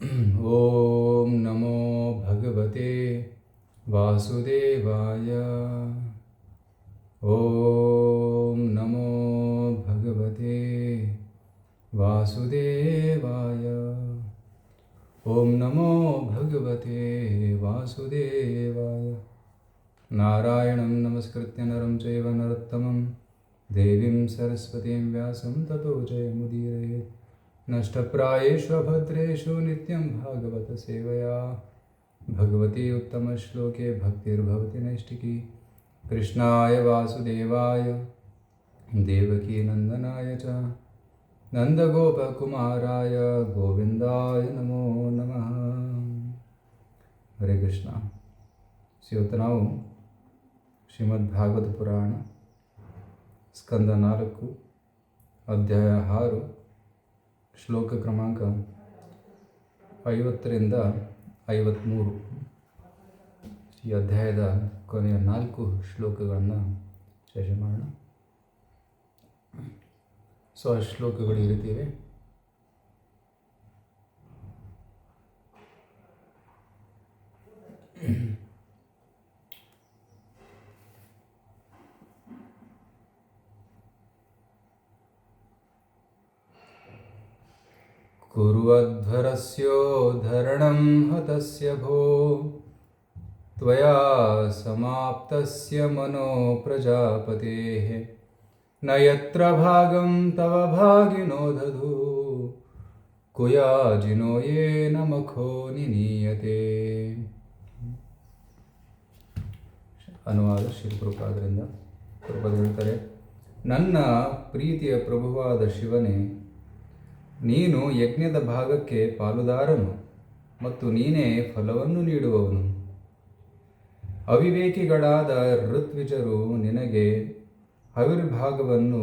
ಓಂ ನಮೋ ಭಗವತೆ ವಾಸುದೇವಾಯ. ಓಂ ನಮೋ ಭಗವತೆ ವಾಸುದೇವಾಯ. ಓಂ ನಮೋ ಭಗವತೆ ವಾಸುದೇವಾಯ. ನಾರಾಯಣಂ ನಮಸ್ಕೃತ್ಯ ನರಂ ಚೈವ ನರೋತ್ತಮಂ ದೇವೀಂ ಸರಸ್ವತೀಂ ವ್ಯಾಸಂ ತತೋ ಜಯಮುದೀರಯೇತ್. ನಷ್ಟಪ್ರಾಯೇಷು ಅಭದ್ರೇಷು ನಿತ್ಯಂ ಭಾಗವತ ಸೇವಯಾ ಭಗವತಿ ಉತ್ತಮಶ್ಲೋಕೆ ಭಕ್ತಿರ್ಭವತಿ ನೈಷ್ಠಿಕಿ. ಕೃಷ್ಣಾಯ ವಾಸುದೇವಾಯ ದೇವಕೀ ನಂದನಾಯ ಚ ನಂದಗೋಪಕುಮಾರಾಯ ಗೋವಿಂದಾಯ ನಮೋ ನಮಃ. ಹರೇ ಕೃಷ್ಣ. ಇವತ್ತು ನಾವು ಶ್ರೀಮದ್ ಭಾಗವತ ಪುರಾಣ ಸ್ಕಂದ 4 ಅಧ್ಯಾಯ 6 ಶ್ಲೋಕ ಕ್ರಮಾಂಕ 50ರಿಂದ 53 ಈ ಅಧ್ಯಾಯದ ಕೊನೆಯ 4 ಶ್ಲೋಕಗಳನ್ನು ಚರ್ಚೆ ಮಾಡೋಣ. ಸೊ ಆ ಶ್ಲೋಕಗಳು ಈ ರೀತಿ ಇವೆ. ಕುರ್ವಧ್ವರಸ್ಯೋದ್ಧರಣಂ ಹತಸ್ಯ ಭೋ ತ್ವಯಾ ಸಮಾಪ್ತಸ್ಯ ಮನೋ ಪ್ರಜಾಪತೇಃ ನ ಯತ್ರ ಭಾಗಂ ತವ ಭಾಗಿನೋ ದಧು ಕುಯಾಜಿನೋ ಯೇನ ಮಖೋ ನಿನೀಯತೆ. ಅನುವಾದ ಶ್ರೀ ಪ್ರಭುಪಾದರಿಂದ. ಪ್ರಭುಪಾದರು ಹೇಳ್ತಾರೆ, ನನ್ನ ಪ್ರೀತಿಯ ಪ್ರಭುವಾದ ಶಿವನೇ, ನೀನು ಯಜ್ಞದ ಭಾಗಕ್ಕೆ ಪಾಲುದಾರನು ಮತ್ತು ನೀನೇ ಫಲವನ್ನು ನೀಡುವವನು. ಅವಿವೇಕಿಗಳಾದ ಋತ್ವಿಜರು ನಿನಗೆ ಹವಿರ್ಭಾಗವನ್ನು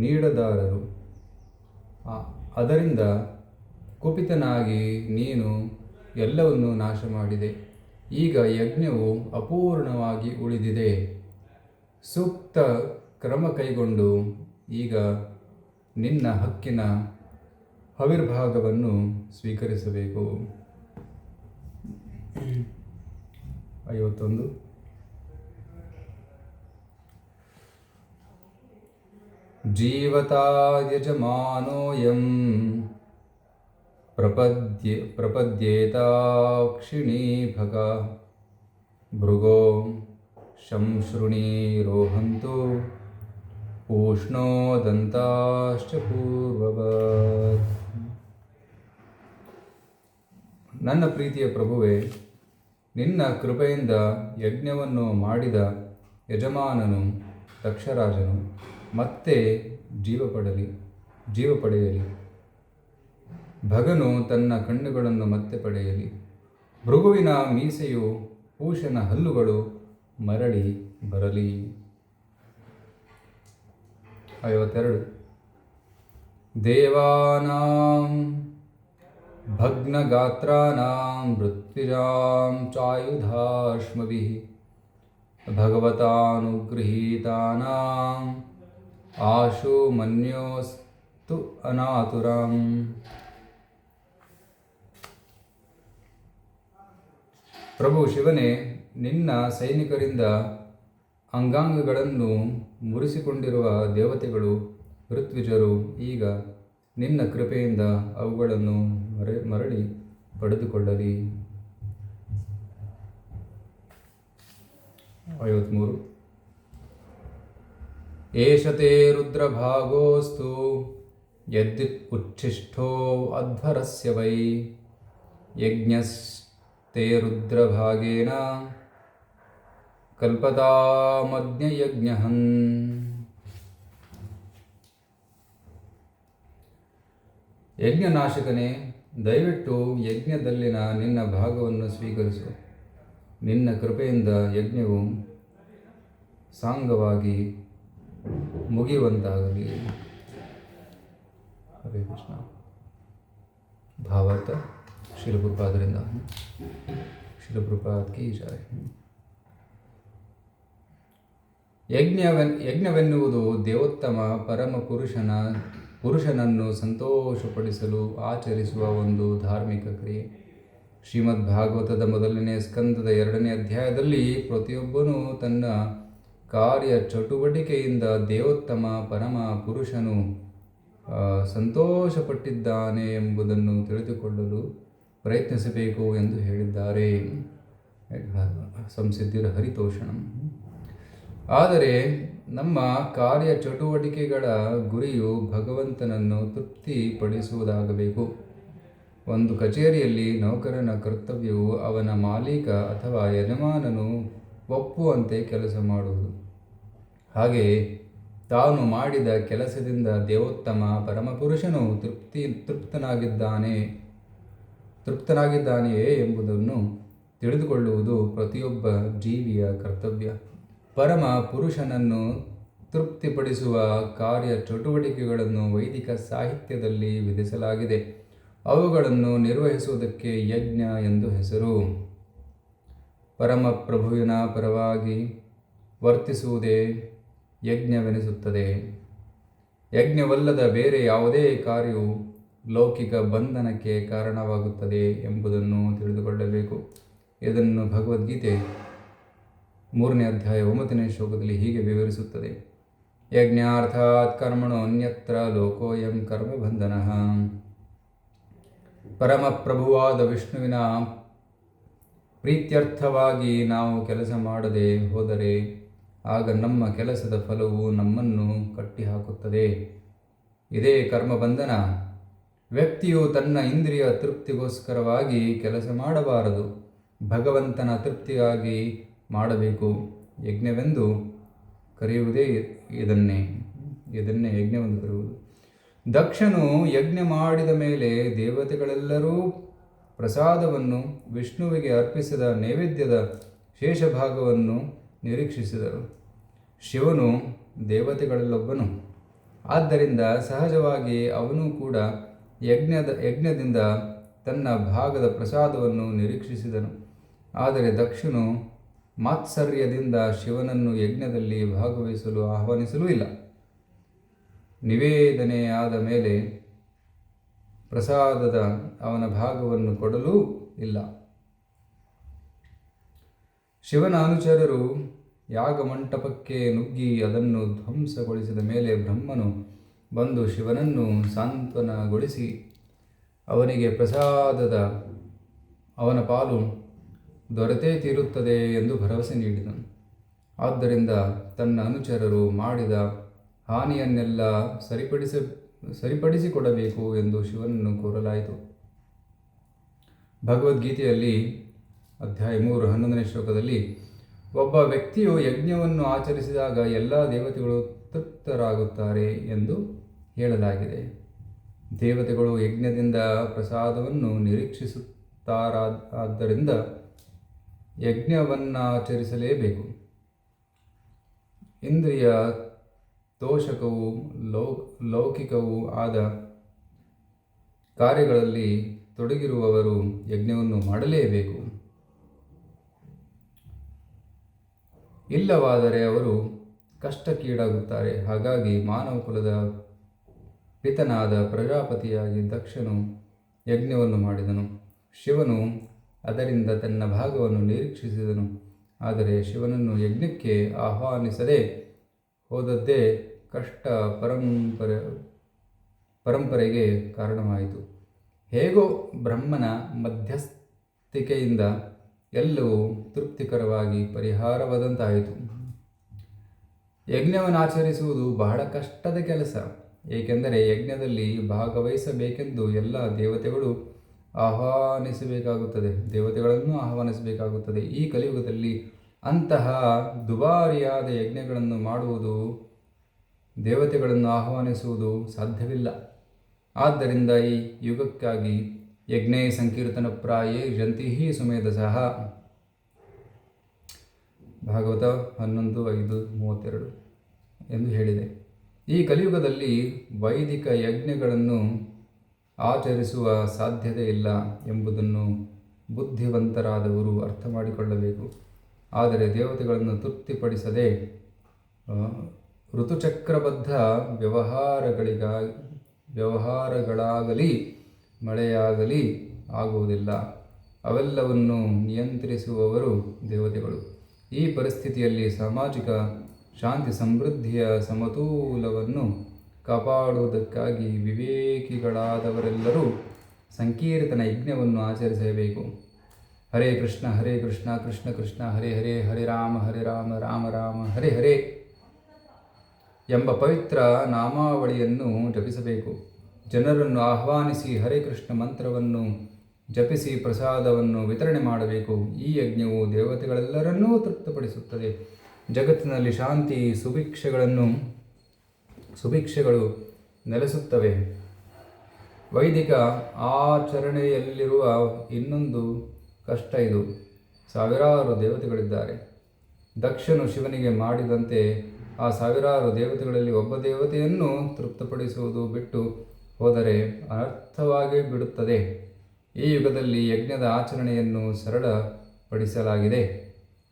ನೀಡದಾರರು. ಅದರಿಂದ ಕುಪಿತನಾಗಿ ನೀನು ಎಲ್ಲವನ್ನೂ ನಾಶ ಮಾಡಿದೆ. ಈಗ ಯಜ್ಞವು ಅಪೂರ್ಣವಾಗಿ ಉಳಿದಿದೆ. ಸೂಕ್ತ ಕ್ರಮ ಕೈಗೊಂಡು ಈಗ ನಿನ್ನ ಹಕ್ಕಿನ ಹವಿರ್ಭಾಗವನ್ನು ಸ್ವೀಕರಿಸಬೇಕು. 51. ಜೀವತಾ ಯಜಮಾನೋಯಂ ಪ್ರಪದ್ಯೇತಾಕ್ಷಿಣೀಭಗ ಭೃಗೋ ಶಂಶೃಣೀರೋಹಂತು ಉಷ್ಣೋದಂತಾಶ್ಚ ಪೂರ್ವವತ್. ನನ್ನ ಪ್ರೀತಿಯ ಪ್ರಭುವೇ, ನಿನ್ನ ಕೃಪೆಯಿಂದ ಯಜ್ಞವನ್ನು ಮಾಡಿದ ಯಜಮಾನನು ದಕ್ಷರಾಜನು ಮತ್ತೆ ಜೀವ ಪಡೆಯಲಿ. ಭಗನು ತನ್ನ ಕಣ್ಣುಗಳನ್ನು ಮತ್ತೆ ಪಡೆಯಲಿ. ಭೃಗುವಿನ ಮೀಸೆಯು ಪೂಷನ ಹಲ್ಲುಗಳು ಮರಳಿ ಬರಲಿ. 52. ದೇವಾನಾಂ ಭಗ್ನಗಾತ್ರಾನಾಂ ಮೃತ್ಯುಜಾಂ ಚಾಯುಧಾಶ್ಮಭಿಃ ಭಗವತಾನುಗೃಹೀತಾನಾಂ ಆಶು ಮನ್ಯೋಸ್ತು ಅನಾತುರಂ. ಪ್ರಭು ಶಿವನೇ, ನಿನ್ನ ಸೈನಿಕರಿಂದ ಅಂಗಾಂಗಗಳನ್ನು ಮುರಿಸಿಕೊಂಡಿರುವ ದೇವತೆಗಳು ಋತ್ವಿಜರು ಈಗ ನಿನ್ನ ಕೃಪೆಯಿಂದ ಅವುಗಳನ್ನು ಮರಳಿ ಪಡೆದುಕೊಳ್ಳಲಿ. 53. ಏಷತೆ ರುದ್ರಭಾಗೋಸ್ತು ಯದ್ದಿತ್ ಉಚ್ಛಿಷ್ಟೋ ಅಧ್ವರಸ್ಯ ವೈ ಯಜ್ಞಸ್ತೆ ರುದ್ರಭಾಗೇನ ಕಲ್ಪತಾಮಜ್ಞಯಜ್ಞಹನ್. ಯಜ್ಞನಾಶಕನೇ, ದಯವಿಟ್ಟು ಯಜ್ಞದಲ್ಲಿನ ನಿನ್ನ ಭಾಗವನ್ನು ಸ್ವೀಕರಿಸು. ನಿನ್ನ ಕೃಪೆಯಿಂದ ಯಜ್ಞವು ಸಾಂಗವಾಗಿ ಮುಗಿಯುವಂತಾಗಲಿ. ಹರೇ ಕೃಷ್ಣ. ಭಾವಾರ್ಥ ಶ್ರೀಲ ಪ್ರಭುಪಾದರಿಂದ. ಶ್ರೀಲ ಪ್ರಭುಪಾದ ಕಿ ಜಯ. ಯಜ್ಞವೆನ್ನುವುದು ದೇವೋತ್ತಮ ಪರಮ ಪುರುಷನ ಪುರುಷನನ್ನು ಸಂತೋಷಪಡಿಸಲು ಆಚರಿಸುವ ಒಂದು ಧಾರ್ಮಿಕ ಕ್ರಿಯೆ. ಶ್ರೀಮದ್ ಭಾಗವತದ ಮೊದಲನೇ ಸ್ಕಂದದ 2ನೇ ಅಧ್ಯಾಯದಲ್ಲಿ ಪ್ರತಿಯೊಬ್ಬನೂ ತನ್ನ ಕಾರ್ಯ ಚಟುವಟಿಕೆಯಿಂದ ದೇವೋತ್ತಮ ಪರಮ ಪುರುಷನು ಸಂತೋಷಪಟ್ಟಿದ್ದಾನೆ ಎಂಬುದನ್ನು ತಿಳಿದುಕೊಳ್ಳಲು ಪ್ರಯತ್ನಿಸಬೇಕು ಎಂದು ಹೇಳಿದ್ದಾರೆ. ಸಂಸಿದ್ಧಿರ ಹರಿತೋಷಣಂ. ಆದರೆ ನಮ್ಮ ಕಾರ್ಯ ಚಟುವಟಿಕೆಗಳ ಗುರಿಯು ಭಗವಂತನನ್ನು ತೃಪ್ತಿಪಡಿಸುವುದಾಗಬೇಕು. ಒಂದು ಕಚೇರಿಯಲ್ಲಿ ನೌಕರನ ಕರ್ತವ್ಯವು ಅವನ ಮಾಲೀಕ ಅಥವಾ ಯಜಮಾನನು ಒಪ್ಪುವಂತೆ ಕೆಲಸ ಮಾಡುವುದು. ಹಾಗೆಯೇ ತಾನು ಮಾಡಿದ ಕೆಲಸದಿಂದ ದೇವೋತ್ತಮ ಪರಮಪುರುಷನು ತೃಪ್ತನಾಗಿದ್ದಾನೆಯೇ ಎಂಬುದನ್ನು ತಿಳಿದುಕೊಳ್ಳುವುದು ಪ್ರತಿಯೊಬ್ಬ ಜೀವಿಯ ಕರ್ತವ್ಯ. ಪರಮ ಪುರುಷನನ್ನು ತೃಪ್ತಿಪಡಿಸುವ ಕಾರ್ಯ ಚಟುವಟಿಕೆಗಳನ್ನು ವೈದಿಕ ಸಾಹಿತ್ಯದಲ್ಲಿ ವಿಧಿಸಲಾಗಿದೆ. ಅವುಗಳನ್ನು ನಿರ್ವಹಿಸುವುದಕ್ಕೆ ಯಜ್ಞ ಎಂದು ಹೆಸರು. ಪರಮಪ್ರಭುವಿನ ಪರವಾಗಿ ವರ್ತಿಸುವುದೇ ಯಜ್ಞವೆನಿಸುತ್ತದೆ. ಯಜ್ಞವಲ್ಲದ ಬೇರೆ ಯಾವುದೇ ಕಾರ್ಯವು ಲೌಕಿಕ ಬಂಧನಕ್ಕೆ ಕಾರಣವಾಗುತ್ತದೆ ಎಂಬುದನ್ನು ತಿಳಿದುಕೊಳ್ಳಬೇಕು. ಇದನ್ನು ಭಗವದ್ಗೀತೆ 3ನೇ ಅಧ್ಯಾಯ 9ನೇ ಶ್ಲೋಕದಲ್ಲಿ ಹೀಗೆ ವಿವರಿಸುತ್ತದೆ. ಯಜ್ಞಾರ್ಥಾತ್ ಕರ್ಮಣೋ ಅನ್ಯತ್ರ ಲೋಕೋಯಂ ಕರ್ಮಬಂಧನಃ. ಪರಮಪ್ರಭುವಾದ ವಿಷ್ಣುವಿನ ಪ್ರೀತ್ಯರ್ಥವಾಗಿ ನಾವು ಕೆಲಸ ಮಾಡದೆ ಹೋದರೆ ಆಗ ನಮ್ಮ ಕೆಲಸದ ಫಲವು ನಮ್ಮನ್ನು ಕಟ್ಟಿಹಾಕುತ್ತದೆ. ಇದೇ ಕರ್ಮಬಂಧನ. ವ್ಯಕ್ತಿಯು ತನ್ನ ಇಂದ್ರಿಯ ತೃಪ್ತಿಗೋಸ್ಕರವಾಗಿ ಕೆಲಸ ಮಾಡಬಾರದು, ಭಗವಂತನ ತೃಪ್ತಿಗಾಗಿ ಮಾಡಬೇಕು. ಯಜ್ಞವೆಂದು ಕರೆಯುವುದೇ ಇದನ್ನೇ ಯಜ್ಞವೆಂದು ಕರೆಯುವುದು. ದಕ್ಷನು ಯಜ್ಞ ಮಾಡಿದ ಮೇಲೆ ದೇವತೆಗಳೆಲ್ಲರೂ ಪ್ರಸಾದವನ್ನು ವಿಷ್ಣುವಿಗೆ ಅರ್ಪಿಸಿದ ನೈವೇದ್ಯದ ಶೇಷಭಾಗವನ್ನು ನಿರೀಕ್ಷಿಸಿದರು. ಶಿವನು ದೇವತೆಗಳಲ್ಲೊಬ್ಬನು. ಆದ್ದರಿಂದ ಸಹಜವಾಗಿ ಅವನು ಕೂಡ ಯಜ್ಞದಿಂದ ತನ್ನ ಭಾಗದ ಪ್ರಸಾದವನ್ನು ನಿರೀಕ್ಷಿಸಿದನು. ಆದರೆ ದಕ್ಷನು ಮಾತ್ಸರ್ಯದಿಂದ ಶಿವನನ್ನು ಯಜ್ಞದಲ್ಲಿ ಭಾಗವಹಿಸಲು ಆಹ್ವಾನಿಸಲೂ ಇಲ್ಲ. ನಿವೇದನೆಯಾದ ಮೇಲೆ ಪ್ರಸಾದದ ಅವನ ಭಾಗವನ್ನು ಕೊಡಲೂ ಇಲ್ಲ. ಶಿವನ ಅನುಚರರು ಯಾಗಮಂಟಪಕ್ಕೆ ನುಗ್ಗಿ ಅದನ್ನು ಧ್ವಂಸಗೊಳಿಸಿದ ಮೇಲೆ ಬ್ರಹ್ಮನು ಬಂದು ಶಿವನನ್ನು ಸಾಂತ್ವನಗೊಳಿಸಿ ಅವನಿಗೆ ಪ್ರಸಾದದ ಅವನ ಪಾಲು ದೊರೆತೇ ತೀರುತ್ತದೆ ಎಂದು ಭರವಸೆ ನೀಡಿದನು. ಆದ್ದರಿಂದ ತನ್ನ ಅನುಚರರು ಮಾಡಿದ ಹಾನಿಯನ್ನೆಲ್ಲ ಸರಿಪಡಿಸಿಕೊಡಬೇಕು ಎಂದು ಶಿವನನ್ನು ಕೋರಲಾಯಿತು. ಭಗವದ್ಗೀತೆಯಲ್ಲಿ ಅಧ್ಯಾಯ 3 11ನೇ ಶ್ಲೋಕದಲ್ಲಿ ಒಬ್ಬ ವ್ಯಕ್ತಿಯು ಯಜ್ಞವನ್ನು ಆಚರಿಸಿದಾಗ ಎಲ್ಲ ದೇವತೆಗಳು ತೃಪ್ತರಾಗುತ್ತಾರೆ ಎಂದು ಹೇಳಲಾಗಿದೆ. ದೇವತೆಗಳು ಯಜ್ಞದಿಂದ ಪ್ರಸಾದವನ್ನು ನಿರೀಕ್ಷಿಸುತ್ತಾರಾದ್ದರಿಂದ ಯಜ್ಞವನ್ನಾಚರಿಸಲೇಬೇಕು. ಇಂದ್ರಿಯ ತೋಷಕವೂ ಲೌಕಿಕವೂ ಆದ ಕಾರ್ಯಗಳಲ್ಲಿ ತೊಡಗಿರುವವರು ಯಜ್ಞವನ್ನು ಮಾಡಲೇಬೇಕು. ಇಲ್ಲವಾದರೆ ಅವರು ಕಷ್ಟಕ್ಕೀಡಾಗುತ್ತಾರೆ. ಹಾಗಾಗಿ ಮಾನವ ಕುಲದ ಪಿತನಾದ ಪ್ರಜಾಪತಿಯಾಗಿ ದಕ್ಷನು ಯಜ್ಞವನ್ನು ಮಾಡಿದನು. ಶಿವನು ಅದರಿಂದ ತನ್ನ ಭಾಗವನ್ನು ನಿರೀಕ್ಷಿಸಿದನು. ಆದರೆ ಶಿವನನ್ನು ಯಜ್ಞಕ್ಕೆ ಆಹ್ವಾನಿಸದೆ ಹೋದದ್ದೇ ಕಷ್ಟ ಪರಂಪರೆಗೆ ಕಾರಣವಾಯಿತು. ಹೇಗೋ ಬ್ರಹ್ಮನ ಮಧ್ಯಸ್ಥಿಕೆಯಿಂದ ಎಲ್ಲವೂ ತೃಪ್ತಿಕರವಾಗಿ ಪರಿಹಾರವಾದಂತಾಯಿತು. ಯಜ್ಞವನ್ನು ಆಚರಿಸುವುದು ಬಹಳ ಕಷ್ಟದ ಕೆಲಸ. ಏಕೆಂದರೆ ಯಜ್ಞದಲ್ಲಿ ಭಾಗವಹಿಸಬೇಕೆಂದು ಎಲ್ಲ ದೇವತೆಗಳನ್ನು ಆಹ್ವಾನಿಸಬೇಕಾಗುತ್ತದೆ. ಈ ಕಲಿಯುಗದಲ್ಲಿ ಅಂತಹ ದುಬಾರಿಯಾದ ಯಜ್ಞಗಳನ್ನು ಮಾಡುವುದು, ದೇವತೆಗಳನ್ನು ಆಹ್ವಾನಿಸುವುದು ಸಾಧ್ಯವಿಲ್ಲ. ಆದ್ದರಿಂದ ಈ ಯುಗಕ್ಕಾಗಿ ಯಜ್ಞೇ ಸಂಕೀರ್ತನ ಪ್ರಾಯೇ ಜಂತಿಃ ಸುಮೇಧಸಃ. ಭಾಗವತ 11:5-32 ಎಂದು ಹೇಳಿದೆ. ಈ ಕಲಿಯುಗದಲ್ಲಿ ವೈದಿಕ ಯಜ್ಞಗಳನ್ನು ಆಚರಿಸುವ ಸಾಧ್ಯತೆ ಇಲ್ಲ ಎಂಬುದನ್ನು ಬುದ್ಧಿವಂತರಾದವರು ಅರ್ಥ ಮಾಡಿಕೊಳ್ಳಬೇಕು. ಆದರೆ ದೇವತೆಗಳನ್ನು ತೃಪ್ತಿಪಡಿಸದೆ ಋತುಚಕ್ರಬದ್ಧ ವ್ಯವಹಾರಗಳಾಗಲಿ ಮಳೆಯಾಗಲಿ ಆಗುವುದಿಲ್ಲ. ಅವೆಲ್ಲವನ್ನು ನಿಯಂತ್ರಿಸುವವರು ದೇವತೆಗಳು. ಈ ಪರಿಸ್ಥಿತಿಯಲ್ಲಿ ಸಾಮಾಜಿಕ ಶಾಂತಿ ಸಮೃದ್ಧಿಯ ಸಮತೋಲವನ್ನು ಕಾಪಾಡುವುದಕ್ಕಾಗಿ ವಿವೇಕಿಗಳಾದವರೆಲ್ಲರೂ ಸಂಕೀರ್ತನ ಯಜ್ಞವನ್ನು ಆಚರಿಸಬೇಕು. ಹರೇ ಕೃಷ್ಣ ಕೃಷ್ಣ ಕೃಷ್ಣ ಹರೇ ಹರೇ, ಹರೇ ರಾಮ ರಾಮ ರಾಮ ಹರೇ ಹರೇ ಎಂಬ ಪವಿತ್ರ ನಾಮಾವಳಿಯನ್ನು ಜಪಿಸಬೇಕು. ಜನರನ್ನು ಆಹ್ವಾನಿಸಿ ಹರೇ ಕೃಷ್ಣ ಮಂತ್ರವನ್ನು ಜಪಿಸಿ ಪ್ರಸಾದವನ್ನು ವಿತರಣೆ ಮಾಡಬೇಕು. ಈ ಯಜ್ಞವು ದೇವತೆಗಳೆಲ್ಲರನ್ನೂ ತೃಪ್ತಿಪಡಿಸುತ್ತದೆ. ಜಗತ್ತಿನಲ್ಲಿ ಶಾಂತಿ ಸುಭಿಕ್ಷೆಗಳು ನೆಲೆಸುತ್ತವೆ. ವೈದಿಕ ಆಚರಣೆಯಲ್ಲಿರುವ ಇನ್ನೊಂದು ಕಷ್ಟ ಇದು. ಸಾವಿರಾರು ದೇವತೆಗಳಿದ್ದಾರೆ. ದಕ್ಷನು ಶಿವನಿಗೆ ಮಾಡಿದಂತೆ ಆ ಸಾವಿರಾರು ದೇವತೆಗಳಲ್ಲಿ ಒಬ್ಬ ದೇವತೆಯನ್ನು ತೃಪ್ತಿಪಡಿಸುವುದು ಬಿಟ್ಟು ಹೋದರೆ ಅನರ್ಥವಾಗಿ ಬಿಡುತ್ತದೆ. ಈ ಯುಗದಲ್ಲಿ ಯಜ್ಞದ ಆಚರಣೆಯನ್ನು ಸರಳಪಡಿಸಲಾಗಿದೆ.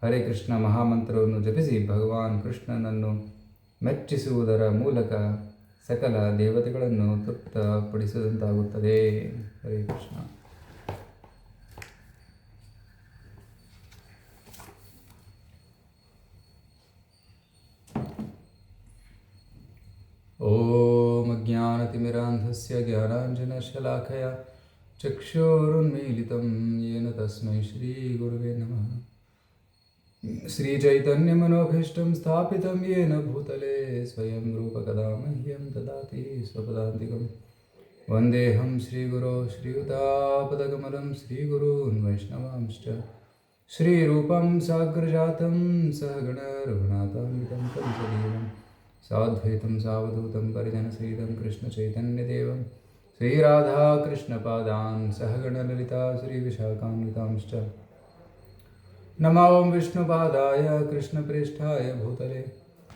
ಹರೇ ಕೃಷ್ಣ ಮಹಾಮಂತ್ರವನ್ನು ಜಪಿಸಿ ಭಗವಾನ್ ಕೃಷ್ಣನನ್ನು ಮೆಚ್ಚಿಸುವುದರ ಮೂಲಕ ಸಕಲ ದೇವತೆಗಳನ್ನು ತೃಪ್ತಪಡಿಸಿದಂತಾಗುತ್ತದೆ. ಹರೇ ಕೃಷ್ಣ. ಓಂ ಅಜ್ಞಾನತಿಮಿರಾಂಧಸ್ಯ ಜ್ಞಾನಾಂಜನಶಲಾಖಯ ಚಕ್ಷುರುನ್ಮೀಲಿತಂ ಯೇನ ತಸ್ಮೈ ಶ್ರೀ ಗುರುವೇ ನಮಃ. ಶ್ರೀಚೈತನ್ಯಮನೋಭೀಷ್ಟಂ ಸ್ಥಾಪಿತಂ ಯೇನ ಭೂತಲೆ ಸ್ವಯಂ ರೂಪಕದಾ ಮಹ್ಯಂ ದದಾತಿ ಸ್ವಪದಾಂತಿಕಂ. ವಂದೇಹಂ ಶ್ರೀಗುರೋ ಶ್ರೀಯುತಾಪದಕಮಲಂ ಶ್ರೀಗುರೂನ್ ವೈಷ್ಣವಾಂಶ್ಚ ಶ್ರೀರೂಪಂ ಸಾಗ್ರಜಾತಂ ಸಹಗಣ ರಘುನಾಥಾನ್ವಿತಂ तं ಸಜೀವಂ ಸಾದ್ವೈತಂ ಸಾವಧೂತಂ ಪರಿಜನಸಹಿತಂ ಕೃಷ್ಣಚೈತನ್ಯದೇವಂ ಶ್ರೀರಾಧಾಕೃಷ್ಣಪಾದಾನ್ ಸಹಗಣಲಲಿತಾ ಶ್ರೀವಿಶಾಖಾನ್ವಿತಾಂಶ್ಚ ನಮೋ ವಿಷ್ಣುಪಾದಾಯ ಕೃಷ್ಣಪ್ರೇಷ್ಠಾಯ ಭೂತಲೆ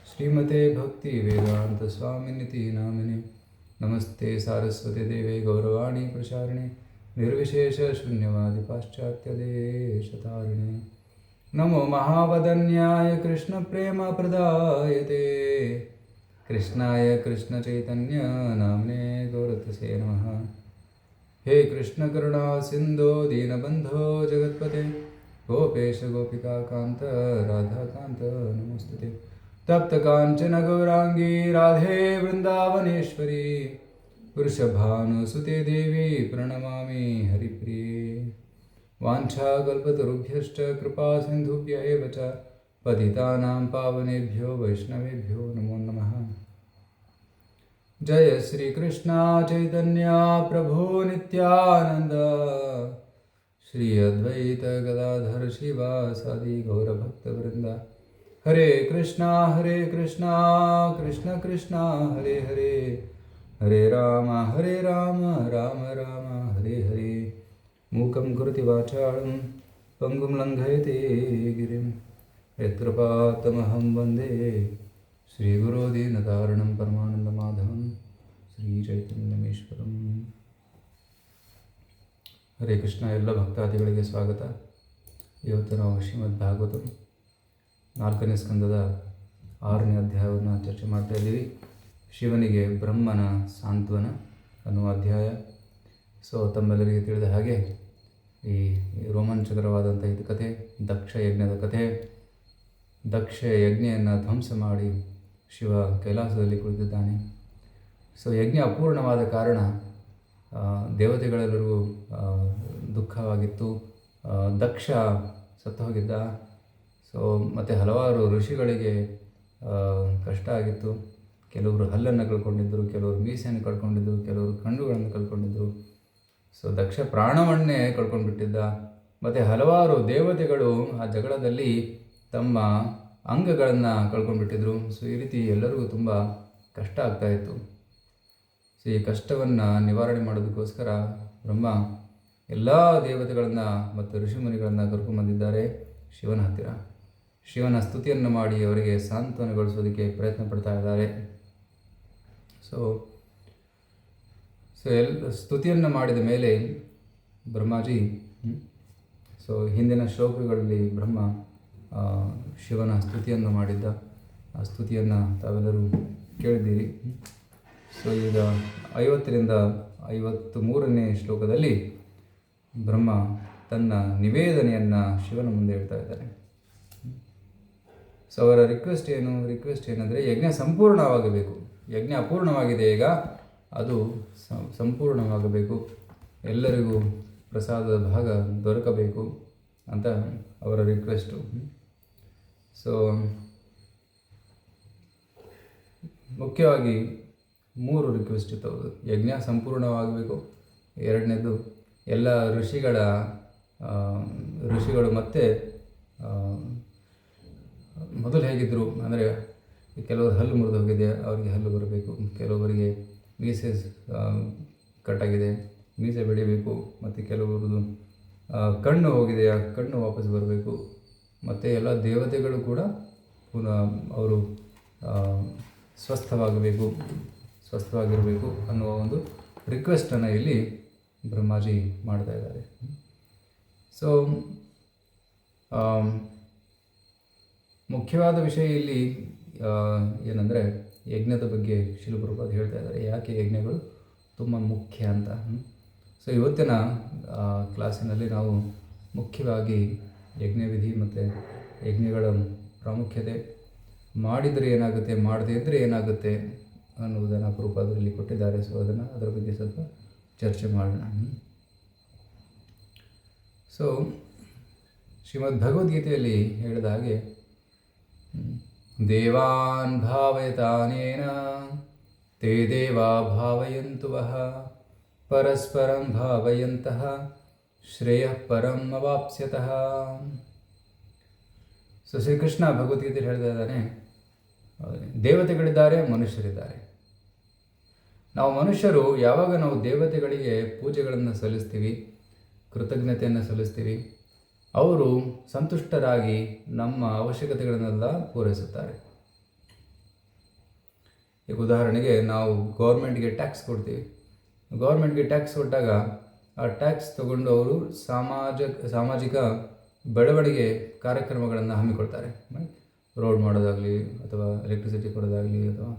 ಶ್ರೀಮತೆ ಭಕ್ತಿವೇದಾಂತಸ್ವಾಮಿನಿತಿ ನಾಮಿನೆ. ನಮಸ್ತೆ ಸಾರಸ್ವತಿ ದೇವೆ ಗೌರವಾಣಿ ಪ್ರಚಾರಿಣೆ ನಿರ್ವಿಶೇಷ ಶೂನ್ಯವಾದಿ ಪಾಶ್ಚಾತ್ಯದೇಶತಾರಿಣೆ. ನಮೋ ಮಹಾವದನ್ಯಾಯ ಕೃಷ್ಣ ಪ್ರೇಮ ಪ್ರದಾಯತೆ ಕೃಷ್ಣಾಯ ಕೃಷ್ಣ ಚೈತನ್ಯ ನಾಮ್ನೇ ಗೌರತಸೇ ನಮಃ. ಹೇ ಕೃಷ್ಣ ಕರುಣಾ ಸಿಂಧೋ ದೀನಬಂಧೋ ಜಗತ್ಪತೆ ಗೋಪೇಶ ಗೋಪಿಕಾ ಕಾಂತ ರಾಧಾಕಾಂತ ನಮಸ್ತುತೆ. ತಪ್ತ ಕಾಂಚನ ಗೌರಾಂಗಿ ರಾಧೆ ವೃಂದಾವನೇಶ್ವರಿ ವೃಷಭಾನುಸುತೆ ದೇವಿ ಪ್ರಣಮಾಮಿ ಹರಿಪ್ರಿಯೆ. ವಾಂಛಾಕಲ್ಪತರುಭ್ಯಶ್ಚ ಕೃಪಾ ಸಿಂಧುಭ್ಯ ಏವ ಚ ಪತಿತಾನಾಂ ಪಾವನೇಭ್ಯೋ ವೈಷ್ಣವೇಭ್ಯೋ ನಮೋ ನಮಃ. ಜಯ ಶ್ರೀ ಕೃಷ್ಣ ಚೈತನ್ಯ ಪ್ರಭು ನಿತ್ಯಾನಂದ ಶ್ರೀ ಅದ್ವೈತ ಗದಾಧರ ಶಿವಾಸಾದಿ ಗೌರಭಕ್ತವೃಂದ. ಹರೇ ಕೃಷ್ಣ ಕೃಷ್ಣ ಕೃಷ್ಣ ಹರೇ ಹರೇ, ಹರೇ ರಾಮ ರಾಮ ರಾಮ ಹರೇ ಹರೇ. ಮೂಕಂ ಕರೋತಿ ವಾಚಾಳಂ ಪಂಗುಂ ಲಂಘಯತೆ ಗಿರಿಂ ಯತ್ಕೃಪಾತಮಹಂ ವಂದೇ ಶ್ರೀಗುರೋ ದೀನತಾರಣಂ ಪರಮಾನಂದಮಾಧವಂ ಶ್ರೀಚೈತನ್ಯಮೇಶ್ವರಂ. ಹರೇ ಕೃಷ್ಣ. ಎಲ್ಲ ಭಕ್ತಾದಿಗಳಿಗೆ ಸ್ವಾಗತ. ಇವತ್ತು ನಾವು ಶ್ರೀಮದ್ ಭಾಗವತಂ 4ನೇ ಸ್ಕಂದದ 6ನೇ ಅಧ್ಯಾಯವನ್ನು ಚರ್ಚೆ ಮಾಡ್ತಾ ಇದ್ದೀವಿ. ಶಿವನಿಗೆ ಬ್ರಹ್ಮನ ಸಾಂತ್ವನ ಅನ್ನುವ ಅಧ್ಯಾಯ. ಸೊ ತಮ್ಮೆಲ್ಲರಿಗೆ ತಿಳಿದ ಹಾಗೆ ಈ ರೋಮಾಂಚಕರವಾದಂಥ ಇದು ಕಥೆ ದಕ್ಷ ಯಜ್ಞದ ಕಥೆ. ದಕ್ಷ ಯಜ್ಞೆಯನ್ನು ಧ್ವಂಸ ಮಾಡಿ ಶಿವ ಕೈಲಾಸದಲ್ಲಿ ಕುಳಿತಿದ್ದಾನೆ. ಸೊ ಯಜ್ಞ ಅಪೂರ್ಣವಾದ ಕಾರಣ ದೇವತೆಗಳೆಲ್ಲರಿಗೂ ದುಃಖವಾಗಿತ್ತು. ದಕ್ಷ ಸತ್ತು ಹೋಗಿದ್ದ. ಸೊ ಮತ್ತು ಹಲವಾರು ಋಷಿಗಳಿಗೆ ಕಷ್ಟ ಆಗಿತ್ತು. ಕೆಲವರು ಹಲ್ಲನ್ನು ಕಳ್ಕೊಂಡಿದ್ದರು, ಕೆಲವರು ಮೀಸೆಯನ್ನು ಕಳ್ಕೊಂಡಿದ್ದರು, ಕೆಲವರು ಕಣ್ಣುಗಳನ್ನು ಕಳ್ಕೊಂಡಿದ್ದರು. ಸೊ ದಕ್ಷ ಪ್ರಾಣವನ್ನೇ ಕಳ್ಕೊಂಡ್ಬಿಟ್ಟಿದ್ದ. ಮತ್ತು ಹಲವಾರು ದೇವತೆಗಳು ಆ ಜಗಳದಲ್ಲಿ ತಮ್ಮ ಅಂಗಗಳನ್ನು ಕಳ್ಕೊಂಡ್ಬಿಟ್ಟಿದ್ರು. ಸೊ ಈ ರೀತಿ ಎಲ್ಲರಿಗೂ ತುಂಬ ಕಷ್ಟ ಆಗ್ತಾಯಿತ್ತು. ಸೊ ಈ ಕಷ್ಟವನ್ನು ನಿವಾರಣೆ ಮಾಡೋದಕ್ಕೋಸ್ಕರ ಬ್ರಹ್ಮ ಎಲ್ಲ ದೇವತೆಗಳನ್ನು ಮತ್ತು ಋಷಿಮುನಿಗಳನ್ನು ಕರ್ಕೊಂಡ್ಬಂದಿದ್ದಾರೆ ಶಿವನ ಹತ್ತಿರ. ಶಿವನ ಸ್ತುತಿಯನ್ನು ಮಾಡಿ ಅವರಿಗೆ ಸಾಂತ್ವನಗೊಳಿಸೋದಕ್ಕೆ ಪ್ರಯತ್ನ ಪಡ್ತಾ ಇದ್ದಾರೆ. ಸೊ ಸ್ತುತಿಯನ್ನು ಮಾಡಿದ ಮೇಲೆ ಬ್ರಹ್ಮಾಜಿ ಹಿಂದಿನ ಶ್ಲೋಕಗಳಲ್ಲಿ ಬ್ರಹ್ಮ ಶಿವನ ಸ್ತುತಿಯನ್ನು ಮಾಡಿದ್ದ. ಆ ಸ್ತುತಿಯನ್ನು ತಾವೆಲ್ಲರೂ ಕೇಳಿದ್ದೀರಿ. ಸೊ ಈಗ 50ರಿಂದ 53ನೇ ಶ್ಲೋಕದಲ್ಲಿ ಬ್ರಹ್ಮ ತನ್ನ ನಿವೇದನೆಯನ್ನು ಶಿವನ ಮುಂದೆ ಹೇಳ್ತಾ ಇದ್ದಾನೆ. ಸೊ ಅವರ ರಿಕ್ವೆಸ್ಟ್ ಏನಂದರೆ ಯಜ್ಞ ಸಂಪೂರ್ಣವಾಗಬೇಕು. ಯಜ್ಞ ಅಪೂರ್ಣವಾಗಿದೆ, ಈಗ ಅದು ಸಂಪೂರ್ಣವಾಗಬೇಕು, ಎಲ್ಲರಿಗೂ ಪ್ರಸಾದದ ಭಾಗ ದೊರಕಬೇಕು ಅಂತ ಅವರ ರಿಕ್ವೆಸ್ಟು. ಸೊ ಮುಖ್ಯವಾಗಿ 3 ರಿಕ್ವೆಸ್ಟ್ ಇತ್ತು ಅವರು. ಯಜ್ಞ ಸಂಪೂರ್ಣವಾಗಬೇಕು, ಎರಡನೇದು ಎಲ್ಲ ಋಷಿಗಳು ಮತ್ತೆ ಮೊದಲು ಹೇಗಿದ್ದರು ಅಂದರೆ ಕೆಲವರು ಹಲ್ಲು ಮುರಿದು ಹೋಗಿದೆ, ಅವರಿಗೆ ಹಲ್ಲು ಬರಬೇಕು, ಕೆಲವರಿಗೆ ಮೀಸೆ ಕಟ್ಟಾಗಿದೆ, ಮೀಸೆ ಬೆಳಿಬೇಕು, ಮತ್ತು ಕೆಲವರದು ಕಣ್ಣು ಹೋಗಿದೆ, ಆ ಕಣ್ಣು ವಾಪಸ್ ಬರಬೇಕು, ಮತ್ತು ಎಲ್ಲ ದೇವತೆಗಳು ಕೂಡ ಪುನಃ ಅವರು ಸ್ವಸ್ಥವಾಗಿರಬೇಕು ಅನ್ನುವ ಒಂದು ರಿಕ್ವೆಸ್ಟನ್ನು ಇಲ್ಲಿ ಬ್ರಹ್ಮಾಜಿ ಮಾಡ್ತಾ ಇದ್ದಾರೆ. ಸೊ ಮುಖ್ಯವಾದ ವಿಷಯ ಇಲ್ಲಿ ಏನಂದರೆ ಯಜ್ಞದ ಬಗ್ಗೆ ಶ್ರೀಲ ಪ್ರಭುಪಾದ ಹೇಳ್ತಾ ಇದ್ದಾರೆ, ಯಾಕೆ ಯಜ್ಞಗಳು ತುಂಬ ಮುಖ್ಯ ಅಂತ. ಸೊ ಇವತ್ತಿನ ಕ್ಲಾಸಿನಲ್ಲಿ ನಾವು ಮುಖ್ಯವಾಗಿ ಯಜ್ಞವಿಧಿ ಮತ್ತು ಯಜ್ಞಗಳ ಪ್ರಾಮುಖ್ಯತೆ, ಮಾಡಿದರೆ ಏನಾಗುತ್ತೆ, ಮಾಡದೇ ಇದ್ದರೆ ಏನಾಗುತ್ತೆ ಅನ್ನುವುದನ್ನು ಪ್ರಭುಪಾದರಲ್ಲಿ ಕೊಟ್ಟಿದ್ದಾರೆ. ಸೊ ಅದರ ಬಗ್ಗೆ ಸ್ವಲ್ಪ ಚರ್ಚೆ ಮಾಡೋಣ. ಸೊ ಶ್ರೀಮದ್ ಭಗವದ್ಗೀತೆಯಲ್ಲಿ ಹೇಳಿದ ಹಾಗೆ ದೇವಾನ್ ಭಾವಯತಾನೇನ ತೇ ದೇವಾ ಭಾವಯಂತು ವಃ ಪರಸ್ಪರಂ ಭಾವಯಂತಹ ಶ್ರೇಯಃ ಪರಂ ಅವಾಪ್ಸ್ಯತಃ. ಸೊ ಶ್ರೀಕೃಷ್ಣ ಭಗವದ್ಗೀತೆಯಲ್ಲಿ ಹೇಳ್ತಾ ಇದ್ದಾನೆ, ದೇವತೆಗಳಿದ್ದಾರೆ, ಮನುಷ್ಯರಿದ್ದಾರೆ. ನಾವು ಮನುಷ್ಯರು ಯಾವಾಗ ನಾವು ದೇವತೆಗಳಿಗೆ ಪೂಜೆಗಳನ್ನು ಸಲ್ಲಿಸ್ತೀವಿ, ಕೃತಜ್ಞತೆಯನ್ನು ಸಲ್ಲಿಸ್ತೀವಿ, ಅವರು ಸಂತುಷ್ಟರಾಗಿ ನಮ್ಮ ಅವಶ್ಯಕತೆಗಳನ್ನೆಲ್ಲ ಪೂರೈಸುತ್ತಾರೆ. ಈಗ ಉದಾಹರಣೆಗೆ ನಾವು ಗೌರ್ಮೆಂಟ್ಗೆ ಟ್ಯಾಕ್ಸ್ ಕೊಡ್ತೀವಿ. ಗೌರ್ಮೆಂಟ್ಗೆ ಟ್ಯಾಕ್ಸ್ ಕೊಟ್ಟಾಗ ಆ ಟ್ಯಾಕ್ಸ್ ತಗೊಂಡು ಅವರು ಸಾಮಾಜಿಕ ಬೆಳವಣಿಗೆ ಕಾರ್ಯಕ್ರಮಗಳನ್ನು ಹಮ್ಮಿಕೊಳ್ತಾರೆ. ರೋಡ್ ಮಾಡೋದಾಗಲಿ, ಅಥವಾ ಎಲೆಕ್ಟ್ರಿಸಿಟಿ ಕೊಡೋದಾಗಲಿ, ಅಥವಾ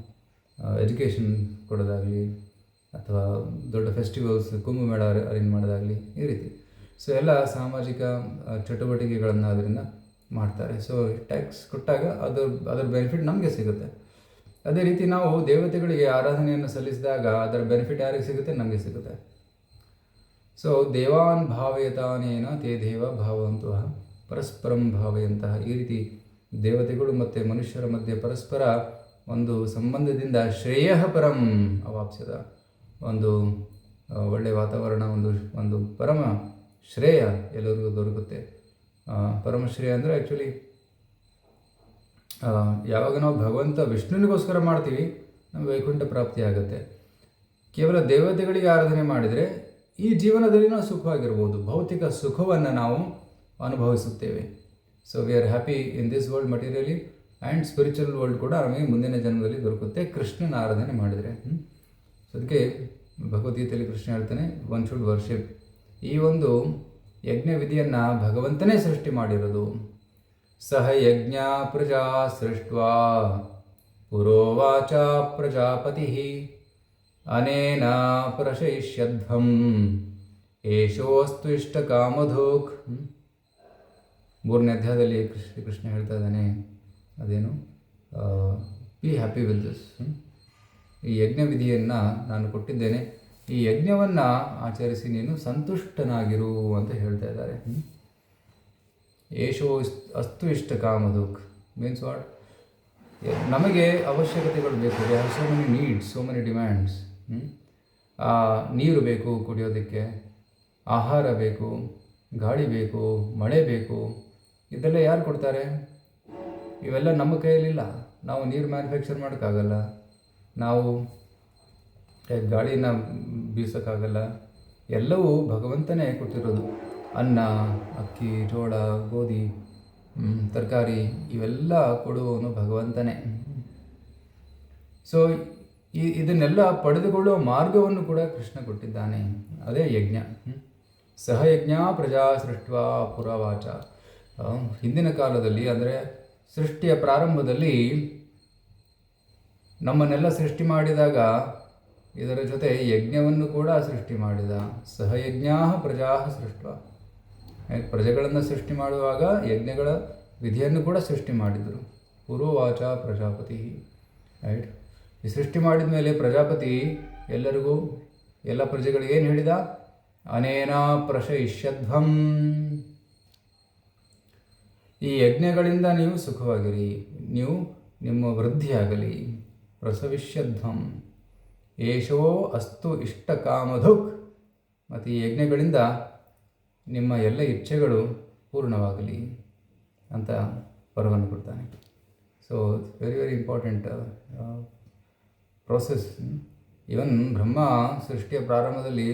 ಎಜುಕೇಷನ್ ಕೊಡೋದಾಗಲಿ, ಅಥವಾ ದೊಡ್ಡ ಫೆಸ್ಟಿವಲ್ಸ್ ಕುಂಭಮೇಳ ಅರೇಂಜ್ ಮಾಡೋದಾಗಲಿ, ಈ ರೀತಿ. ಸೊ ಎಲ್ಲ ಸಾಮಾಜಿಕ ಚಟುವಟಿಕೆಗಳನ್ನು ಅದರಿಂದ ಮಾಡ್ತಾರೆ. ಸೊ ಟ್ಯಾಕ್ಸ್ ಕೊಟ್ಟಾಗ ಅದರ ಬೆನಿಫಿಟ್ ನಮಗೆ ಸಿಗುತ್ತೆ. ಅದೇ ರೀತಿ ನಾವು ದೇವತೆಗಳಿಗೆ ಆರಾಧನೆಯನ್ನು ಸಲ್ಲಿಸಿದಾಗ ಅದರ ಬೆನಿಫಿಟ್ ಯಾರಿಗೆ ಸಿಗುತ್ತೆ? ನಮಗೆ ಸಿಗುತ್ತೆ. ಸೊ ದೇವಾನ್ ಭಾವಯತಾನೇನ ತೇ ದೇವ ಭಾವಂತಹ ಪರಸ್ಪರಂ ಭಾವಯಂತಹ, ಈ ರೀತಿ ದೇವತೆಗಳು ಮತ್ತು ಮನುಷ್ಯರ ಮಧ್ಯೆ ಪರಸ್ಪರ ಒಂದು ಸಂಬಂಧದಿಂದ ಶ್ರೇಯಃ ಪರಂ ಅವಾಪ್ಸ್ಯದ, ಒಂದು ಒಳ್ಳೆಯ ವಾತಾವರಣ, ಒಂದು ಪರಮ ಶ್ರೇಯ ಎಲ್ಲರಿಗೂ ದೊರಕುತ್ತೆ. ಪರಮಶ್ರೇಯ ಅಂದರೆ ಆ್ಯಕ್ಚುಲಿ ಯಾವಾಗ ನಾವು ಭಗವಂತ ವಿಷ್ಣುವಿಗೋಸ್ಕರ ಮಾಡ್ತೀವಿ, ನಮಗೆ ವೈಕುಂಠ ಪ್ರಾಪ್ತಿ ಆಗುತ್ತೆ. ಕೇವಲ ದೇವತೆಗಳಿಗೆ ಆರಾಧನೆ ಮಾಡಿದರೆ ಈ ಜೀವನದಲ್ಲಿ ನಾವು ಸುಖವಾಗಿರ್ಬೋದು, ಭೌತಿಕ ಸುಖವನ್ನು ನಾವು ಅನುಭವಿಸುತ್ತೇವೆ. So we are happy in this world materially, and spiritual world ಕೂಡ ನಮಗೆ ಮುಂದಿನ ಜನ್ಮದಲ್ಲಿ ದೊರಕುತ್ತೆ ಕೃಷ್ಣನ ಆರಾಧನೆ ಮಾಡಿದರೆ. ಸೊ ಅದಕ್ಕೆ ಭಗವದ್ಗೀತೆಯಲ್ಲಿ ಕೃಷ್ಣ ಹೇಳ್ತಾನೆ, ಒನ್ ಶುಡ್ ವರ್ಷಿಪ್. ಈ ಒಂದು ಯಜ್ಞ ವಿಧಿಯನ್ನು ಭಗವಂತನೇ ಸೃಷ್ಟಿ ಮಾಡಿರೋದು. ಸಹ ಯಜ್ಞ ಪ್ರಜಾ ಸೃಷ್ಟ್ವಾ ಪುರೋವಾಚ ಪ್ರಜಾಪತಿ ಅನೇನ ಪ್ರಶಯಿಷ್ಯಧ್ವಂ ಏಷೋಸ್ತು ಇಷ್ಟ ಕಾಮಧೋಕ್. 3ನೇ ಅಧ್ಯಾಯದಲ್ಲಿ ಕೃಷ್ಣ ಹೇಳ್ತಾ ಇದ್ದಾನೆ, ಅದೇನು, ಬಿ ಹ್ಯಾಪಿ ವಿತ್ ದಿಸ್. ಈ ಯಜ್ಞ ವಿಧಿಯನ್ನು ನಾನು ಕೊಟ್ಟಿದ್ದೇನೆ, ಈ ಯಜ್ಞವನ್ನು ಆಚರಿಸಿ ನೀನು ಸಂತುಷ್ಟನಾಗಿರು ಅಂತ ಹೇಳ್ತಾ ಇದ್ದಾರೆ. ಏಷೋ ಅಸ್ತು ಇಷ್ಟ ಕಾಮಧೋಕ್ ಮೀನ್ಸ್ ವಾಟ್? ನಮಗೆ ಅವಶ್ಯಕತೆಗಳು ಬೇಕು. They have so many needs, so many demands. ನೀರು ಬೇಕು ಕುಡಿಯೋದಕ್ಕೆ, ಆಹಾರ ಬೇಕು, ಗಾಳಿ ಬೇಕು, ಮಳೆ ಬೇಕು. ಇದೆಲ್ಲ ಯಾರು ಕೊಡ್ತಾರೆ? ಇವೆಲ್ಲ ನಮ್ಮ ಕೈಯಲ್ಲಿಲ್ಲ. ನಾವು ನೀರು ಮ್ಯಾನುಫ್ಯಾಕ್ಚರ್ ಮಾಡೋಕ್ಕಾಗಲ್ಲ, ನಾವು ಗಾಳಿನ ಬೀಸೋಕ್ಕಾಗಲ್ಲ. ಎಲ್ಲವೂ ಭಗವಂತನೇ ಕೊಟ್ಟಿರೋದು. ಅನ್ನ, ಅಕ್ಕಿ, ಜೋಳ, ಗೋಧಿ, ತರಕಾರಿ ಇವೆಲ್ಲ ಕೊಡುವವನು ಭಗವಂತನೇ. ಸೊ ಇದನ್ನೆಲ್ಲ ಪಡೆದುಕೊಳ್ಳುವ ಮಾರ್ಗವನ್ನು ಕೂಡ ಕೃಷ್ಣ ಕೊಟ್ಟಿದ್ದಾನೆ. ಅದೇ ಯಜ್ಞ. ಸಹಯಜ್ಞ ಪ್ರಜಾ ಸೃಷ್ಟ್ವಾ ಪುರವಾಚ. ಹಿಂದಿನ ಕಾಲದಲ್ಲಿ, ಅಂದರೆ ಸೃಷ್ಟಿಯ ಪ್ರಾರಂಭದಲ್ಲಿ ನಮ್ಮನ್ನೆಲ್ಲ ಸೃಷ್ಟಿ ಮಾಡಿದಾಗ ಇದರ ಜೊತೆ ಯಜ್ಞವನ್ನು ಕೂಡ ಸೃಷ್ಟಿ ಮಾಡಿದ. ಸಹಯಜ್ಞಾ ಪ್ರಜಾ ಸೃಷ್ಟ, ಪ್ರಜೆಗಳನ್ನು ಸೃಷ್ಟಿ ಮಾಡುವಾಗ ಯಜ್ಞಗಳ ವಿಧಿಯನ್ನು ಕೂಡ ಸೃಷ್ಟಿ ಮಾಡಿದರು. ಪೂರ್ವವಾಚ ಪ್ರಜಾಪತಿ, ರೈಟ್. ಈ ಸೃಷ್ಟಿ ಮಾಡಿದ ಮೇಲೆ ಪ್ರಜಾಪತಿ ಎಲ್ಲರಿಗೂ, ಎಲ್ಲ ಪ್ರಜೆಗಳಿಗೆ ಏನು ಹೇಳಿದ? ಅನೇನ ಪ್ರಶಯಿಷ್ಯಧ್ವಂ, ಈ ಯಜ್ಞಗಳಿಂದ ನೀವು ಸುಖವಾಗಿರಿ, ನೀವು ನಿಮ್ಮ ವೃದ್ಧಿಯಾಗಲಿ. ಪ್ರಸವಿಷ್ಯಧ್ವಂ ಏಷೋ ಅಸ್ತು ಇಷ್ಟ ಕಾಮಧುಕ್, ಮತ್ತು ಈ ಯಜ್ಞಗಳಿಂದ ನಿಮ್ಮ ಎಲ್ಲ ಇಚ್ಛೆಗಳು ಪೂರ್ಣವಾಗಲಿ ಅಂತ ವರವನ್ನು ಕೊಡ್ತಾನೆ. So very very important process. Even Brahma ಸೃಷ್ಟಿಯ ಪ್ರಾರಂಭದಲ್ಲಿ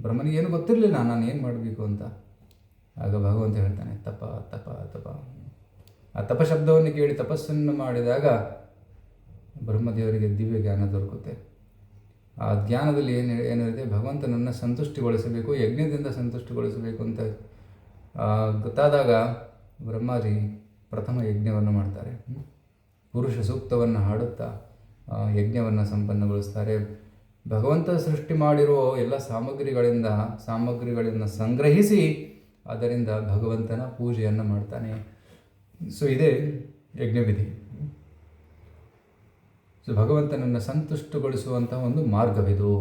ಬ್ರಹ್ಮನಿಗೇನು ಗೊತ್ತಿರಲಿಲ್ಲ ನಾನು ಏನು ಮಾಡಬೇಕು ಅಂತ. ಆಗ ಭಗವಂತ ಹೇಳ್ತಾನೆ ತಪ ತಪ ತಪ. ಆ ತಪ ಶಬ್ದವನ್ನು ಕೇಳಿ ತಪಸ್ಸನ್ನು ಮಾಡಿದಾಗ ಬ್ರಹ್ಮದೇವರಿಗೆ ದಿವ್ಯ ಜ್ಞಾನ ದೊರಕುತ್ತೆ. ಆ ಜ್ಞಾನದಲ್ಲಿ ಏನಿದೆ, ಭಗವಂತನನ್ನು ಸಂತುಷ್ಟಿಗೊಳಿಸಬೇಕು, ಯಜ್ಞದಿಂದ ಸಂತುಷ್ಟಿಗೊಳಿಸಬೇಕು ಅಂತ ಗೊತ್ತಾದಾಗ ಬ್ರಹ್ಮಾಜಿ ಪ್ರಥಮ ಯಜ್ಞವನ್ನು ಮಾಡ್ತಾರೆ. ಪುರುಷ ಸೂಕ್ತವನ್ನು ಹಾಡುತ್ತಾ ಯಜ್ಞವನ್ನು ಸಂಪನ್ನಗೊಳಿಸ್ತಾರೆ. ಭಗವಂತ ಸೃಷ್ಟಿ ಮಾಡಿರುವ ಎಲ್ಲ ಸಾಮಗ್ರಿಗಳನ್ನು ಸಂಗ್ರಹಿಸಿ ಅದರಿಂದ ಭಗವಂತನ ಪೂಜೆಯನ್ನು ಮಾಡ್ತಾನೆ. ಸೊ ಇದೇ ಯಜ್ಞವಿಧಿ. ಸೊ ಭಗವಂತನನ್ನು ಸಂತುಷ್ಟಗೊಳಿಸುವಂತಹ ಒಂದು ಮಾರ್ಗವಿದು.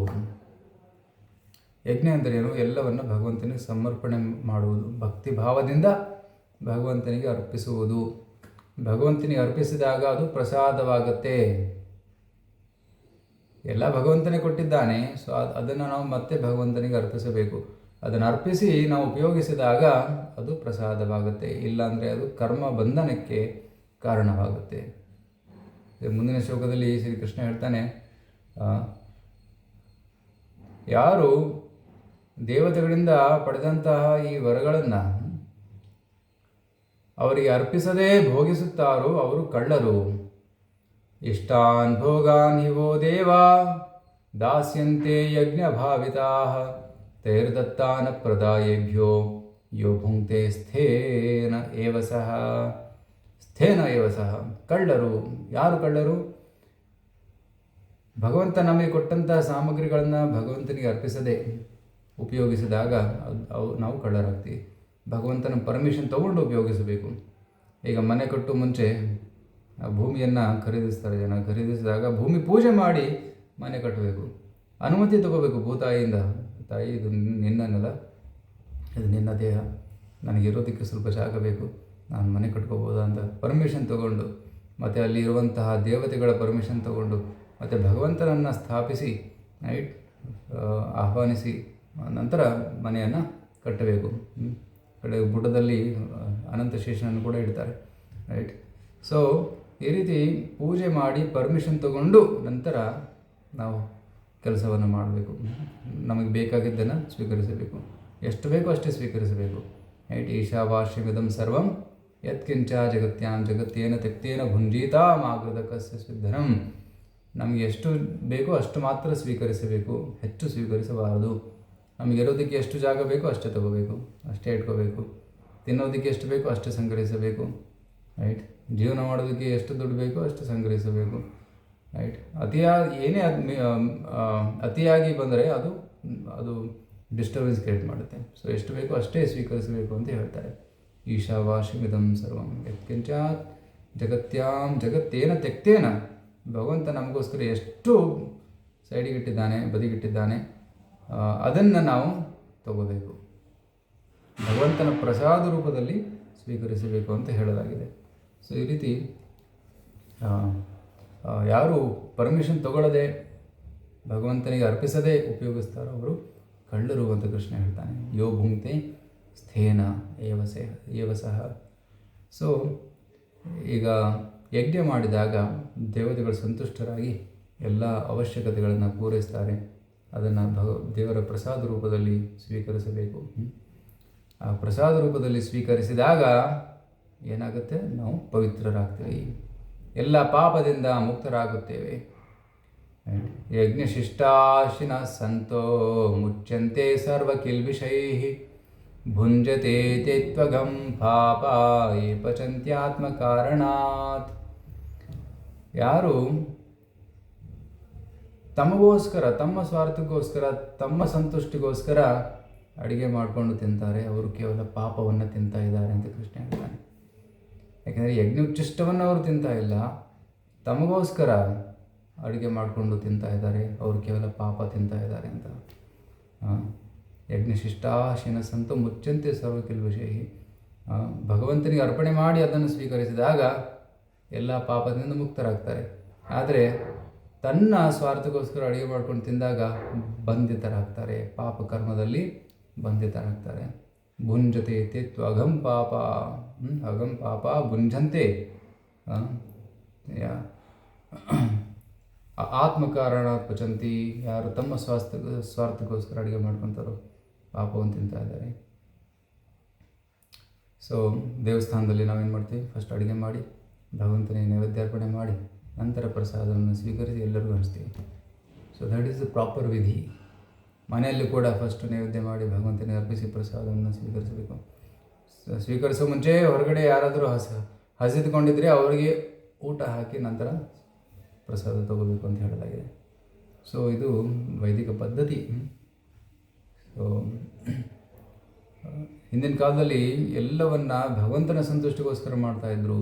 ಯಜ್ಞ ಅಂದರೇನು? ಎಲ್ಲವನ್ನು ಭಗವಂತನಿಗೆ ಸಮರ್ಪಣೆ ಮಾಡುವುದು, ಭಕ್ತಿ ಭಾವದಿಂದ ಭಗವಂತನಿಗೆ ಅರ್ಪಿಸುವುದು. ಭಗವಂತನಿಗೆ ಅರ್ಪಿಸಿದಾಗ ಅದು ಪ್ರಸಾದವಾಗುತ್ತೆ. ಎಲ್ಲ ಭಗವಂತನೇ ಕೊಟ್ಟಿದ್ದಾನೆ. ಸೊ ಅದನ್ನು ನಾವು ಮತ್ತೆ ಭಗವಂತನಿಗೆ ಅರ್ಪಿಸಬೇಕು. ಅದನ್ನು ಅರ್ಪಿಸಿ ನಾವು ಉಪಯೋಗಿಸಿದಾಗ ಅದು ಪ್ರಸಾದವಾಗುತ್ತೆ. ಇಲ್ಲಾಂದರೆ ಅದು ಕರ್ಮ ಬಂಧನಕ್ಕೆ ಕಾರಣವಾಗುತ್ತೆ. ಮುಂದಿನ ಶ್ಲೋಕದಲ್ಲಿ ಶ್ರೀಕೃಷ್ಣ ಹೇಳ್ತಾನೆ, ಯಾರು ದೇವತೆಗಳಿಂದ ಪಡೆದಂತಹ ಈ ವರಗಳನ್ನು ಅವರಿಗೆ ಅರ್ಪಿಸದೇ ಭೋಗಿಸುತ್ತಾರೋ ಅವರು ಕಳ್ಳರು. ಇಷ್ಟಾನ್ ಭೋಗಾನ್ ಇವೋ ದೇವಾ ದಾಸ್ಯಂತೆ ಯಜ್ಞ ಭಾವಿತಾ ತೈರ್ದತ್ತಾನ ಪ್ರದಾಯೇಭ್ಯೋ ಯೋ ಭುಂಕ್ತೆ ಸ್ಥೇನ ಏವ ಸಹ. ಕಳ್ಳರು. ಯಾರು ಕಳ್ಳರು? ಭಗವಂತ ನಮಗೆ ಕೊಟ್ಟಂತಹ ಸಾಮಗ್ರಿಗಳನ್ನು ಭಗವಂತನಿಗೆ ಅರ್ಪಿಸದೆ ಉಪಯೋಗಿಸಿದಾಗ ನಾವು ಕಳ್ಳರಾಗ್ತೀವಿ. ಭಗವಂತನ ಪರ್ಮಿಷನ್ ತಗೊಂಡು ಉಪಯೋಗಿಸಬೇಕು. ಈಗ ಮನೆ ಕಟ್ಟು ಮುಂಚೆ ಭೂಮಿಯನ್ನು ಖರೀದಿಸ್ತಾರೆ ಜನ. ಖರೀದಿಸಿದಾಗ ಭೂಮಿ ಪೂಜೆ ಮಾಡಿ ಮನೆ ಕಟ್ಟಬೇಕು. ಅನುಮತಿ ತಗೋಬೇಕು ಭೂತಾಯಿಯಿಂದ. ತಾಯಿ, ಇದು ನಿನ್ನ ನೆಲ, ಇದು ನಿನ್ನ ದೇಹ, ನನಗಿರೋದಕ್ಕೆ ಸ್ವಲ್ಪ ಜಾಗ ಬೇಕು, ನಾನು ಮನೆ ಕಟ್ಕೋಬೋದಾ ಅಂತ ಪರ್ಮಿಷನ್ ತಗೊಂಡು, ಮತ್ತು ಅಲ್ಲಿ ಇರುವಂತಹ ದೇವತೆಗಳ ಪರ್ಮಿಷನ್ ತಗೊಂಡು, ಮತ್ತು ಭಗವಂತನನ್ನು ಸ್ಥಾಪಿಸಿ ಆಹ್ವಾನಿಸಿ ನಂತರ ಮನೆಯನ್ನು ಕಟ್ಟಬೇಕು. ಕಡೆ ಬುಡದಲ್ಲಿ ಅನಂತ ಶೇಷನನ್ನು ಕೂಡ ಇಡ್ತಾರೆ, ರೈಟ್. ಸೊ ಈ ರೀತಿ ಪೂಜೆ ಮಾಡಿ ಪರ್ಮಿಷನ್ ತಗೊಂಡು ನಂತರ ನಾವು ಕೆಲಸವನ್ನು ಮಾಡಬೇಕು. ನಮಗೆ ಬೇಕಾಗಿದ್ದನ್ನು ಸ್ವೀಕರಿಸಬೇಕು. ಎಷ್ಟು ಬೇಕೋ ಅಷ್ಟೇ ಸ್ವೀಕರಿಸಬೇಕು, ರೈಟ್. ಈಶಾವಾಸ್ಯಮಿದಂ ಸರ್ವಂ ಯತ್ಕಿಂಚ ಜಗತ್ಯಾಂ ಜಗತ್ತೇನ ತೆಕ್ತೇನ ಭುಂಜೀತಾ ಮಾಗೃದಕಸ್ಯ ಸಿದ್ಧನಂ. ನಮಗೆ ಎಷ್ಟು ಬೇಕೋ ಅಷ್ಟು ಮಾತ್ರ ಸ್ವೀಕರಿಸಬೇಕು, ಹೆಚ್ಚು ಸ್ವೀಕರಿಸಬಾರದು. ನಮಗಿರೋದಕ್ಕೆ ಎಷ್ಟು ಜಾಗ ಬೇಕೋ ಅಷ್ಟೇ ತಗೋಬೇಕು, ಅಷ್ಟೇ ಇಟ್ಕೋಬೇಕು. ತಿನ್ನೋದಕ್ಕೆ ಎಷ್ಟು ಬೇಕೋ ಅಷ್ಟೇ ಸಂಗ್ರಹಿಸಬೇಕು, ರೈಟ್. ಜೀವನ ಮಾಡೋದಕ್ಕೆ ಎಷ್ಟು ದುಡ್ಡು ಬೇಕೋ ಅಷ್ಟು ಸಂಗ್ರಹಿಸಬೇಕು, ರೈಟ್. ಅತಿಯಾಗಿ ಬಂದರೆ ಅದು ಡಿಸ್ಟರ್ಬೆನ್ಸ್ ಕ್ರಿಯೇಟ್ ಮಾಡುತ್ತೆ. ಸೊ ಎಷ್ಟು ಬೇಕೋ ಅಷ್ಟೇ ಸ್ವೀಕರಿಸಬೇಕು ಅಂತ ಹೇಳ್ತಾರೆ. ಈಶಾವಾಸ್ಯಮಿದಂ ಸರ್ವಂ ಯತ್ಕಿಂಚ ಜಗತ್ಯಾಂ ಜಗತ್ತೇನ ತೆಕ್ತೇನ. ಭಗವಂತ ನಮಗೋಸ್ಕರ ಎಷ್ಟು ಸೈಡಿಗಿಟ್ಟಿದ್ದಾನೆ, ಬದಿಗಿಟ್ಟಿದ್ದಾನೆ, ಅದನ್ನು ನಾವು ತಗೋಬೇಕು. ಭಗವಂತನ ಪ್ರಸಾದ ರೂಪದಲ್ಲಿ ಸ್ವೀಕರಿಸಬೇಕು ಅಂತ ಹೇಳಲಾಗಿದೆ. ಸೊ ಈ ರೀತಿ ಯಾರು ಪರ್ಮಿಷನ್ ತಗೊಳ್ಳದೆ ಭಗವಂತನಿಗೆ ಅರ್ಪಿಸದೆ ಉಪಯೋಗಿಸ್ತಾರೋ ಅವರು ಕಳ್ಳರು ಅಂತ ಕೃಷ್ಣ ಹೇಳ್ತಾನೆ. ಯೋ ಭುಂಕ್ತೆ ಸ್ಥೇನ ಏವ ಸಹ. ಸೊ ಈಗ ಯಜ್ಞ ಮಾಡಿದಾಗ ದೇವತೆಗಳು ಸಂತುಷ್ಟರಾಗಿ ಎಲ್ಲ ಅವಶ್ಯಕತೆಗಳನ್ನು ಪೂರೈಸ್ತಾರೆ. ಅದನ್ನು ದೇವರ ಪ್ರಸಾದ ರೂಪದಲ್ಲಿ ಸ್ವೀಕರಿಸಬೇಕು. ಆ ಪ್ರಸಾದ ರೂಪದಲ್ಲಿ ಸ್ವೀಕರಿಸಿದಾಗ ಏನಾಗುತ್ತೆ? ನಾವು ಪವಿತ್ರರಾಗ್ತೇವೆ, ಎಲ್ಲ ಪಾಪದಿಂದ ಮುಕ್ತರಾಗುತ್ತೇವೆ. ಯಜ್ಞಶಿಷ್ಟಾಶಿನ ಸಂತೋ ಮುಚ್ಯಂತೆ ಸರ್ವ ಕಿಲ್ಬಿಷೈ ಭುಂಜತೆ ತೇತ್ವಗಂ ಪಾಪ ಯೇ ಪಚಂತ್ಯಾತ್ಮ ಕಾರಣಾತ್. ಯಾರು ತಮಗೋಸ್ಕರ, ತಮ್ಮ ಸ್ವಾರ್ಥಕ್ಕೋಸ್ಕರ, ತಮ್ಮ ಸಂತುಷ್ಟಿಗೋಸ್ಕರ ಅಡುಗೆ ಮಾಡಿಕೊಂಡು ತಿಂತಾರೆ, ಅವರು ಕೇವಲ ಪಾಪವನ್ನು ತಿಂತಾ ಇದ್ದಾರೆ ಅಂತ ಕೃಷ್ಣ ಹೇಳ್ತಾನೆ. ಯಾಕೆಂದರೆ ಯಜ್ಞೋಚ್ಚಿಷ್ಟವನ್ನು ಅವರು ತಿಂತಾ ಇಲ್ಲ, ತಮಗೋಸ್ಕರ ಅಡುಗೆ ಮಾಡಿಕೊಂಡು ತಿಂತಾ ಇದ್ದಾರೆ, ಅವರು ಕೇವಲ ಪಾಪ ತಿಂತಾ ಇದ್ದಾರೆ ಅಂತ. ಯಜ್ಞಶಿಷ್ಟಾಶೀನ ಸಂತು ಮುಚ್ಚಂತೆ ಸರ್ವಕಿಲ್ವಿಷಯಿ. ಭಗವಂತನಿಗೆ ಅರ್ಪಣೆ ಮಾಡಿ ಅದನ್ನು ಸ್ವೀಕರಿಸಿದಾಗ ಎಲ್ಲ ಪಾಪದಿಂದ ಮುಕ್ತರಾಗ್ತಾರೆ. ಆದರೆ ತನ್ನ ಸ್ವಾರ್ಥಕ್ಕೋಸ್ಕರ ಅಡುಗೆ ಮಾಡ್ಕೊಂಡು ತಿಂದಾಗ ಬಂಧಿತರಾಗ್ತಾರೆ, ಪಾಪ ಕರ್ಮದಲ್ಲಿ ಬಂಧಿತರಾಗ್ತಾರೆ. ಭುಂಜತೆ ತೇತ್ವ ಅಗಂ ಪಾಪ ಭುಂಜಂತೆ. ಆತ್ಮಕಾರಣ ಪಚಂತಿ. ಯಾರು ತಮ್ಮ ಸ್ವಾರ್ಥಕ್ಕೋಸ್ಕರ ಅಡುಗೆ ಮಾಡ್ಕೊತಾರೋ ಪಾಪವನ್ನು ತಿಂತಾ ಇದ್ದಾರೆ. ಸೊ ದೇವಸ್ಥಾನದಲ್ಲಿ ನಾವೇನು ಮಾಡ್ತೀವಿ, ಫಸ್ಟ್ ಅಡುಗೆ ಮಾಡಿ ಭಗವಂತನಿಗೆ ನೈವೇದ್ಯ ಅರ್ಪಣೆ ಮಾಡಿ ನಂತರ ಪ್ರಸಾದವನ್ನು ಸ್ವೀಕರಿಸಿ ಎಲ್ಲರಿಗೂ ಹಂಚ್ತೀವಿ. So that is the proper ವಿಧಿ. ಮನೆಯಲ್ಲಿ ಕೂಡ ಫಸ್ಟ್ ನೈವೇದ್ಯ ಮಾಡಿ ಭಗವಂತನಿಗೆ ಅರ್ಪಿಸಿ ಪ್ರಸಾದವನ್ನು ಸ್ವೀಕರಿಸಬೇಕು. ಸ್ವೀಕರಿಸೋ ಮುಂಚೆ ಹೊರಗಡೆ ಯಾರಾದರೂ ಹಸಿದುಕೊಂಡಿದ್ರೆ ಅವರಿಗೆ ಊಟ ಹಾಕಿ ನಂತರ ಪ್ರಸಾದ ತಗೋಬೇಕು ಅಂತ ಹೇಳಲಾಗಿದೆ. ಸೊ ಇದು ವೈದಿಕ ಪದ್ಧತಿ. ಸೊ ಹಿಂದಿನ ಕಾಲದಲ್ಲಿ ಎಲ್ಲವನ್ನ ಭಗವಂತನ ಸಂತುಷ್ಟಿಗೋಸ್ಕರ ಮಾಡ್ತಾಯಿದ್ರು.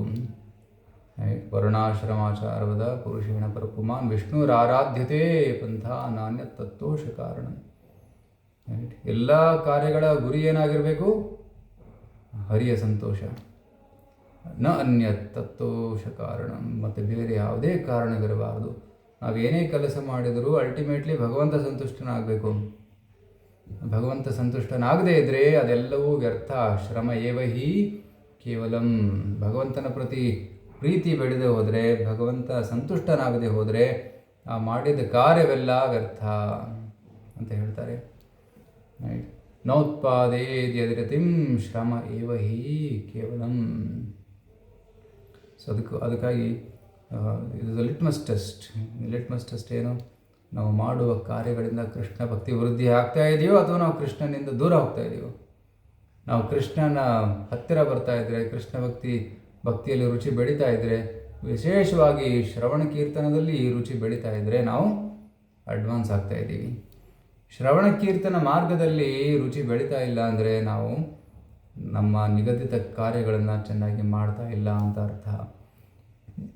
ವರ್ಣಾಶ್ರಮಾಚಾರವದ ಪುರುಷೇಣ ಪರಪುಮಾನ್ ವಿಷ್ಣುರಾರಾಧ್ಯತೆ ಪಂಥ ನಾಣ್ಯ ತತ್ವೋಷ ಕಾರಣ. ಎಲ್ಲ ಕಾರ್ಯಗಳ ಗುರಿ ಏನಾಗಿರಬೇಕು? ಹರಿಯ ಸಂತೋಷ, ನ ಅನ್ಯ ತತ್ವೋಷ ಕಾರಣ. ಮತ್ತು ಬೇರೆ ಯಾವುದೇ ಕಾರಣವಿರಬಾರದು. ನಾವೇನೇ ಕೆಲಸ ಮಾಡಿದರೂ ಅಲ್ಟಿಮೇಟ್ಲಿ ಭಗವಂತ ಸಂತುಷ್ಟನಾಗಬೇಕು. ಭಗವಂತ ಸಂತುಷ್ಟನಾಗದೇ ಇದ್ದರೆ ಅದೆಲ್ಲವೂ ವ್ಯರ್ಥ. ಶ್ರಮ ಏವ ಹಿ ಕೇವಲಂ. ಭಗವಂತನ ಪ್ರತಿ ಪ್ರೀತಿ ಬೆಳೆದೇ ಹೋದರೆ, ಭಗವಂತ ಸಂತುಷ್ಟನಾಗದೆ ಹೋದರೆ ಆ ಮಾಡಿದ ಕಾರ್ಯವೆಲ್ಲ ವ್ಯರ್ಥ ಅಂತ ಹೇಳ್ತಾರೆ. ನೌತ್ಪಾದೇದ್ಯತಿಂ ಶ್ರಮ ಏವ ಹಿ ಕೇವಲಂ. ಸೊ ಅದಕ್ಕಾಗಿ ಇದು ಲಿಟ್ಮಸ್ ಟೆಸ್ಟ್ ಏನು? ನಾವು ಮಾಡುವ ಕಾರ್ಯಗಳಿಂದ ಕೃಷ್ಣ ಭಕ್ತಿ ವೃದ್ಧಿ ಆಗ್ತಾ ಇದೆಯೋ ಅಥವಾ ನಾವು ಕೃಷ್ಣನಿಂದ ದೂರ ಹೋಗ್ತಾ ಇದೆಯೋ? ನಾವು ಕೃಷ್ಣನ ಹತ್ತಿರ ಬರ್ತಾ ಇದ್ದರೆ, ಕೃಷ್ಣ ಭಕ್ತಿಯಲ್ಲಿ ರುಚಿ ಬೆಳೀತಾ ಇದ್ದರೆ, ವಿಶೇಷವಾಗಿ ಶ್ರವಣ ಕೀರ್ತನದಲ್ಲಿ ರುಚಿ ಬೆಳೀತಾ ಇದ್ದರೆ ನಾವು ಅಡ್ವಾನ್ಸ್ ಆಗ್ತಾ ಇದ್ದೀವಿ. ಶ್ರವಣ ಕೀರ್ತನ ಮಾರ್ಗದಲ್ಲಿ ರುಚಿ ಬೆಳೀತಾ ಇಲ್ಲ ಅಂದರೆ ನಾವು ನಮ್ಮ ನಿಗದಿತ ಕಾರ್ಯಗಳನ್ನು ಚೆನ್ನಾಗಿ ಮಾಡ್ತಾ ಇಲ್ಲ ಅಂತ ಅರ್ಥ.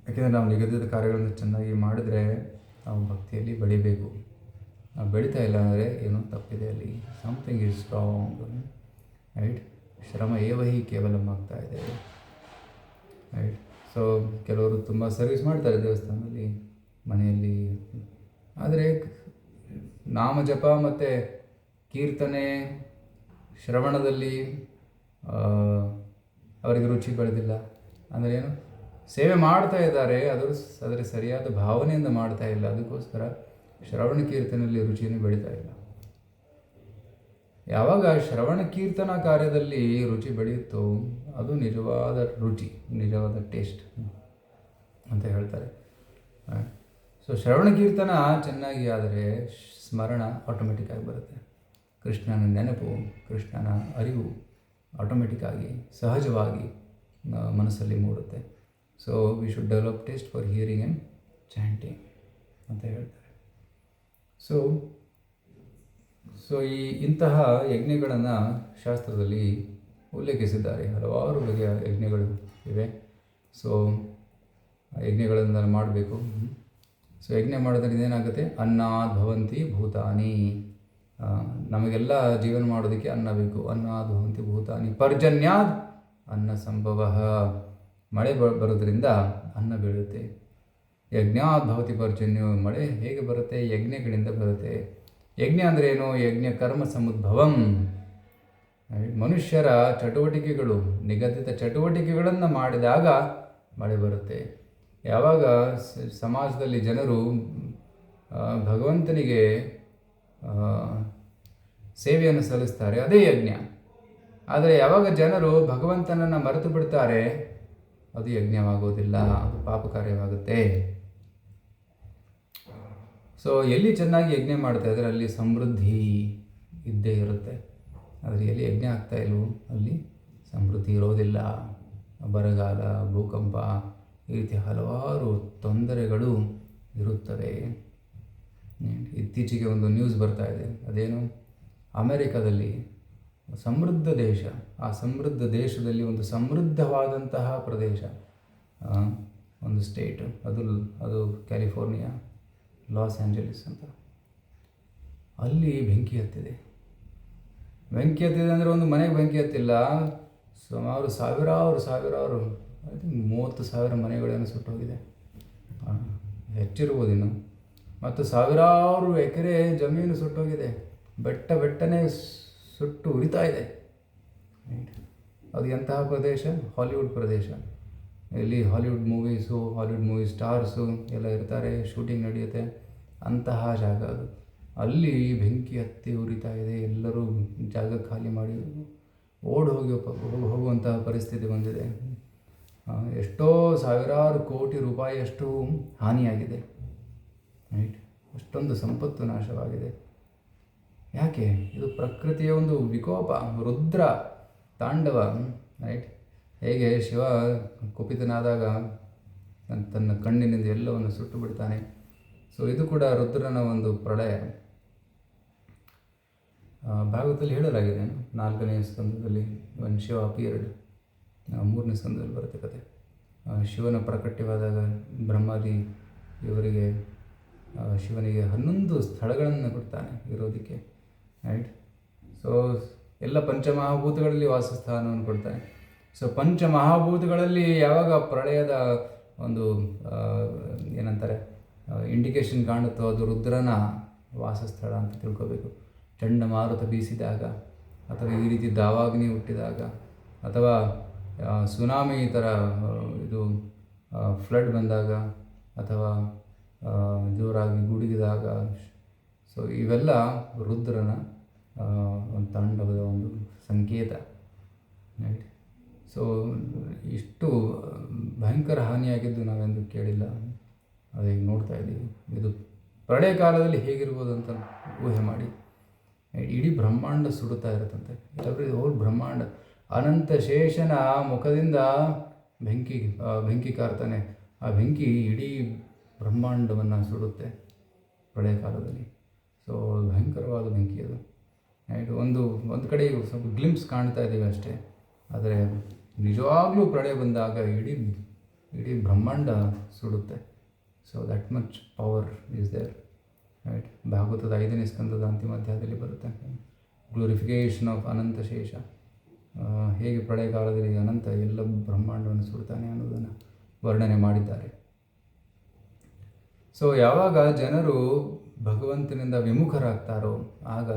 ಯಾಕೆಂದರೆ ನಾವು ನಿಗದಿತ ಕಾರ್ಯಗಳನ್ನು ಚೆನ್ನಾಗಿ ಮಾಡಿದರೆ ನಾವು ಭಕ್ತಿಯಲ್ಲಿ ಬೆಳಿಬೇಕು. ನಾವು ಬೆಳೀತಾ ಇಲ್ಲ ಅಂದರೆ ಏನೋ ತಪ್ಪಿದೆ, ಅಲ್ಲಿ ಸಮಥಿಂಗ್ ಈಸ್ ಸ್ಟ್ರಾಂಗ್. ರೈಟ್? ಶ್ರಮ ಏವಹಿ ಕೇವಲ ಆಗ್ತಾ ಇದೆ. ರೈಟ್? ಸೊ ಕೆಲವರು ತುಂಬ ಸರ್ವಿಸ್ ಮಾಡ್ತಾರೆ ದೇವಸ್ಥಾನದಲ್ಲಿ, ಮನೆಯಲ್ಲಿ. ಆದರೆ ನಾಮ ಜಪ ಮತ್ತು ಕೀರ್ತನೆ ಶ್ರವಣದಲ್ಲಿ ಅವರಿಗೆ ರುಚಿ ಬೆಳೆದಿಲ್ಲ. ಅಂದರೆ ಏನು? ಸೇವೆ ಮಾಡ್ತಾ ಇದ್ದಾರೆ, ಅದರ ಸರಿಯಾದ ಭಾವನೆಯಿಂದ ಮಾಡ್ತಾ ಇಲ್ಲ. ಅದಕ್ಕೋಸ್ಕರ ಶ್ರವಣ ಕೀರ್ತನೆಯಲ್ಲಿ ರುಚಿಯನ್ನು ಬೆಳೀತಾ ಇಲ್ಲ. ಯಾವಾಗ ಶ್ರವಣ ಕೀರ್ತನ ಕಾರ್ಯದಲ್ಲಿ ರುಚಿ ಬೆಳೆಯುತ್ತೋ ಅದು ನಿಜವಾದ ರುಚಿ, ನಿಜವಾದ ಟೇಸ್ಟ್ ಅಂತ ಹೇಳ್ತಾರೆ. ಸೊ ಶ್ರವಣ ಕೀರ್ತನ ಚೆನ್ನಾಗಿ ಆದರೆ ಸ್ಮರಣ ಆಟೋಮೆಟಿಕ್ಕಾಗಿ ಬರುತ್ತೆ. ಕೃಷ್ಣನ ನೆನಪು, ಕೃಷ್ಣನ ಅರಿವು ಆಟೋಮೆಟಿಕ್ಕಾಗಿ ಸಹಜವಾಗಿ ಮನಸ್ಸಲ್ಲಿ ಮೂಡುತ್ತೆ. So we should develop taste for hearing and chanting ಅಂತ ಹೇಳ್ತಾರೆ. ಸೊ ಇಂತಹ ಯಜ್ಞಗಳನ್ನು ಶಾಸ್ತ್ರದಲ್ಲಿ ಉಲ್ಲೇಖಿಸಿದ್ದಾರೆ. ಹಲವಾರು ಬಗೆಯ ಯಜ್ಞಗಳು ಇವೆ. ಸೊ ಯಜ್ಞಗಳನ್ನು ಮಾಡಬೇಕು. ಸೊ ಯಜ್ಞ ಮಾಡೋದ್ರಿಂದ ಏನಾಗುತ್ತೆ? ಅನ್ನಾದ್ ಭವಂತಿ ಭೂತಾನಿ. ನಮಗೆಲ್ಲ ಜೀವನ ಮಾಡೋದಕ್ಕೆ ಅನ್ನ ಬೇಕು. ಅನ್ನಾದ್ ಭವಂತಿ ಭೂತಾನಿ. ಪರ್ಜನ್ಯಾದ್ ಅನ್ನ ಸಂಭವ. ಮಳೆ ಬರೋದ್ರಿಂದ ಅನ್ನ ಬೀಳುತ್ತೆ. ಯಜ್ಞಾದ್ ಭವತಿ ಪರ್ಜನ್ಯೋ. ಮಳೆ ಹೇಗೆ ಬರುತ್ತೆ? ಯಜ್ಞಗಳಿಂದ ಬರುತ್ತೆ. ಯಜ್ಞ ಅಂದರೆ ಏನು? ಯಜ್ಞ ಕರ್ಮ ಸಮುದ್ಭವಂ. ಮನುಷ್ಯರ ಚಟುವಟಿಕೆಗಳು, ನಿಗದಿತ ಚಟುವಟಿಕೆಗಳನ್ನು ಮಾಡಿದಾಗ ಮಳೆ ಬರುತ್ತೆ. ಯಾವಾಗ ಸಮಾಜದಲ್ಲಿ ಜನರು ಭಗವಂತನಿಗೆ ಸೇವೆಯನ್ನು ಸಲ್ಲಿಸ್ತಾರೆ ಅದೇ ಯಜ್ಞ. ಆದರೆ ಯಾವಾಗ ಜನರು ಭಗವಂತನನ್ನು ಮರೆತು ಬಿಡ್ತಾರೆ ಅದು ಯಜ್ಞವಾಗೋದಿಲ್ಲ, ಅದು ಪಾಪ ಕಾರ್ಯವಾಗುತ್ತೆ. ಸೊ ಎಲ್ಲಿ ಚೆನ್ನಾಗಿ ಯಜ್ಞ ಮಾಡ್ತಾ ಇದ್ದಾರೆ ಅಲ್ಲಿ ಸಮೃದ್ಧಿ ಇದ್ದೇ ಇರುತ್ತೆ. ಆದರೆ ಎಲ್ಲಿ ಯಜ್ಞ ಆಗ್ತಾ ಇಲ್ವೋ ಅಲ್ಲಿ ಸಮೃದ್ಧಿ ಇರೋದಿಲ್ಲ. ಬರಗಾಲ, ಭೂಕಂಪ, ಈ ರೀತಿ ಹಲವಾರು ತೊಂದರೆಗಳು ಇರುತ್ತವೆ. ಇತ್ತೀಚೆಗೆ ಒಂದು ನ್ಯೂಸ್ ಬರ್ತಾ ಇದೆ. ಅದೇನು, ಅಮೆರಿಕದಲ್ಲಿ ಸಮೃದ್ಧ ದೇಶ, ಆ ಸಮೃದ್ಧ ದೇಶದಲ್ಲಿ ಒಂದು ಸಮೃದ್ಧವಾದಂತಹ ಪ್ರದೇಶ, ಒಂದು ಸ್ಟೇಟ್, ಅದು ಕ್ಯಾಲಿಫೋರ್ನಿಯಾ, ಲಾಸ್ ಆ್ಯಂಜಲೀಸ್ ಅಂತ. ಅಲ್ಲಿ ಬೆಂಕಿ ಹತ್ತಿದೆ ಅಂದರೆ ಒಂದು ಮನೆಗೆ ಬೆಂಕಿ ಹತ್ತಿಲ್ಲ, ಸುಮಾರು ಸಾವಿರಾರು ಐ ಥಿಂಕ್ 30,000 ಮನೆಗಳೇನು ಸುಟ್ಟೋಗಿದೆ, ಹೆಚ್ಚಿರ್ಬೋದಿನ್ನು. ಮತ್ತು ಸಾವಿರಾರು ಎಕರೆ ಜಮೀನು ಸುಟ್ಟೋಗಿದೆ, ಬೆಟ್ಟನೇ ಸುಟ್ಟು ಉರಿತಾ ಇದೆ. ಅದು ಎಂತಹ ಪ್ರದೇಶ? ಹಾಲಿವುಡ್ ಪ್ರದೇಶ. ಇಲ್ಲಿ ಹಾಲಿವುಡ್ ಮೂವಿ ಸ್ಟಾರ್ಸು ಎಲ್ಲ ಇರ್ತಾರೆ, ಶೂಟಿಂಗ್ ನಡೆಯುತ್ತೆ, ಅಂತಹ ಜಾಗ ಅದು. ಅಲ್ಲಿ ಬೆಂಕಿ ಹತ್ತಿ ಉರಿತಾ ಇದೆ, ಎಲ್ಲರೂ ಜಾಗ ಖಾಲಿ ಮಾಡಿ ಹೋಗುವಂತಹ ಪರಿಸ್ಥಿತಿ ಬಂದಿದೆ. ಎಷ್ಟೋ ಸಾವಿರಾರು ಕೋಟಿ ರೂಪಾಯಿಯಷ್ಟು ಹಾನಿಯಾಗಿದೆ. ರೈಟ್, ಅಷ್ಟೊಂದು ಸಂಪತ್ತು ನಾಶವಾಗಿದೆ. ಯಾಕೆ? ಇದು ಪ್ರಕೃತಿಯ ಒಂದು ವಿಕೋಪ, ರುದ್ರ ತಾಂಡವ. ರೈಟ್, ಹೇಗೆ ಶಿವ ಕುಪಿತನಾದಾಗ ತನ್ನ ಕಣ್ಣಿನಿಂದ ಎಲ್ಲವನ್ನು ಸುಟ್ಟು ಬಿಡ್ತಾನೆ, ಸೊ ಇದು ಕೂಡ ರುದ್ರನ ಒಂದು ಪ್ರಳಯ. ಭಾಗವತದಲ್ಲಿ ಹೇಳಲಾಗಿದೆ, 4ನೇ ಸ್ಕಂದದಲ್ಲಿ ಒಂದು ಶಿವ ಅಪಿಯರ್ಡ್, 3ನೇ ಸ್ಕಂದದಲ್ಲಿ ಬರುತ್ತೆ ಕತೆ. ಶಿವನ ಪ್ರಾಕಟ್ಯವಾದಾಗ ಬ್ರಹ್ಮಾದಿ ಇವರಿಗೆ ಶಿವನಿಗೆ 11 ಸ್ಥಳಗಳನ್ನು ಕೊಡ್ತಾನೆ ಇರೋದಕ್ಕೆ. ರೈಟ್, ಸೊ ಎಲ್ಲ ಪಂಚಮಹಾಭೂತಗಳಲ್ಲಿ ವಾಸಸ್ಥಾನವನ್ನು ಕೊಡ್ತಾನೆ. ಸೊ ಪಂಚಮಹಾಭೂತಗಳಲ್ಲಿ ಯಾವಾಗ ಪ್ರಳಯದ ಒಂದು ಏನಂತಾರೆ ಇಂಡಿಕೇಶನ್ ಕಾಣುತ್ತೋ ಅದು ರುದ್ರನ ವಾಸಸ್ಥಳ ಅಂತ ತಿಳ್ಕೋಬೇಕು. ಚಂಡಮಾರುತ ಬೀಸಿದಾಗ, ಅಥವಾ ಈ ರೀತಿ ದಾವಾಗ್ನಿ ಹುಟ್ಟಿದಾಗ, ಅಥವಾ ಸುನಾಮಿ ಥರ ಇದು ಫ್ಲಡ್ ಬಂದಾಗ, ಅಥವಾ ಜೋರಾಗಿ ಗುಡುಗಿದಾಗ, ಸೊ ಇವೆಲ್ಲ ರುದ್ರನ ಒಂದು ತಾಂಡವದ ಒಂದು ಸಂಕೇತ. ರೈಟ್, ಸೊ ಇಷ್ಟು ಭಯಂಕರ ಹಾನಿಯಾಗಿದ್ದು ನಾವೆಂದು ಕೇಳಿಲ್ಲ, ಅದೇ ನೋಡ್ತಾ ಇದ್ದೀವಿ. ಇದು ಪ್ರಳಯ ಕಾಲದಲ್ಲಿ ಹೇಗಿರ್ಬೋದು ಅಂತ ಊಹೆ ಮಾಡಿ. ಇಡೀ ಬ್ರಹ್ಮಾಂಡ ಸುಡುತ್ತಾ ಇರುತ್ತಂತೆ, ಹೋಲ್ ಬ್ರಹ್ಮಾಂಡ. ಅನಂತ ಶೇಷನ ಮುಖದಿಂದ ಬೆಂಕಿ ಕಾರ್ತಾನೆ, ಆ ಬೆಂಕಿ ಇಡೀ ಬ್ರಹ್ಮಾಂಡವನ್ನು ಸುಡುತ್ತೆ ಪ್ರಳಯ ಕಾಲದಲ್ಲಿ. ಸೊ ಭಯಂಕರವಾದ ಬೆಂಕಿ ಅದು. ರೈಟ್, ಒಂದು ಕಡೆ ಸ್ವಲ್ಪ ಗ್ಲಿಂಪ್ಸ್ ಕಾಣ್ತಾ ಇದ್ದೀವಿ ಅಷ್ಟೇ, ಆದರೆ ನಿಜವಾಗ್ಲೂ ಪ್ರಳಯ ಬಂದಾಗ ಇಡೀ ಬ್ರಹ್ಮಾಂಡ ಸುಡುತ್ತೆ. So that much power is there. Right, ಭಾಗವತದ 5ನೇ ಸ್ಕಂದದ ಅಂತಿಮ ಅಧ್ಯಾಯದಲ್ಲಿ ಬರುತ್ತೆ, ಗ್ಲೋರಿಫಿಕೇಷನ್ ಆಫ್ ಅನಂತ ಶೇಷ. ಹೇಗೆ ಪ್ರಳಯ ಕಾಲದಲ್ಲಿ ಅನಂತ ಎಲ್ಲ ಬ್ರಹ್ಮಾಂಡವನ್ನು ಸುಡ್ತಾನೆ ಅನ್ನೋದನ್ನು ವರ್ಣನೆ ಮಾಡಿದ್ದಾರೆ. ಸೊ ಯಾವಾಗ ಜನರು ಭಗವಂತನಿಂದ ವಿಮುಖರಾಗ್ತಾರೋ ಆಗ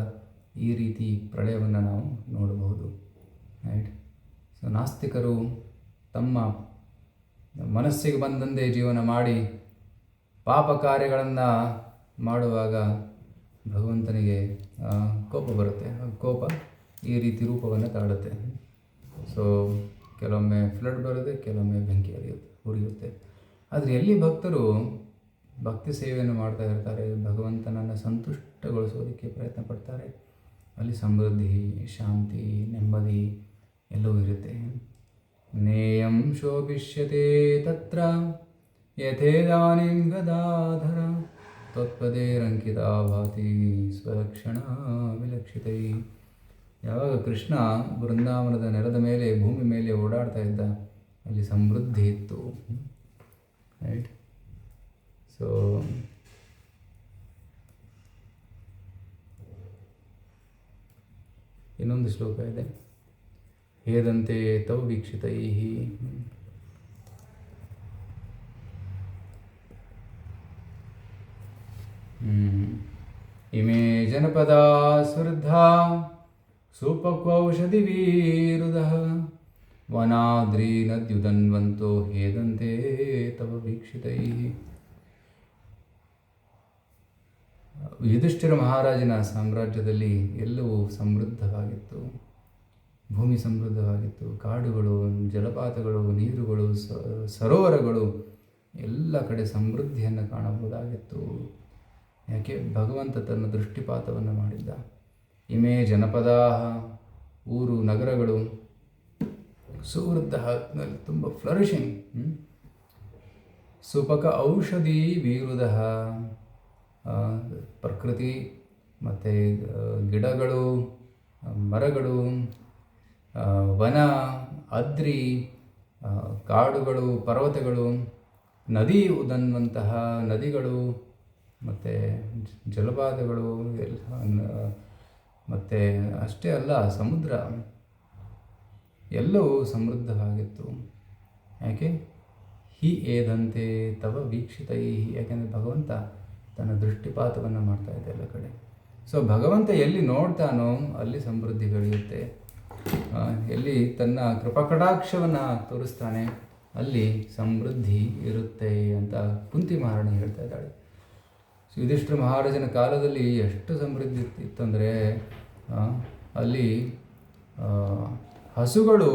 ಈ ರೀತಿ ಪ್ರಳಯವನ್ನು ನಾವು ನೋಡಬಹುದು. ರೈಟ್, ಸೊ ನಾಸ್ತಿಕರು ತಮ್ಮ ಮನಸ್ಸಿಗೆ ಬಂದಂತೆ ಜೀವನ ಮಾಡಿ ಪಾಪ ಕಾರ್ಯಗಳನ್ನು ಮಾಡುವಾಗ ಭಗವಂತನಿಗೆ ಕೋಪ ಬರುತ್ತೆ. ಕೋಪ ಈ ರೀತಿ ರೂಪವನ್ನು ತಾಳುತ್ತೆ. ಸೊ ಕೆಲವೊಮ್ಮೆ ಫ್ಲಡ್ ಬರುತ್ತೆ, ಕೆಲವೊಮ್ಮೆ ಬೆಂಕಿ ಉರಿಯುತ್ತೆ. ಆದರೆ ಎಲ್ಲಿ ಭಕ್ತರು ಭಕ್ತಿ ಸೇವೆಯನ್ನು ಮಾಡ್ತಾ ಇರ್ತಾರೆ, ಭಗವಂತನನ್ನು ಸಂತುಷ್ಟಗೊಳಿಸೋದಕ್ಕೆ ಪ್ರಯತ್ನ ಪಡ್ತಾರೆ, ಅಲ್ಲಿ ಸಮೃದ್ಧಿ, ಶಾಂತಿ, ನೆಮ್ಮದಿ ಎಲ್ಲವೂ ಇರುತ್ತೆ. ನೇಯಂ ಶೋಭಿಷ್ಯತೆ ತತ್ರ ಯಥೇದಾನಿಂ ಗದಾಧರ ತ್ವತ್ಪದೇರಂಕಿತಾ ಭಾತಿ ಸ್ವಲಕ್ಷಣ ವಿಲಕ್ಷಿತೈ. ಯಾವಾಗ ಕೃಷ್ಣ ಬೃಂದಾವನದ ನೆಲದ ಮೇಲೆ, ಭೂಮಿ ಮೇಲೆ ಓಡಾಡ್ತಾ ಇದ್ದ, ಅಲ್ಲಿ ಸಮೃದ್ಧಿ ಇತ್ತು. ರೈಟ್, ಸೊ ಇನ್ನೊಂದು ಶ್ಲೋಕ ಇದೆ, ಹೇದಂತೆ ತವ ವೀಕ್ಷಿತೈ. ಇಮೇ ಜನಪದ ಸ್ವೃದ್ಧಾ ಸುಪಕ್ವೌಷಧಿ ವೀರುದಃ ವನಾದ್ರಿ ನದ್ಯುದನ್ವಂತೋ ಹೇದಂತೆ ತವ ವೀಕ್ಷಿತೈ. ಯುಧಿಷ್ಠಿರ ಮಹಾರಾಜನ ಸಾಮ್ರಾಜ್ಯದಲ್ಲಿ ಎಲ್ಲವೂ ಸಮೃದ್ಧವಾಗಿತ್ತು, ಭೂಮಿ ಸಮೃದ್ಧವಾಗಿತ್ತು, ಕಾಡುಗಳು, ಜಲಪಾತಗಳು, ನೀರುಗಳು, ಸರೋವರಗಳು, ಎಲ್ಲ ಕಡೆ ಸಮೃದ್ಧಿಯನ್ನು ಕಾಣಬಹುದಾಗಿತ್ತು. ಯಾಕೆ? ಭಗವಂತ ತನ್ನ ದೃಷ್ಟಿಪಾತವನ್ನು ಮಾಡಿದ್ದ. ಇಮೇ ಜನಪದ, ಊರು ನಗರಗಳು, ಸುವೃದ್ಧ, ತುಂಬ ಫ್ಲರಿಶಿಂಗ್. ಸುಪಕ ಔಷಧಿ ವೀರುದ, ಪ್ರಕೃತಿ ಮತ್ತು ಗಿಡಗಳು, ಮರಗಳು, ವನ, ಅದ್ರಿ, ಕಾಡುಗಳು, ಪರ್ವತಗಳು, ನದಿ ಉದನ್ನುವಂತಹ ನದಿಗಳು ಮತ್ತು ಜಲಪಾತಗಳು ಮತ್ತು ಅಷ್ಟೇ ಅಲ್ಲ, ಸಮುದ್ರ ಎಲ್ಲವೂ ಸಮೃದ್ಧವಾಗಿತ್ತು. ಯಾಕೆ? ಹಿ ಏದಂತೆ ತವ ವೀಕ್ಷಿತೈ, ಯಾಕೆಂದರೆ ಭಗವಂತ ತನ್ನ ದೃಷ್ಟಿಪಾತವನ್ನು ಮಾಡ್ತಾ ಇದೆ ಎಲ್ಲ ಕಡೆ. ಸೊ ಭಗವಂತ ಎಲ್ಲಿ ನೋಡ್ತಾನೋ ಅಲ್ಲಿ ಸಮೃದ್ಧಿ ಬೆಳೆಯುತ್ತೆ. ಎಲ್ಲಿ ತನ್ನ ಕೃಪಾಕಟಾಕ್ಷವನ್ನು ತೋರಿಸ್ತಾನೆ ಅಲ್ಲಿ ಸಮೃದ್ಧಿ ಇರುತ್ತೆ ಅಂತ ಕುಂತಿ ಮಹಾರಾಣಿ ಹೇಳ್ತಾ ಇದ್ದಾಳೆ. ಯುಧಿಷ್ಠಿರ ಮಹಾರಾಜನ ಕಾಲದಲ್ಲಿ ಎಷ್ಟು ಸಮೃದ್ಧಿ ಇತ್ತಂದರೆ ಅಲ್ಲಿ ಹಸುಗಳು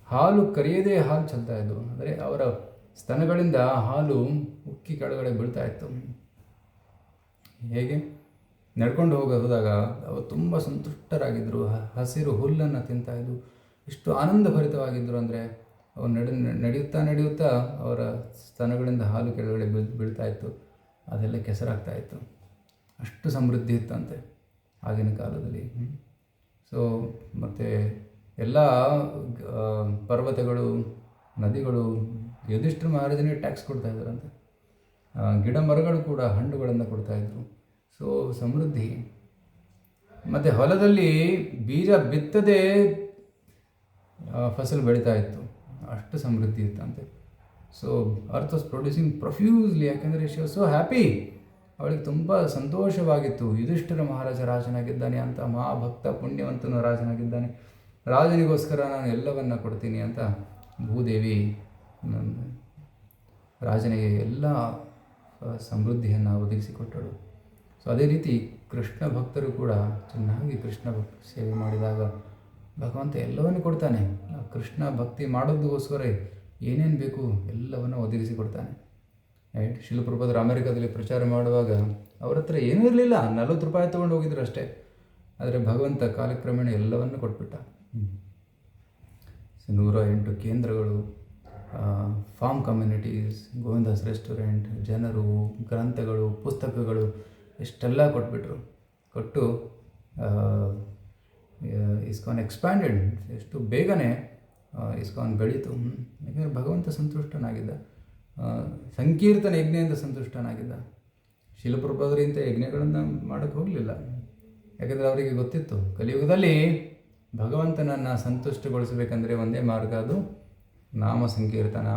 ಹಾಲು ಕರೆಯದೇ ಹಾಲು ಚೆಲ್ತಾ ಇದ್ವು. ಅಂದರೆ ಅವರ ಸ್ತನಗಳಿಂದ ಹಾಲು ಉಕ್ಕಿ ಕೆಳಗಡೆ ಬೀಳ್ತಾ ಇತ್ತು. ಹೇಗೆ? ನಡ್ಕೊಂಡು ಹೋದಾಗ ಅವರು ತುಂಬ ಸಂತುಷ್ಟರಾಗಿದ್ದರು. ಹಸಿರು ಹುಲ್ಲನ್ನು ತಿಂತಾಯಿದ್ರು. ಎಷ್ಟು ಆನಂದಭರಿತವಾಗಿದ್ದರು ಅಂದರೆ ಅವರು ನಡೆಯುತ್ತಾ ಅವರ ಸ್ತನಗಳಿಂದ ಹಾಲು ಕೆಳಗಡೆ ಬೀಳ್ತಾ ಇತ್ತು. ಅದೆಲ್ಲ ಕೆಸರಾಗ್ತಾ ಇತ್ತು. ಅಷ್ಟು ಸಮೃದ್ಧಿ ಇತ್ತಂತೆ ಆಗಿನ ಕಾಲದಲ್ಲಿ. ಸೊ ಮತ್ತು ಎಲ್ಲ ಪರ್ವತಗಳು, ನದಿಗಳು ಯುಧಿಷ್ಠಿರ ಮಹಾರಾಜನಿಗೆ ಟ್ಯಾಕ್ಸ್ ಕೊಡ್ತಾಯಿದ್ದಾರಂತೆ. ಗಿಡ ಮರಗಳು ಕೂಡ ಹಣ್ಣುಗಳನ್ನು ಕೊಡ್ತಾಯಿದ್ರು. ಸೊ ಸಮೃದ್ಧಿ. ಮತ್ತು ಹೊಲದಲ್ಲಿ ಬೀಜ ಬಿತ್ತದೇ ಫಸಲು ಬೆಳೀತಾ ಇತ್ತು. ಅಷ್ಟು ಸಮೃದ್ಧಿ ಇತ್ತಂತೆ. So earth was producing ಪ್ರೊಫ್ಯೂಸ್ಲಿ. ಯಾಕೆಂದರೆ ಶಿ ವಾಸ್ ಸೋ ಹ್ಯಾಪಿ. ಅವಳಿಗೆ ತುಂಬ ಸಂತೋಷವಾಗಿತ್ತು. ಯುಧಿಷ್ಠಿರ ಮಹಾರಾಜ ರಾಜನಾಗಿದ್ದಾನೆ ಅಂತ, ಮಹಾಭಕ್ತ ಪುಣ್ಯವಂತನ ರಾಜನಾಗಿದ್ದಾನೆ, ರಾಜನಿಗೋಸ್ಕರ ನಾನು ಎಲ್ಲವನ್ನ ಕೊಡ್ತೀನಿ ಅಂತ ಭೂದೇವಿ ರಾಜನಿಗೆ ಎಲ್ಲ ಸಮೃದ್ಧಿಯನ್ನು ಒದಗಿಸಿಕೊಟ್ಟಳು. ಸೊ ಅದೇ ರೀತಿ ಕೃಷ್ಣ ಭಕ್ತರು ಕೂಡ ಚೆನ್ನಾಗಿ ಕೃಷ್ಣ ಸೇವೆ ಮಾಡಿದಾಗ ಭಗವಂತ ಎಲ್ಲವನ್ನು ಕೊಡ್ತಾನೆ. ಕೃಷ್ಣ ಭಕ್ತಿ ಮಾಡೋದಕ್ಕೋಸ್ಕರ ಏನೇನು ಬೇಕು ಎಲ್ಲವನ್ನು ಒದಗಿಸಿಕೊಡ್ತಾನೆ. ರೈಟ್? ಶಿಲ ಪ್ರಭುಪಾದರು ಅಮೆರಿಕದಲ್ಲಿ ಪ್ರಚಾರ ಮಾಡುವಾಗ ಅವ್ರ ಹತ್ರ ಏನೂ ಇರಲಿಲ್ಲ, 40 ರೂಪಾಯಿ ತೊಗೊಂಡು ಹೋಗಿದ್ರು ಅಷ್ಟೇ. ಆದರೆ ಭಗವಂತ ಕಾಲಕ್ರಮೇಣ ಎಲ್ಲವನ್ನು ಕೊಟ್ಬಿಟ್ಟ. 108 ಕೇಂದ್ರಗಳು, ಫಾರ್ಮ್ ಕಮ್ಯುನಿಟೀಸ್, ಗೋವಿಂದಾಸ್ ರೆಸ್ಟೋರೆಂಟ್, ಜನರು, ಗ್ರಂಥಗಳು, ಪುಸ್ತಕಗಳು ಎಷ್ಟೆಲ್ಲ ಕೊಟ್ಟು ಇಸ್ಕಾನ್ ಎಕ್ಸ್ಪ್ಯಾಂಡೆಡ್. ಎಷ್ಟು ಬೇಗನೆ ಇಸ್ಕಾನ್ ಬೆಳೀತು. ಯಾಕೆಂದರೆ ಭಗವಂತ ಸಂತುಷ್ಟನಾಗಿದ್ದ. ಸಂಕೀರ್ತನ ಯಜ್ಞೆಯಿಂದ ಸಂತುಷ್ಟನಾಗಿದ್ದ. ಶಿಲಪ್ರಭುಪಾದರು ಇಂಥ ಯಜ್ಞಗಳನ್ನು ಮಾಡೋಕ್ಕೆ ಹೋಗಲಿಲ್ಲ. ಯಾಕೆಂದರೆ ಅವರಿಗೆ ಗೊತ್ತಿತ್ತು ಕಲಿಯುಗದಲ್ಲಿ ಭಗವಂತನನ್ನು ಸಂತುಷ್ಟಗೊಳಿಸಬೇಕಂದ್ರೆ ಒಂದೇ ಮಾರ್ಗ, ಅದು ನಾಮ ಸಂಕೀರ್ತನ.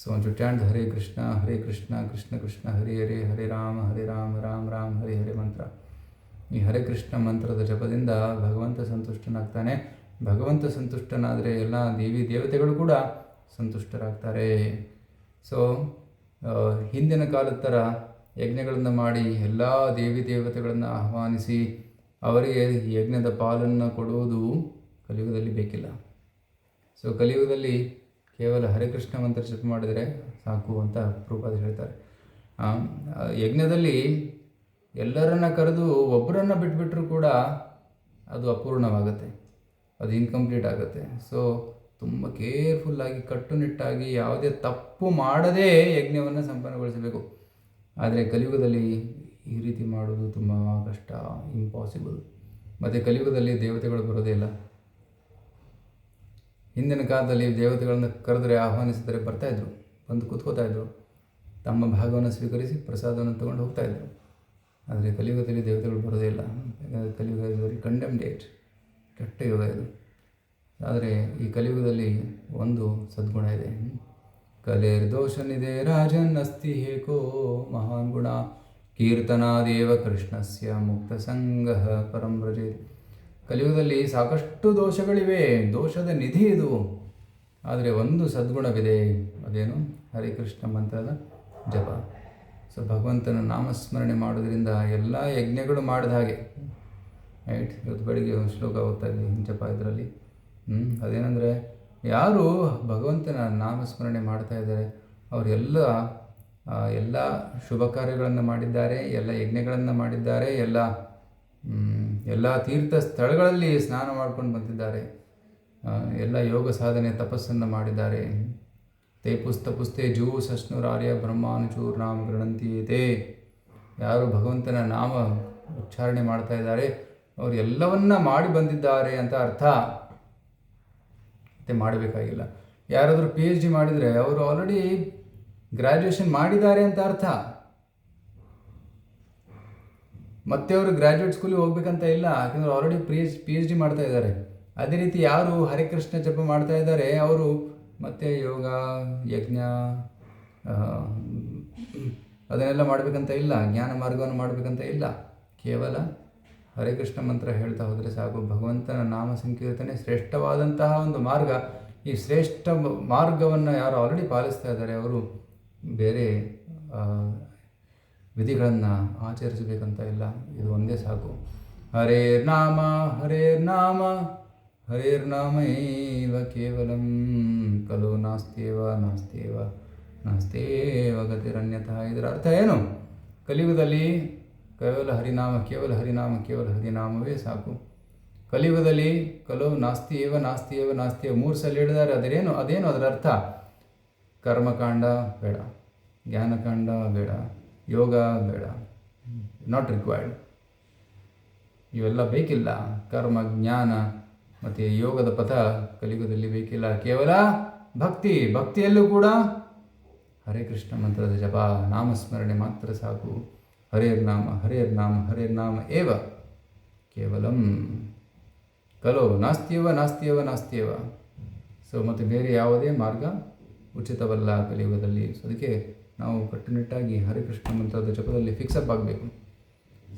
ಸೊ ಚಾಂಟ್ ಹರೇ ಕೃಷ್ಣ ಕೃಷ್ಣ ಕೃಷ್ಣ ಹರಿ ಹರೇ, ಹರೇ ರಾಮ ರಾಮ ರಾಮ ಹರಿ ಹರೇ ಮಂತ್ರ. ಈ ಹರೇ ಕೃಷ್ಣ ಮಂತ್ರದ ಜಪದಿಂದ ಭಗವಂತ ಸಂತುಷ್ಟನಾಗ್ತಾನೆ. ಭಗವಂತ ಸಂತುಷ್ಟನಾದರೆ ಎಲ್ಲ ದೇವಿ ದೇವತೆಗಳು ಕೂಡ ಸಂತುಷ್ಟರಾಗ್ತಾರೆ. ಸೊ ಹಿಂದಿನ ಕಾಲದ ಥರ ಯಜ್ಞಗಳನ್ನು ಮಾಡಿ ಎಲ್ಲ ದೇವಿ ದೇವತೆಗಳನ್ನು ಆಹ್ವಾನಿಸಿ ಅವರಿಗೆ ಯಜ್ಞದ ಪಾಲನ್ನು ಕೊಡುವುದು ಕಲಿಯುಗದಲ್ಲಿ ಬೇಕಿಲ್ಲ. ಸೊ ಕಲಿಯುಗದಲ್ಲಿ ಕೇವಲ ಹರಿಕೃಷ್ಣ ಮಂತ್ರ ಜಪ ಮಾಡಿದರೆ ಸಾಕು ಅಂತ ಪ್ರಭುಪಾದರು ಹೇಳ್ತಾರೆ. ಯಜ್ಞದಲ್ಲಿ ಎಲ್ಲರನ್ನ ಕರೆದು ಒಬ್ಬರನ್ನು ಬಿಟ್ಬಿಟ್ರೂ ಕೂಡ ಅದು ಅಪೂರ್ಣವಾಗುತ್ತೆ, ಅದು ಇನ್ಕಂಪ್ಲೀಟ್ ಆಗುತ್ತೆ. ಸೊ ತುಂಬ ಕೇರ್ಫುಲ್ಲಾಗಿ ಕಟ್ಟುನಿಟ್ಟಾಗಿ ಯಾವುದೇ ತಪ್ಪು ಮಾಡದೇ ಯಜ್ಞವನ್ನು ಸಂಪನ್ನಗೊಳಿಸಬೇಕು. ಆದರೆ ಕಲಿಯುಗದಲ್ಲಿ ಈ ರೀತಿ ಮಾಡೋದು ತುಂಬ ಕಷ್ಟ, ಇಂಪಾಸಿಬಲ್. ಮತ್ತು ಕಲಿಯುಗದಲ್ಲಿ ದೇವತೆಗಳು ಬರೋದೇ ಇಲ್ಲ. ಹಿಂದಿನ ಕಾಲದಲ್ಲಿ ದೇವತೆಗಳನ್ನು ಕರೆದರೆ, ಆಹ್ವಾನಿಸಿದರೆ ಬರ್ತಾಯಿದ್ರು, ಬಂದು ಕೂತ್ಕೋತಾಯಿದ್ರು, ತಮ್ಮ ಭಾಗವನ್ನು ಸ್ವೀಕರಿಸಿ ಪ್ರಸಾದವನ್ನು ತಗೊಂಡು ಹೋಗ್ತಾಯಿದ್ರು. ಆದರೆ ಕಲಿಯುಗದಲ್ಲಿ ದೇವತೆಗಳು ಬರೋದೇ ಇಲ್ಲ. ಯಾಕಂದರೆ ಕಲಿಯುಗ ಇಸ್ ವೆರಿ ಕಂಡೆಮ್ಡ್ ಏಜ್, ಕೆಟ್ಟ ಯುಗ ಇದು. ಆದರೆ ಈ ಕಲಿಯುಗದಲ್ಲಿ ಒಂದು ಸದ್ಗುಣ ಇದೆ. ಕಲೇರ್ದೋಷನಿದೆ ರಾಜನ್ ಅಸ್ತಿ ಹೇಕೋ ಮಹಾನ್ ಗುಣ, ಕೀರ್ತನಾದೇವ ಕೃಷ್ಣಸ್ಯ ಮುಕ್ತ ಸಂಗ ಪರಂ ವ್ರಜೇತ್. ಕಲಿಯುಗದಲ್ಲಿ ಸಾಕಷ್ಟು ದೋಷಗಳಿವೆ, ದೋಷದ ನಿಧಿ ಇದು. ಆದರೆ ಒಂದು ಸದ್ಗುಣವಿದೆ, ಅದೇನು? ಹರಿಕೃಷ್ಣ ಮಂತ್ರದ ಜಪ. ಸೊ ಭಗವಂತನ ನಾಮಸ್ಮರಣೆ ಮಾಡೋದ್ರಿಂದ ಎಲ್ಲ ಯಜ್ಞಗಳು ಮಾಡಿದ ಹಾಗೆ. ರೈಟ್? ಇವತ್ತು ಬೆಳಿಗ್ಗೆ ಒಂದು ಶ್ಲೋಕ ಓದ್ತಾ ಇದ್ವಿ ಜಪ ಇದರಲ್ಲಿ. ಅದೇನೆಂದರೆ, ಯಾರು ಭಗವಂತನ ನಾಮಸ್ಮರಣೆ ಮಾಡ್ತಾ ಇದ್ದಾರೆ ಅವರೆಲ್ಲ ಎಲ್ಲ ಶುಭ ಕಾರ್ಯಗಳನ್ನು ಮಾಡಿದ್ದಾರೆ, ಎಲ್ಲ ಯಜ್ಞಗಳನ್ನು ಮಾಡಿದ್ದಾರೆ, ಎಲ್ಲ ತೀರ್ಥ ಸ್ಥಳಗಳಲ್ಲಿ ಸ್ನಾನ ಮಾಡ್ಕೊಂಡು ಬಂದಿದ್ದಾರೆ, ಎಲ್ಲ ಯೋಗ ಸಾಧನೆ ತಪಸ್ಸನ್ನು ಮಾಡಿದ್ದಾರೆ. ತೇ ಪುಸ್ತೆ ಜೂ ಸಶ್ನುರಾರ್ಯ ಬ್ರಹ್ಮಾನುಚೂರ್ ನಾಮ ಗೃಣಂತಿ ತೇ. ಯಾರು ಭಗವಂತನ ನಾಮ ಉಚ್ಚಾರಣೆ ಮಾಡ್ತಾ ಇದ್ದಾರೆ ಅವರು ಎಲ್ಲವನ್ನ ಮಾಡಿ ಬಂದಿದ್ದಾರೆ ಅಂತ ಅರ್ಥ. ಮತ್ತೆ ಮಾಡಬೇಕಾಗಿಲ್ಲ. ಯಾರಾದರೂ PhD ಮಾಡಿದರೆ ಅವರು ಆಲ್ರೆಡಿ ಗ್ರ್ಯಾಜುಯೇಷನ್ ಮಾಡಿದ್ದಾರೆ ಅಂತ ಅರ್ಥ. ಮತ್ತೆ ಅವರು ಗ್ರ್ಯಾಜುಯೇಟ್ ಸ್ಕೂಲಿಗೆ ಹೋಗ್ಬೇಕಂತ ಇಲ್ಲ, ಯಾಕಂದರೆ ಆಲ್ರೆಡಿ PhD ಮಾಡ್ತಾ ಇದ್ದಾರೆ. ಅದೇ ರೀತಿ ಯಾರು ಹರಿಕೃಷ್ಣ ಜಪ ಮಾಡ್ತಾ ಇದ್ದಾರೆ ಅವರು ಮತ್ತೆ ಯೋಗ ಯಜ್ಞ ಅದನ್ನೆಲ್ಲ ಮಾಡಬೇಕಂತ ಇಲ್ಲ, ಜ್ಞಾನ ಮಾರ್ಗವನ್ನು ಮಾಡಬೇಕಂತ ಇಲ್ಲ. ಕೇವಲ ಹರಿಕೃಷ್ಣ ಮಂತ್ರ ಹೇಳ್ತಾ ಹೋದರೆ ಸಾಕು. ಭಗವಂತನ ನಾಮ ಸಂಕೀರ್ತನೆ ಶ್ರೇಷ್ಠವಾದಂತಹ ಒಂದು ಮಾರ್ಗ. ಈ ಶ್ರೇಷ್ಠ ಮಾರ್ಗವನ್ನು ಯಾರು ಆಲ್ರೆಡಿ ಪಾಲಿಸ್ತಾ ಇದ್ದಾರೆ ಅವರು ಬೇರೆ ವಿಧಿಗಳನ್ನು ಆಚರಿಸಬೇಕಂತ ಇಲ್ಲ. ಇದು ಒಂದೇ ಸಾಕು. ಹರೇರ್ನಾಮ ಹರೇರ್ನಾಮ ಹರೇರ್ನಾಮೈವ ಕೇವಲಂ ಖಲು ನಾಸ್ತ್ಯೇವ ನಾಸ್ತ್ಯೇವ ನಾಸ್ತ್ಯೇವ ಗತಿರನ್ಯತಃ. ಇದರ ಅರ್ಥ ಏನು? ಕಲಿಯುಗದಲ್ಲಿ ಕೇವಲ ಹರಿನಾಮ ಕೇವಲ ಹರಿನಾಮ ಕೇವಲ ಹರಿನಾಮವೇ ಸಾಕು. ಕಲಿಯುಗದಲ್ಲಿ ಖಲು ನಾಸ್ತಿಯೇವ ನಾಸ್ತಿಯೇವ ನಾಸ್ತಿಯೇವ 3 ಸಲ ಹೇಳಿದ್ದಾರೆ. ಅದೇನು ಅದರ ಅರ್ಥ? ಕರ್ಮಕಾಂಡ ಬೇಡ, ಜ್ಞಾನಕಾಂಡ ಬೇಡ, ಯೋಗ ಬೇಡ, ನಾಟ್ ರಿಕ್ವೈರ್ಡ್. ಇವೆಲ್ಲ ಬೇಕಿಲ್ಲ. ಕರ್ಮ ಜ್ಞಾನ ಮತ್ತು ಯೋಗದ ಪಥ ಕಲಿಯುಗದಲ್ಲಿ ಬೇಕಿಲ್ಲ. ಕೇವಲ ಭಕ್ತಿಯಲ್ಲೂ ಕೂಡ ಹರೇ ಕೃಷ್ಣ ಮಂತ್ರದ ಜಪ ನಾಮಸ್ಮರಣೆ ಮಾತ್ರ ಸಾಕು. ಹರೇರ್ನಾಮ ಹರೇರ್ನಾಮ ಹರೇರ್ನಾಮ ಏವ ಕೇವಲಂ ಖಲು ನಾಸ್ತ್ಯೇವ ನಾಸ್ತ್ಯೇವ ನಾಸ್ತ್ಯೇವ. ಸೊ ಮತ್ತು ಬೇರೆ ಯಾವುದೇ ಮಾರ್ಗ ಉಚಿತವಲ್ಲ ಕಲಿಯುಗದಲ್ಲಿ. ಸೊ ಅದಕ್ಕೆ ನಾವು ಕಟ್ಟುನಿಟ್ಟಾಗಿ ಹರಿಕೃಷ್ಣ ಮಂತ್ರದ ಜಪದಲ್ಲಿ ಫಿಕ್ಸಪ್ ಆಗಬೇಕು.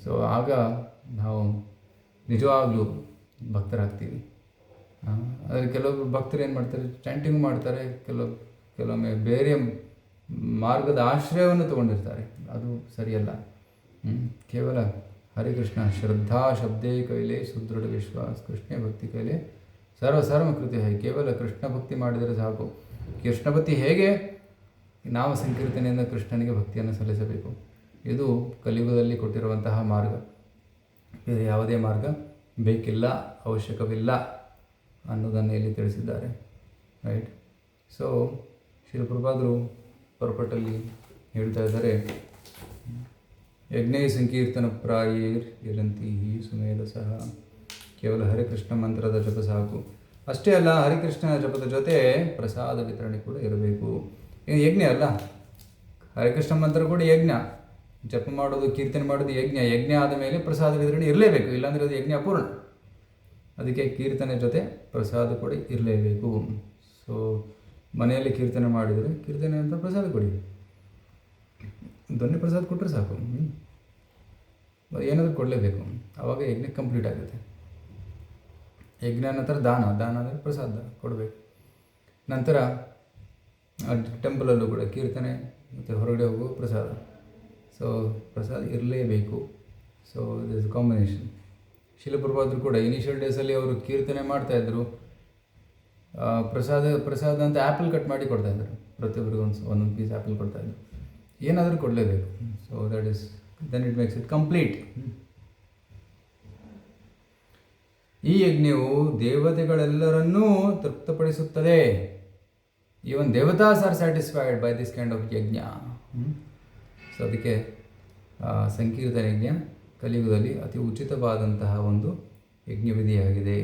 ಸೊ ಆಗ ನಾವು ನಿಜವಾಗ್ಲೂ ಭಕ್ತರಾಗ್ತೀವಿ. ಆದರೆ ಕೆಲವೊಬ್ಬರು ಭಕ್ತರು ಏನು ಮಾಡ್ತಾರೆ, ಚಾಂಟಿಂಗ್ ಮಾಡ್ತಾರೆ, ಕೆಲವೊಮ್ಮೆ ಬೇರೆ ಮಾರ್ಗದ ಆಶ್ರಯವನ್ನು ತಗೊಂಡಿರ್ತಾರೆ. ಅದು ಸರಿಯಲ್ಲ. ಕೇವಲ ಹರಿಕೃಷ್ಣ ಶ್ರದ್ಧಾ ಶಬ್ದೇ ಕೈಲೆ ಸುದೃಢ ವಿಶ್ವಾಸ ಕೃಷ್ಣ ಭಕ್ತಿ ಕೈಲೆ ಸರ್ವ ಕೃತಿ. ಕೇವಲ ಕೃಷ್ಣ ಭಕ್ತಿ ಮಾಡಿದರೆ ಸಾಕು. ಕೃಷ್ಣ ಭಕ್ತಿ ಹೇಗೆ? ನಾಮ ಸಂಕೀರ್ತನೆಯಿಂದ ಕೃಷ್ಣನಿಗೆ ಭಕ್ತಿಯನ್ನು ಸಲ್ಲಿಸಬೇಕು. ಇದು ಕಲಿಯುಗದಲ್ಲಿ ಕೊಟ್ಟಿರುವಂತಹ ಮಾರ್ಗ. ಬೇರೆ ಯಾವುದೇ ಮಾರ್ಗ ಬೇಕಿಲ್ಲ, ಅವಶ್ಯಕವಿಲ್ಲ ಅನ್ನೋದನ್ನು ಇಲ್ಲಿ ತಿಳಿಸಿದ್ದಾರೆ. ರೈಟ್. ಸೊ ಶ್ರೀಲ ಪ್ರಭುಪಾದರು ಪರ್ಪಟಲ್ಲಿ ಹೇಳ್ತಾ ಇದ್ದಾರೆ, ಯಜ್ಞೈ ಸಂಕೀರ್ತನ ಪ್ರಾಯೇರ್ ಯಜಂತಿ ಸುಮೇಧಸಃ. ಕೇವಲ ಹರಿಕೃಷ್ಣ ಮಂತ್ರದ ಜಪ ಸಾಕು. ಅಷ್ಟೇ ಅಲ್ಲ, ಹರಿಕೃಷ್ಣ ಜಪದ ಜೊತೆ ಪ್ರಸಾದ ವಿತರಣೆ ಕೂಡ ಇರಬೇಕು. ಇದು ಯಜ್ಞ ಅಲ್ಲ, ಹರಿಕೃಷ್ಣ ಮಂತ್ರ ಕೂಡ ಯಜ್ಞ. ಜಪ ಮಾಡೋದು ಕೀರ್ತನೆ ಮಾಡೋದು ಯಜ್ಞ ಆದ ಮೇಲೆ ಪ್ರಸಾದ ವಿತರಣೆ ಇರಲೇಬೇಕು. ಇಲ್ಲಾಂದರೆ ಅದು ಯಜ್ಞ ಅಪೂರ್ಣ. ಅದಕ್ಕೆ ಕೀರ್ತನೆ ಜೊತೆ ಪ್ರಸಾದ ಕೂಡ ಇರಲೇಬೇಕು. ಸೊ ಮನೆಯಲ್ಲಿ ಕೀರ್ತನೆ ಮಾಡಿದರೆ ಕೀರ್ತನೆ ಅಂತ ಪ್ರಸಾದ ಕೊಡಿ. ದೊನ್ನೆ ಪ್ರಸಾದ ಕೊಟ್ಟರೆ ಸಾಕು. ಏನಾದರೂ ಕೊಡಲೇಬೇಕು, ಆವಾಗ ಯಜ್ಞ ಕಂಪ್ಲೀಟ್ ಆಗುತ್ತೆ. ಯಜ್ಞ ನಂತರ ದಾನ ಅಂದರೆ ಪ್ರಸಾದ ಕೊಡಬೇಕು. ನಂತರ ಟೆಂಪಲಲ್ಲೂ ಕೂಡ ಕೀರ್ತನೆ ಮತ್ತು ಹೊರಗಡೆ ಹೋಗುವ ಪ್ರಸಾದ. ಸೊ ಪ್ರಸಾದ ಇರಲೇಬೇಕು. So this combination. ಶ್ರೀಲ ಪ್ರಭುಪಾದರು ಕೂಡ ಇನಿಷಿಯಲ್ ಡೇಸಲ್ಲಿ ಅವರು ಕೀರ್ತನೆ ಮಾಡ್ತಾಯಿದ್ರು. ಪ್ರಸಾದ ಅಂತ ಆ್ಯಪಲ್ ಕಟ್ ಮಾಡಿ ಕೊಡ್ತಾಯಿದ್ರು. ಪ್ರತಿಯೊಬ್ಬರಿಗೂ ಒಂದೊಂದು ಪೀಸ್ ಆ್ಯಪಲ್ ಕೊಡ್ತಾಯಿದ್ರು. ಏನಾದರೂ ಕೊಡಲೇಬೇಕು. So then it makes it complete. ಈ ಯಜ್ಞವು ದೇವತೆಗಳೆಲ್ಲರನ್ನೂ ತೃಪ್ತಪಡಿಸುತ್ತದೆ. ಈವನ್ ದೇವತಾಸ್ are satisfied by this kind of yajna. So ಅದಕ್ಕೆ ಸಂಕೀರ್ತನ ಯಜ್ಞ ಕಲಿಯುಗದಲ್ಲಿ ಅತಿ ಉಚಿತವಾದಂತಹ ಒಂದು ಯಜ್ಞವಿಧಿಯಾಗಿದೆ.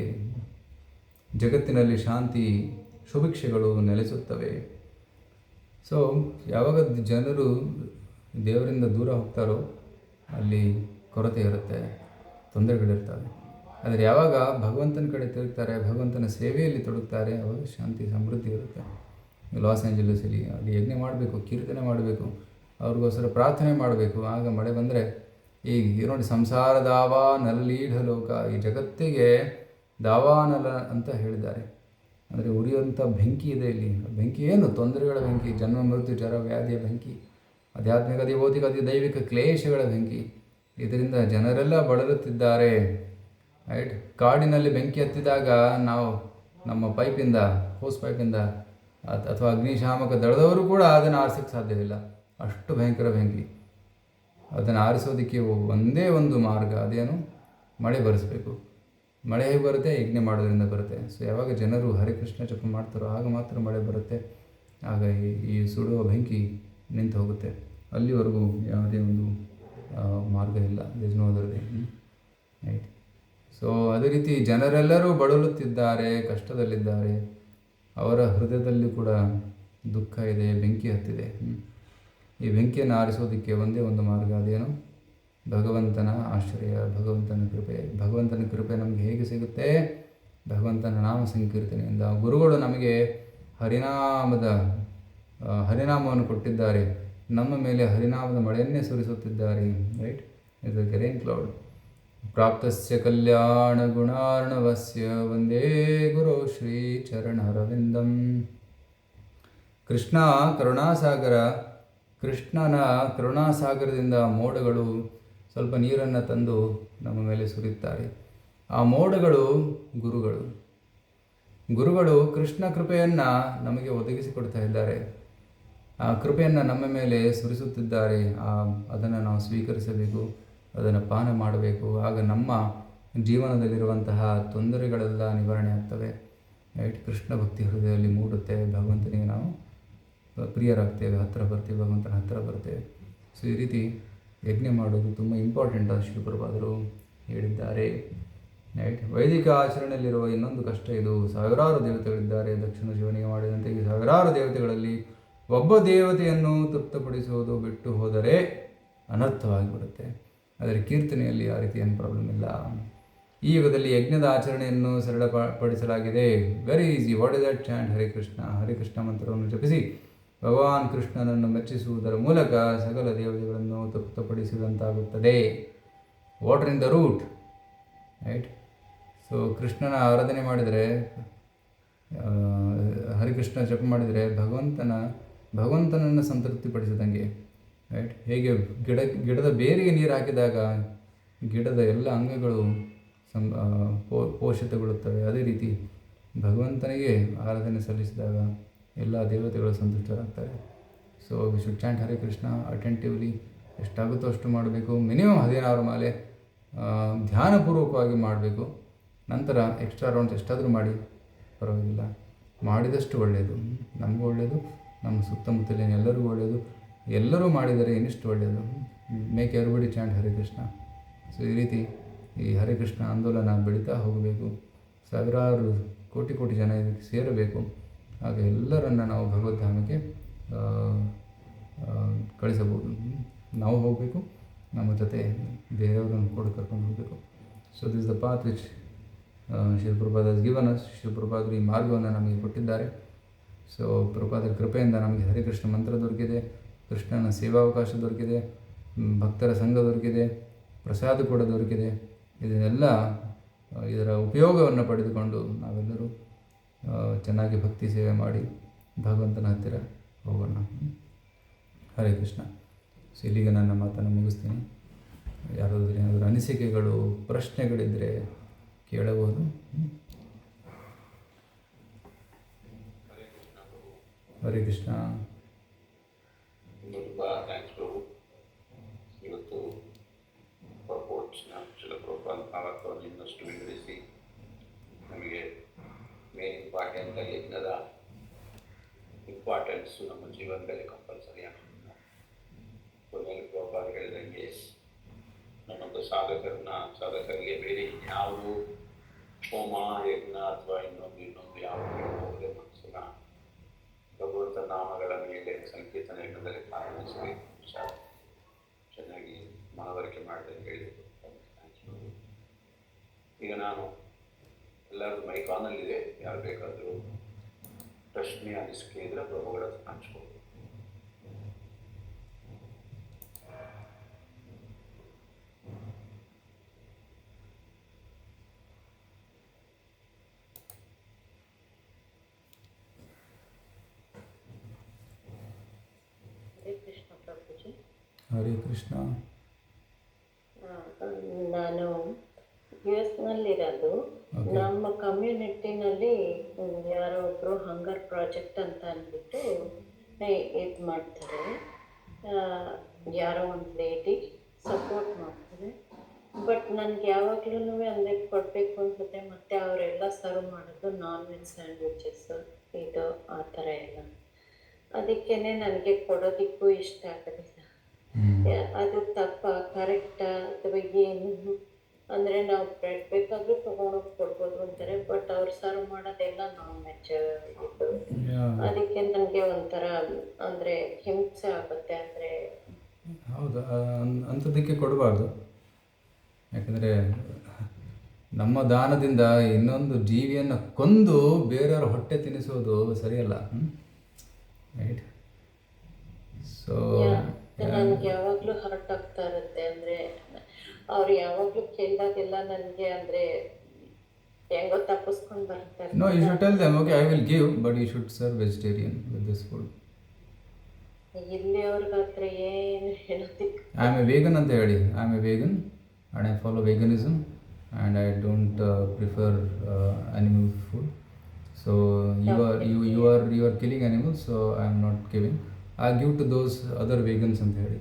ಜಗತ್ತಿನಲ್ಲಿ ಶಾಂತಿ ಸುಭಿಕ್ಷೆಗಳು ನೆಲೆಸುತ್ತವೆ. ಸೊ ಯಾವಾಗ ಜನರು ದೇವರಿಂದ ದೂರ ಹೋಗ್ತಾರೋ ಅಲ್ಲಿ ಕೊರತೆ ಇರುತ್ತೆ, ತೊಂದರೆಗಳಿರ್ತವೆ. ಆದರೆ ಯಾವಾಗ ಭಗವಂತನ ಕಡೆ ತಿರುಗ್ತಾರೆ, ಭಗವಂತನ ಸೇವೆಯಲ್ಲಿ ತೊಡಗ್ತಾರೆ, ಅವಾಗ ಶಾಂತಿ ಸಮೃದ್ಧಿ ಇರುತ್ತೆ. ಲಾಸ್ ಏಂಜಲೀಸಲ್ಲಿ ಅಲ್ಲಿ ಯಜ್ಞ ಮಾಡಬೇಕು, ಕೀರ್ತನೆ ಮಾಡಬೇಕು, ಅವ್ರಿಗೋಸ್ಕರ ಪ್ರಾರ್ಥನೆ ಮಾಡಬೇಕು. ಆಗ ಮಳೆ ಬಂದರೆ ಈಗ ನೋಡಿ, ಸಂಸಾರ ದಾವಾ ನಲಲೀಢ ಲೋಕ, ಈ ಜಗತ್ತಿಗೆ ದಾವಾನಲ ಅಂತ ಹೇಳಿದ್ದಾರೆ. ಅಂದರೆ ಉರಿಯುವಂಥ ಬೆಂಕಿ ಇದೆ ಇಲ್ಲಿ. ಬೆಂಕಿ ಏನು? ತೊಂದರೆಗಳ ಬೆಂಕಿ, ಜನ್ಮ ಮೃತ್ಯು ಜರ ವ್ಯಾಧಿಯ ಬೆಂಕಿ, ಆಧ್ಯಾತ್ಮಿಕ ಅತಿ ಭೌತಿಕ ಅತಿ ದೈವಿಕ ಕ್ಲೇಶಗಳ ಬೆಂಕಿ. ಇದರಿಂದ ಜನರೆಲ್ಲ ಬಳಲುತ್ತಿದ್ದಾರೆ. ರೈಟ್. ಕಾಡಿನಲ್ಲಿ ಬೆಂಕಿ ಹತ್ತಿದಾಗ ನಾವು ನಮ್ಮ ಹೋಸ್ ಪೈಪಿಂದ ಅಥವಾ ಅಗ್ನಿಶಾಮಕ ದಳದವರು ಕೂಡ ಅದನ್ನು ಆರಿಸೋಕ್ಕೆ ಸಾಧ್ಯವಿಲ್ಲ. ಅಷ್ಟು ಭಯಂಕರ ಬೆಂಕಿ. ಅದನ್ನು ಆರಿಸೋದಕ್ಕೆ ಒಂದೇ ಒಂದು ಮಾರ್ಗ, ಅದೇನು? ಮಳೆ ಬರೆಸಬೇಕು. ಮಳೆ ಹೇಗೆ ಬರುತ್ತೆ? ಯಜ್ಞ ಮಾಡೋದ್ರಿಂದ ಬರುತ್ತೆ. ಸೊ ಯಾವಾಗ ಜನರು ಹರಿಕೃಷ್ಣ ಜಪ ಮಾಡ್ತಾರೋ ಆಗ ಮಾತ್ರ ಮಳೆ ಬರುತ್ತೆ. ಆಗ ಈ ಸುಡುವ ಬೆಂಕಿ ನಿಂತು ಹೋಗುತ್ತೆ. ಅಲ್ಲಿವರೆಗೂ ಯಾವುದೇ ಒಂದು ಮಾರ್ಗ ಇಲ್ಲ. This no other way. Right. So ಅದೇ ರೀತಿ ಜನರೆಲ್ಲರೂ ಬಳಲುತ್ತಿದ್ದಾರೆ, ಕಷ್ಟದಲ್ಲಿದ್ದಾರೆ. ಅವರ ಹೃದಯದಲ್ಲಿ ಕೂಡ ದುಃಖ ಇದೆ, ಬೆಂಕಿ ಹತ್ತಿದೆ. ಈ ಬೆಂಕಿಯನ್ನು ಆರಿಸೋದಕ್ಕೆ ಒಂದೇ ಒಂದು ಮಾರ್ಗ, ಅದೇನು? ಭಗವಂತನ ಆಶ್ರಯ, ಭಗವಂತನ ಕೃಪೆ. ಭಗವಂತನ ಕೃಪೆ ನಮಗೆ ಹೇಗೆ ಸಿಗುತ್ತೆ? ಭಗವಂತನ ನಾಮ ಸಂಕೀರ್ತನೆಯಿಂದ. ಗುರುಗಳು ನಮಗೆ ಹರಿನಾಮವನ್ನು ಕೊಟ್ಟಿದ್ದಾರೆ. ನಮ್ಮ ಮೇಲೆ ಹರಿನಾಮದ ಮಳೆಯನ್ನೇ ಸುರಿಸುತ್ತಿದ್ದಾರೆ. ರೈಟ್. ಇದು ರೆೈನ್ ಕ್ಲೌಡ್. ಪ್ರಾಪ್ತಸ್ಯ ಕಲ್ಯಾಣ ಗುಣಾರ್ಣವಸ್ಯ ವಂದೇ ಗುರು ಶ್ರೀ ಚರಣರವಿಂದಂ. ಕೃಷ್ಣನ ಕರುಣಾಸಾಗರದಿಂದ ಮೋಡಗಳು ಸ್ವಲ್ಪ ನೀರನ್ನು ತಂದು ನಮ್ಮ ಮೇಲೆ ಸುರಿಯುತ್ತಾರೆ. ಆ ಮೋಡಗಳು ಗುರುಗಳು ಕೃಷ್ಣ ಕೃಪೆಯನ್ನು ನಮಗೆ ಒದಗಿಸಿಕೊಡ್ತಾ ಇದ್ದಾರೆ. ಆ ಕೃಪೆಯನ್ನು ನಮ್ಮ ಮೇಲೆ ಸುರಿಸುತ್ತಿದ್ದಾರೆ. ಅದನ್ನು ನಾವು ಸ್ವೀಕರಿಸಬೇಕು, ಅದನ್ನು ಪಾನ ಮಾಡಬೇಕು. ಆಗ ನಮ್ಮ ಜೀವನದಲ್ಲಿರುವಂತಹ ತೊಂದರೆಗಳೆಲ್ಲ ನಿವಾರಣೆ ಆಗ್ತವೆ. ರೈಟ್. ಕೃಷ್ಣ ಭಕ್ತಿ ಹೃದಯದಲ್ಲಿ ಮೂಡುತ್ತೆ. ಭಗವಂತನಿಗೆ ನಾವು ಪ್ರಿಯರಾಗ್ತೇವೆ, ಹತ್ತಿರ ಬರ್ತೇವೆ, ಭಗವಂತನ ಹತ್ತಿರ ಬರ್ತೇವೆ. ಸೊ ಈ ರೀತಿ ಯಜ್ಞ ಮಾಡೋದು ತುಂಬ ಇಂಪಾರ್ಟೆಂಟ್ ಅಂತ ಶ್ರೀ ಪ್ರಭುಪಾದರು ಹೇಳಿದ್ದಾರೆ. ರೈಟ್. ವೈದಿಕ ಆಚರಣೆಯಲ್ಲಿರುವ ಇನ್ನೊಂದು ಕಷ್ಟ ಇದು. ಸಾವಿರಾರು ದೇವತೆಗಳಿದ್ದಾರೆ. ದಕ್ಷಿಣ ಶಿವನಿಗೆ ಮಾಡಿದಂತೆ ಈ ಸಾವಿರಾರು ದೇವತೆಗಳಲ್ಲಿ ಒಬ್ಬ ದೇವತೆಯನ್ನು ತೃಪ್ತಪಡಿಸುವುದು ಬಿಟ್ಟು ಹೋದರೆ ಅನರ್ಥವಾಗಿಬಿಡುತ್ತೆ. ಆದರೆ ಕೀರ್ತನೆಯಲ್ಲಿ ಆ ರೀತಿ ಏನು ಪ್ರಾಬ್ಲಮ್ ಇಲ್ಲ. ಈ ಯುಗದಲ್ಲಿ ಯಜ್ಞದ ಆಚರಣೆಯನ್ನು ಸರಳಪಡಿಸಲಾಗಿದೆ. Very easy. What is that chant? Hari Krishna. Hari Krishna ಮಂತ್ರವನ್ನು ಜಪಿಸಿ ಭಗವಾನ್ ಕೃಷ್ಣನನ್ನು ಮೆಚ್ಚಿಸುವುದರ ಮೂಲಕ ಸಕಲ ದೇವತೆಗಳನ್ನು ತೃಪ್ತಪಡಿಸಿದಂತಾಗುತ್ತದೆ. Water in the root. Right. So ಕೃಷ್ಣನ ಆರಾಧನೆ ಮಾಡಿದರೆ, ಹರಿಕೃಷ್ಣ ಜಪ ಮಾಡಿದರೆ ಭಗವಂತನನ್ನು ಸಂತೃಪ್ತಿಪಡಿಸಿದಂಗೆ. ರೈಟ್. ಹೇಗೆ ಗಿಡದ ಬೇರಿಗೆ ನೀರು ಹಾಕಿದಾಗ ಗಿಡದ ಎಲ್ಲ ಅಂಗಗಳು ಪೋಷಿತಗೊಳ್ಳುತ್ತವೆ, ಅದೇ ರೀತಿ ಭಗವಂತನಿಗೆ ಆರಾಧನೆ ಸಲ್ಲಿಸಿದಾಗ ಎಲ್ಲ ದೇವತೆಗಳು ಸಂತುಷ್ಟರಾಗ್ತಾರೆ. So we should chant Hare Krishna ಅಟೆಂಟಿವ್ಲಿ. ಎಷ್ಟಾಗುತ್ತೋ ಅಷ್ಟು ಮಾಡಬೇಕು. ಮಿನಿಮಮ್ 16 ಮಾಲೆ ಧ್ಯಾನಪೂರ್ವಕವಾಗಿ ಮಾಡಬೇಕು. ನಂತರ ಎಕ್ಸ್ಟ್ರಾ ರೌಂಡ್ಸ್ ಎಷ್ಟಾದರೂ ಮಾಡಿ, ಪರವಾಗಿಲ್ಲ. ಮಾಡಿದಷ್ಟು ಒಳ್ಳೆಯದು, ನಮಗೂ ಒಳ್ಳೆಯದು, ನಮ್ಮ ಸುತ್ತಮುತ್ತಲಿನ ಎಲ್ಲರಿಗೂ ಒಳ್ಳೆಯದು. ಎಲ್ಲರೂ ಮಾಡಿದರೆ ಇನ್ನಿಷ್ಟು ಒಳ್ಳೆಯದು. Make everybody chant Hare Krishna. So ಈ ರೀತಿ ಈ ಹರೇ ಕೃಷ್ಣ ಆಂದೋಲನ ಬೆಳೀತಾ ಹೋಗಬೇಕು. ಸಾವಿರಾರು ಕೋಟಿ ಜನ ಇದಕ್ಕೆ ಸೇರಬೇಕು. ಆಗ ಎಲ್ಲರನ್ನು ನಾವು ಭಗವದ್ಧಾಮಕ್ಕೆ ಕಳಿಸಬಹುದು. ನಾವು ಹೋಗಬೇಕು, ನಮ್ಮ ಜೊತೆ ಬೇರೆಯವರನ್ನು ಕೂಡ ಕರ್ಕೊಂಡು ಹೋಗಬೇಕು. So this the path which Shri Prabhupada given us. Shri ಪ್ರಭುಪಾದರು ಈ ಮಾರ್ಗವನ್ನು ನಮಗೆ ಕೊಟ್ಟಿದ್ದಾರೆ. ಸೊ ಪ್ರಭುಪಾದರ ಕೃಪೆಯಿಂದ ನಮಗೆ ಹರಿಕೃಷ್ಣ ಮಂತ್ರ ದೊರಕಿದೆ, ಕೃಷ್ಣನ ಸೇವಾವಕಾಶ ದೊರಕಿದೆ, ಭಕ್ತರ ಸಂಘ ದೊರಕಿದೆ, ಪ್ರಸಾದ ಕೂಡ ದೊರಕಿದೆ. ಇದರ ಉಪಯೋಗವನ್ನು ಪಡೆದುಕೊಂಡು ನಾವೆಲ್ಲರೂ ಚೆನ್ನಾಗಿ ಭಕ್ತಿ ಸೇವೆ ಮಾಡಿ ಭಗವಂತನ ಹತ್ತಿರ ಹೋಗೋಣ. ಹರೇ ಕೃಷ್ಣ. ಸೊ ಇಲ್ಲಿಗೆ ನನ್ನ ಮಾತನ್ನು ಮುಗಿಸ್ತೀನಿ. ಯಾರಾದರೂ ಏನಾದರೂ ಅನಿಸಿಕೆಗಳು, ಪ್ರಶ್ನೆಗಳಿದ್ದರೆ ಕೇಳಬಹುದು. ಹರೇ ಕೃಷ್ಣ. ತುಂಬ ಥ್ಯಾಂಕ್ಸ್ ಪ್ರಭು. ಇವತ್ತು ಪ್ರಪೋಚ್ನ ಶಿಲಪ್ರಭುಪಾದ ಮಹತ್ವವನ್ನು ಇನ್ನಷ್ಟು ವಿವರಿಸಿ ನಮಗೆ ಮೇನ್ ಇಂಪಾರ್ಟೆಂಟ್ ಯಜ್ಞದ ಇಂಪಾರ್ಟೆನ್ಸು ನಮ್ಮ ಜೀವನದಲ್ಲಿ ಕಂಪಲ್ಸರಿ ಅನ್ನೋದನ್ನು ಕೊನೆಯಲ್ಲಿ ಪ್ರಭುಪಾದ ಹೇಳಿದಂಗೆ ನಮ್ಮೊಂದು ಸಾಧಕರಿಗೆ ಬೇರೆ ಇನ್ಯಾವುದು ಹೋಮ ಯಜ್ಞ ಅಥವಾ ಇನ್ನೊಂದು ಯಾವ ಹೋಗದೆ ಮನಸ್ಸನ್ನ ಭಗವಂತ ನಾಮಗಳ ಮೇಲೆ ಸಂಕೀರ್ತನ ಯಜ್ಞದಲ್ಲಿ ಪ್ರಾರಂಭಿಸಬೇಕು. ಚೆನ್ನಾಗಿ ಮನವರಿಕೆ ಮಾಡಿದೆ ಹೇಳಿದರು. ಈಗ ನಾನು ಎಲ್ಲರೂ ಮೈಕ್ ಆನಲ್ಲಿದೆ, ಯಾರು ಬೇಕಾದರೂ ಪ್ರಶ್ನೆ ಅನಿಸಿಕೆ ಇದ್ರೆ ಪ್ರಭುಗಳ ಹಂಚ್ಬೋದು. ಹರೇ ಕೃಷ್ಣ. ನಾನು US-ನಲ್ಲಿರೋದು. ನಮ್ಮ ಕಮ್ಯುನಿಟಿನಲ್ಲಿ ಯಾರೋ ಒಬ್ಬರು ಹಂಗರ್ ಪ್ರಾಜೆಕ್ಟ್ ಅಂತ ಅಂದ್ಬಿಟ್ಟು ಇದು ಮಾಡ್ತಾರೆ. ಯಾರೋ ಒಂದು ಲೇಡಿ ಸಪೋರ್ಟ್ ಮಾಡ್ತಾರೆ. ಬಟ್ ನನಗೆ ಯಾವಾಗಲೂ ಅಂದರೆ ಕೊಡಬೇಕು ಅನ್ಸುತ್ತೆ. ಮತ್ತು ಅವರೆಲ್ಲ ಸರ್ವ್ ಮಾಡೋದು ನಾನ್ ವೆಜ್ ಸ್ಯಾಂಡ್ವಿಚಸ್ ಇದು ಆ ಥರ ಎಲ್ಲ. ಅದಕ್ಕೇ ನನಗೆ ಕೊಡೋದಕ್ಕೂ ಇಷ್ಟ ಆಗೋದಿಲ್ಲ. ಅದು ತಪ್ಪ ಕರೆಕ್ಟಾ ಅಥವಾ ಏನು ಅಂದರೆ ನಾವು ಬ್ರೆಡ್ ಬೇಕಾದರೂ ತೊಗೊಂಡೋಗಿ ಕೊಡ್ಬೋದು ಅಂತಾರೆ, ಬಟ್ ಅವ್ರು ಸರ್ವ್ ಮಾಡೋದೆಲ್ಲ ನಾನ್ ವೆಜ್ ಇದು. ಅದಕ್ಕೆ ನನಗೆ ಒಂಥರ ಅಂದರೆ ಹಿಂಸೆ ಆಗುತ್ತೆ. ಅಂದರೆ ಹೌದು, ಅಂಥದ್ದಕ್ಕೆ ಕೊಡಬಾರ್ದು. ಯಾಕಂದರೆ ನಮ್ಮ ದಾನದಿಂದ ಇನ್ನೊಂದು ಜೀವಿಯನ್ನು ಕೊಂದು ಬೇರೆಯವ್ರ ಹೊಟ್ಟೆ ತಿನ್ನಿಸೋದು ಸರಿಯಲ್ಲ. ರೈಟ್. ಸೊ ನನಗೆ ಯಾವಾಗಲೂ ಹರ್ಟ್ ಆಗ್ತಾ ಇರುತ್ತೆ. ಅಂದರೆ ಅವ್ರು ಯಾವಾಗಲೂ ಕೇಳಿದಾಗೆಲ್ಲ ನನಗೆ ಅಂದರೆ ಹೆಂಗೋ ತಪ್ಪಿಸ್ಕೊಂಡು ಬರ್ತಾರೆ. No, you should tell them, okay, I will give, but you should serve vegetarian with this food. ಇಲ್ಲಿ ಅವ್ರಿಗೆ ಹತ್ರ ಏನು ಹೇಳೋದಕ್ಕೆ. I am a vegan ಅಂತ ಹೇಳಿ. I am a vegan and I follow veganism and I don't prefer animal food. So you are killing animals, so I am not giving. I give to those other vegans ಅಂತ ಹೇಳಿ.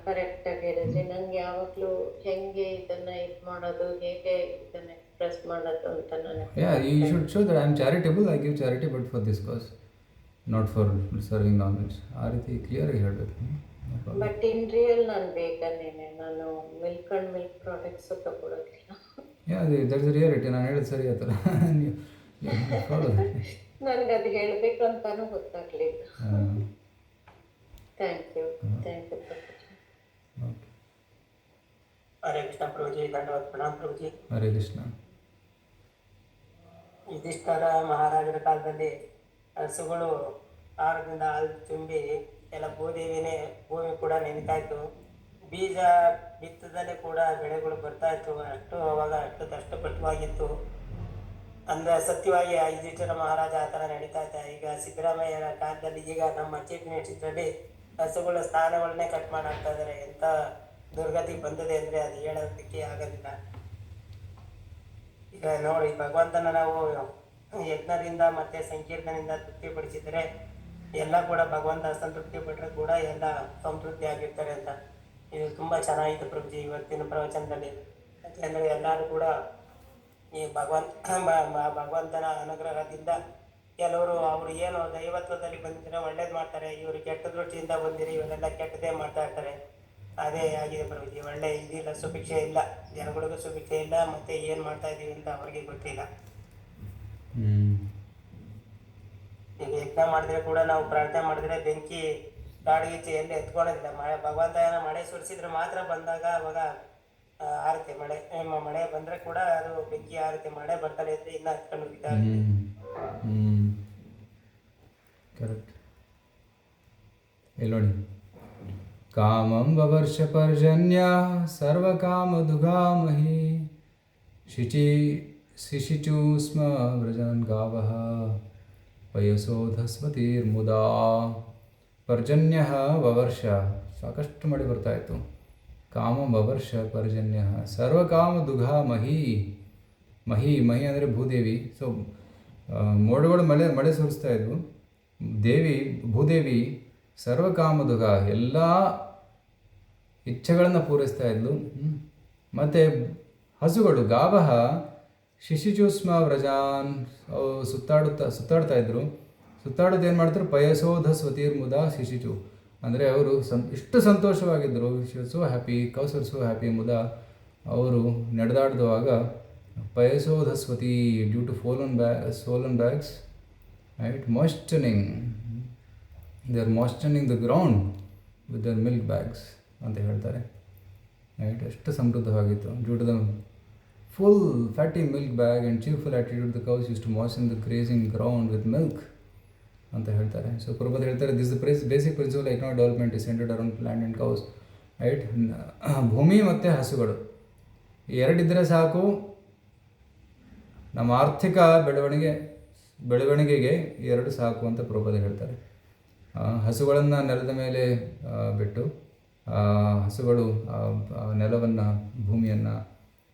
ಕರೆಕ್ಟಾಗಿ ಹೇಳಿದ್ರಿ. ನನಗೆ ಯಾವಾಗಲೂ ಹೆಂಗೆ ಇದನ್ನು ಇದು ಮಾಡೋದು, ಹೇಗೆ ಇದನ್ನು ಎಕ್ಸ್ಪ್ರೆಸ್ ಮಾಡೋದು ಅಂತ ನನಗೆ. You should show that I am charitable, I give charity, but for this cause, not for serving non-veg. ಆ ರೀತಿ ಕ್ಲಿಯರಾಗಿ ಹೇಳಬೇಕು. ಬಟ್ ಇನ್ ರಿಯಲ್ ನಾನು ವೇಗನ್ನೇನೆ. ನಾನು ಮಿಲ್ಕ್ ಆ್ಯಂಡ್ ಮಿಲ್ಕ್ ಪ್ರಾಡಕ್ಟ್ಸು ತಗೊಳ್ಳೋದಿಲ್ಲ. That's reality. ನಾನು ಹೇಳಿದ ಸರಿ ಆ ಥರ ನನಗೆ ಅದು ಹೇಳಬೇಕು ಅಂತಾನೂ ಗೊತ್ತಾಗಲಿಲ್ಲ. ಥ್ಯಾಂಕ್ ಯು ಹರೇ ಕೃಷ್ಣ ಪ್ರಭುಜಿ, ಧನ್ಯವಾದ. ಪ್ರಣಾಮ ಪ್ರಭುಜಿ. ಹರೇ ಕೃಷ್ಣ. ಯುಧಿಷ್ಠರ ಮಹಾರಾಜರ ಕಾಲದಲ್ಲಿ ಹಸುಗಳು ಆಹಾರದಿಂದ ಹಾಲು ತುಂಬಿ ಎಲ್ಲ ಭೂಮಿ ಕೂಡ ನೆನಕಾಯ್ತು. ಬೀಜ ಬಿತ್ತದಲ್ಲೇ ಕೂಡ ಬೆಳೆಗಳು ಬರ್ತಾ ಇತ್ತು. ಅವಾಗ ಕಷ್ಟಪಟ್ಟವಾಗಿತ್ತು. ಅಂದರೆ ಸತ್ಯವಾಗಿ ಯುಧಿಷ್ಠಿರ ಮಹಾರಾಜ ಆ ಥರ ನಡೀತಾ ಇದ್ದ. ಈಗ ಸಿದ್ದರಾಮಯ್ಯನ ಕಾಲದಲ್ಲಿ ಈಗ ನಮ್ಮ ಚೀಫ್ ಮಿನಿಸ್ಟರಲ್ಲಿ ಹಸುಗಳ ಸ್ಥಾನಗಳನ್ನೇ ಕಟ್ ಮಾಡಾಕ್ತಾ ಇದ್ದಾರೆ. ಎಂಥ ದುರ್ಗತಿ ಬಂದಿದೆ ಅಂದರೆ ಅದು ಹೇಳೋದಕ್ಕೆ ಆಗೋದಿಲ್ಲ. ಈಗ ನೋಡಿ, ಭಗವಂತನ ನಾವು ಯಜ್ಞದಿಂದ ಮತ್ತು ಸಂಕೀರ್ತನದಿಂದ ತೃಪ್ತಿಪಡಿಸಿದರೆ ಎಲ್ಲ ಕೂಡ ಭಗವಂತ ಸಂತೃಪ್ತಿ ಪಟ್ಟರೆ ಕೂಡ ಎಲ್ಲ ಸಂತೃಪ್ತಿ ಆಗಿರ್ತಾರೆ ಅಂತ. ಇದು ತುಂಬ ಚೆನ್ನಾಗಿತ್ತು ಪ್ರಭುಜಿ ಇವತ್ತಿನ ಪ್ರವಚನದಲ್ಲಿ. ಯಾಕೆಂದರೆ ಎಲ್ಲರೂ ಕೂಡ ಈ ಭಗವಂತನ ಅನುಗ್ರಹದಿಂದ ಕೆಲವರು ಅವರು ಏನು ದೈವತ್ವದಲ್ಲಿ ಬಂದಿದ್ರೆ ಒಳ್ಳೇದು ಮಾಡ್ತಾರೆ, ಇವರು ಕೆಟ್ಟ ದೃಷ್ಟಿಯಿಂದ ಬಂದಿರಿ ಇವರೆಲ್ಲ ಕೆಟ್ಟದೇ ಮಾಡ್ತಾ ಇರ್ತಾರೆ. ಅದೇ ಆಗಿದೆ ಪ್ರಭುಜಿ. ಒಳ್ಳೆ ಇದಿಲ್ಲ, ಸುಭಿಕ್ಷೆ ಇಲ್ಲ, ಜನಗಳಿಗೂ ಸುಭಿಕ್ಷೆ ಇಲ್ಲ, ಮತ್ತು ಏನು ಮಾಡ್ತಾ ಇದ್ದೀವಿ ಅಂತ ಅವ್ರಿಗೆ ಗೊತ್ತಿಲ್ಲ. ಈಗ ಯಜ್ಞ ಮಾಡಿದ್ರೆ ಕೂಡ ನಾವು ಪ್ರಾರ್ಥನೆ ಮಾಡಿದ್ರೆ ಬೆಂಕಿ ಕಾಡ್ಗಿಚ್ಚಿ ಎಲ್ಲಿ ಎತ್ಕೊಳ್ಳೋದಿಲ್ಲ. ಭಗವಂತ ಏನೋ ಮಳೆ ಸುರಿಸಿದ್ರೆ ಮಾತ್ರ ಬಂದಾಗ ಅವಾಗ ಆರುತ್ತೆ. ಮಳೆ ಬಂದರೆ ಕೂಡ ಅದು ಬೆಂಕಿ ಆರುತ್ತೆ. ಮಳೆ ಬರ್ತಾನೆ ಇದ್ರೆ ಇನ್ನೂ ಹತ್ಕೊಂಡು ಬಿಟ್ಟಾಗುತ್ತೆ. ಕರೆಕ್ಟ್. ಇಲ್ಲಿ ನೋಡಿ, ಕಾಮಂ ವವರ್ಷ ಪರ್ಜನ್ಯ ಸರ್ವಕಾಮದುಗಾಮಹಿ ಶಿಶಿಚು ಸ್ಮ ವ್ರಜನ್ ಗಾವಃ ಪಯಸೋಧಸ್ವತಿರ್ಮುದಾ. ಪರ್ಜನ್ಯ ವವರ್ಷ, ಸಾಕಷ್ಟು ಮಳೆ ಬರ್ತಾಯಿತ್ತು. ಕಾಮಂ ವವರ್ಷ ಪರ್ಜನ್ಯ ಸರ್ವಕಾಮದುಗಾಮಹಿ. ಮಹಿ ಅಂದರೆ ಭೂದೇವಿ. ಸೊ ಮೋಡಗಳು ಮಳೆ ಸುರಿಸ್ತಾ ಇದ್ವು. ಭೂದೇವಿ ಸರ್ವಕಾಮದುಗ, ಎಲ್ಲ ಇಚ್ಛೆಗಳನ್ನು ಪೂರೈಸ್ತಾ ಇದ್ಲು. ಮತ್ತು ಹಸುಗಳು ಗಾವಹ ಶಿಶಿಚುಸ್ಮ ವ್ರಜಾನ್, ಅವು ಸುತ್ತಾಡ್ತಾ ಇದ್ರು. ಸುತ್ತಾಡೋದು ಏನು ಮಾಡ್ತಾರೆ? ಪಯಸೋಧ ಸ್ವತಿರ್ಮುದ ಶಿಶಿಚು, ಅಂದರೆ ಅವರು ಇಷ್ಟು ಸಂತೋಷವಾಗಿದ್ದರು. She was so happy, cows are so happy. ಮುದ ಅವರು ನಡೆದಾಡಿದವಾಗ ಪಯಸೋಧ ಸ್ವತಿ due to swollen bags, right? They are moistening the ground with their milk bags ಅಂತ ಹೇಳ್ತಾರೆ. ರೈಟ್, ಎಷ್ಟು ಸಮೃದ್ಧವಾಗಿತ್ತು. Due to the full fatty milk bag and cheerful attitude, the cows used to moisten the grazing ground with milk ಅಂತ ಹೇಳ್ತಾರೆ. So Prabhupada ಹೇಳ್ತಾರೆ, this the basic principle economic development is centered around plant and cows. Right, ಭೂಮಿ ಮತ್ತು ಹಸುಗಳು ಎರಡಿದ್ದರೆ ಸಾಕು ನಮ್ಮ ಆರ್ಥಿಕ ಬೆಳವಣಿಗೆಗೆ ಎರಡು ಸಾಕು ಅಂತ ಪ್ರಭುಪಾದ ಹೇಳ್ತಾರೆ. ಹಸುಗಳನ್ನು ನೆಲದ ಮೇಲೆ ಬಿಟ್ಟು ಹಸುಗಳು ನೆಲವನ್ನು, ಭೂಮಿಯನ್ನು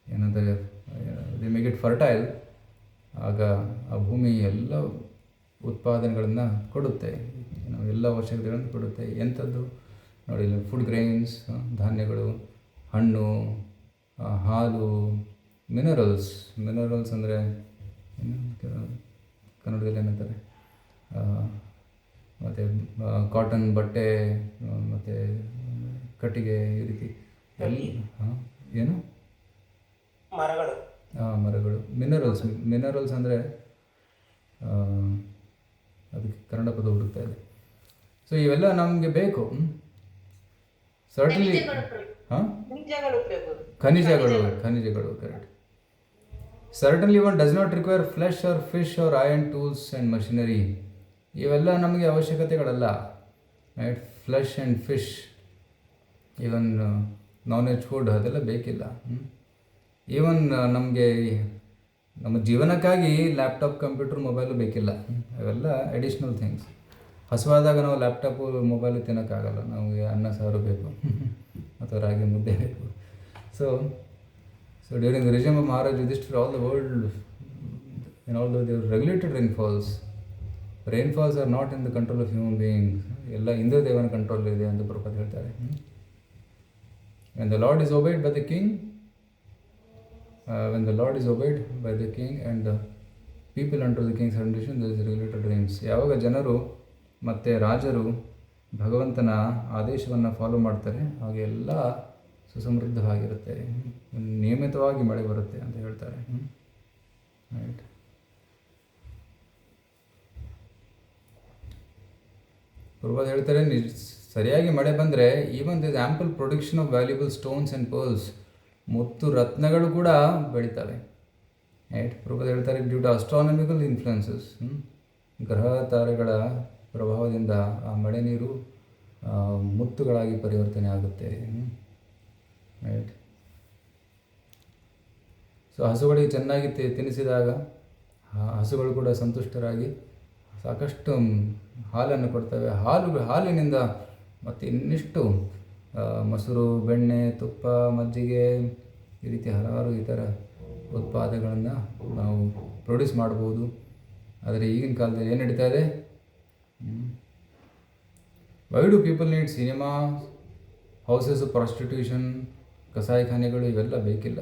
ಏನಂದರೆ ದಿ ಮೇಕ್ ಇಟ್ ಫರ್ಟೈಲ್. ಆಗ ಆ ಭೂಮಿ ಎಲ್ಲ ಉತ್ಪಾದನೆಗಳನ್ನು ಕೊಡುತ್ತೆ, ಎಲ್ಲ ಅವಶ್ಯಕತೆಗಳನ್ನು ಕೊಡುತ್ತೆ. ಎಂಥದ್ದು ನೋಡಿ, ಫುಡ್ ಗ್ರೈನ್ಸ್, ಧಾನ್ಯಗಳು, ಹಣ್ಣು, ಹಾಲು, ಮಿನರಲ್ಸ್ ಅಂದರೆ ಕನ್ನಡದಲ್ಲಿ ಏನಂತಾರೆ, ಮತ್ತು ಕಾಟನ್ ಬಟ್ಟೆ, ಮತ್ತು ಕಟ್ಟಿಗೆ, ಈ ರೀತಿ ಏನು ಮರಗಳು, ಮರಗಳು, ಮಿನರಲ್ಸ್ ಅಂದರೆ ಅದಕ್ಕೆ ಕನ್ನಡ ಪದ ಹುಡುಕ್ತಾ ಇದೆ. ಸೊ ಇವೆಲ್ಲ ನಮಗೆ ಬೇಕು. ಸರ್ಟನ್ಲಿ ಖನಿಜಗಳು correct. Certainly one does not require flesh or fish or iron tools and machinery. ಇವೆಲ್ಲ ನಮಗೆ ಅವಶ್ಯಕತೆಗಳಲ್ಲ, right. Flesh and fish, even non veg food ಅದೆಲ್ಲ ಬೇಕಿಲ್ಲ. ಈವನ್ ನಮಗೆ ನಮ್ಮ ಜೀವನಕ್ಕಾಗಿ ಲ್ಯಾಪ್ಟಾಪ್, ಕಂಪ್ಯೂಟರ್, ಮೊಬೈಲು ಬೇಕಿಲ್ಲ. ಅವೆಲ್ಲ ಅಡಿಷ್ನಲ್ ಥಿಂಗ್ಸ್. ಹಸುವಾದಾಗ ನಾವು ಲ್ಯಾಪ್ಟಾಪು, ಮೊಬೈಲು ತಿನ್ನೋಕ್ಕಾಗಲ್ಲ, ನಮಗೆ ಅನ್ನ ಸಾರು ಬೇಕು ಅಥವಾ ರಾಗಿ ಮುದ್ದೆ ಬೇಕು. So during the regime of Maharaja Yudhishthira, all the world, in all the regulated rainfalls are not in the control of human beings. ಎಲ್ಲ ಇಂದ್ರದೇವನ ಕಂಟ್ರೋಲ್ ಇದೆ ಅಂತ ಪ್ರಭುಪಾದ ಹೇಳ್ತಾರೆ. When the Lord is obeyed by the king, and the people under the king's administration, there is regulated rains. ಯಾವಾಗ ಜನರು ಮತ್ತು ರಾಜರು ಭಗವಂತನ ಆದೇಶವನ್ನು ಫಾಲೋ ಮಾಡ್ತಾರೆ, ಹಾಗೆ ಎಲ್ಲ ಸುಸಮೃದ್ಧವಾಗಿರುತ್ತೆ, ನಿಯಮಿತವಾಗಿ ಮಳೆ ಬರುತ್ತೆ ಅಂತ ಹೇಳ್ತಾರೆ. ರೈಟ್. ಪ್ರಭುಪಾದ ಹೇಳ್ತಾರೆ, ಸರಿಯಾಗಿ ಮಳೆ ಬಂದರೆ even this ample production of valuable stones and pearls, ಮುತ್ತು ರತ್ನಗಳು ಕೂಡ ಬೆಳೀತವೆ. ರೈಟ್. ಪ್ರಭುಪಾದ ಹೇಳ್ತಾರೆ, ಡ್ಯೂ ಟು ಅಸ್ಟ್ರಾನಮಿಕಲ್ ಇನ್ಫ್ಲುಯೆನ್ಸಸ್, ಗ್ರಹ ತಾರೆಗಳ ಪ್ರಭಾವದಿಂದ ಆ ಮಳೆ ನೀರು ಮುತ್ತುಗಳಾಗಿ ಪರಿವರ್ತನೆ ಆಗುತ್ತೆ. ರೈಟ್. ಸೊ ಹಸುಗಳಿಗೆ ಚೆನ್ನಾಗಿ ತಿನ್ನಿಸಿದಾಗ ಹಸುಗಳು ಕೂಡ ಸಂತುಷ್ಟರಾಗಿ ಸಾಕಷ್ಟು ಹಾಲನ್ನು ಕೊಡ್ತವೆ. ಹಾಲಿನಿಂದ ಮತ್ತು ಇನ್ನಿಷ್ಟು ಮೊಸರು, ಬೆಣ್ಣೆ, ತುಪ್ಪ, ಮಜ್ಜಿಗೆ, ಈ ರೀತಿ ಹಲವಾರು ಇತರ ಉತ್ಪಾದಗಳನ್ನು ನಾವು ಪ್ರೊಡ್ಯೂಸ್ ಮಾಡ್ಬೋದು. ಆದರೆ ಈಗಿನ ಕಾಲದಲ್ಲಿ ಏನು ನಡೀತಾ ಇದೆ? Why do people need cinema, houses of prostitution, ಕಸಾಯಿಖಾನೆಗಳು, ಇವೆಲ್ಲ ಬೇಕಿಲ್ಲ.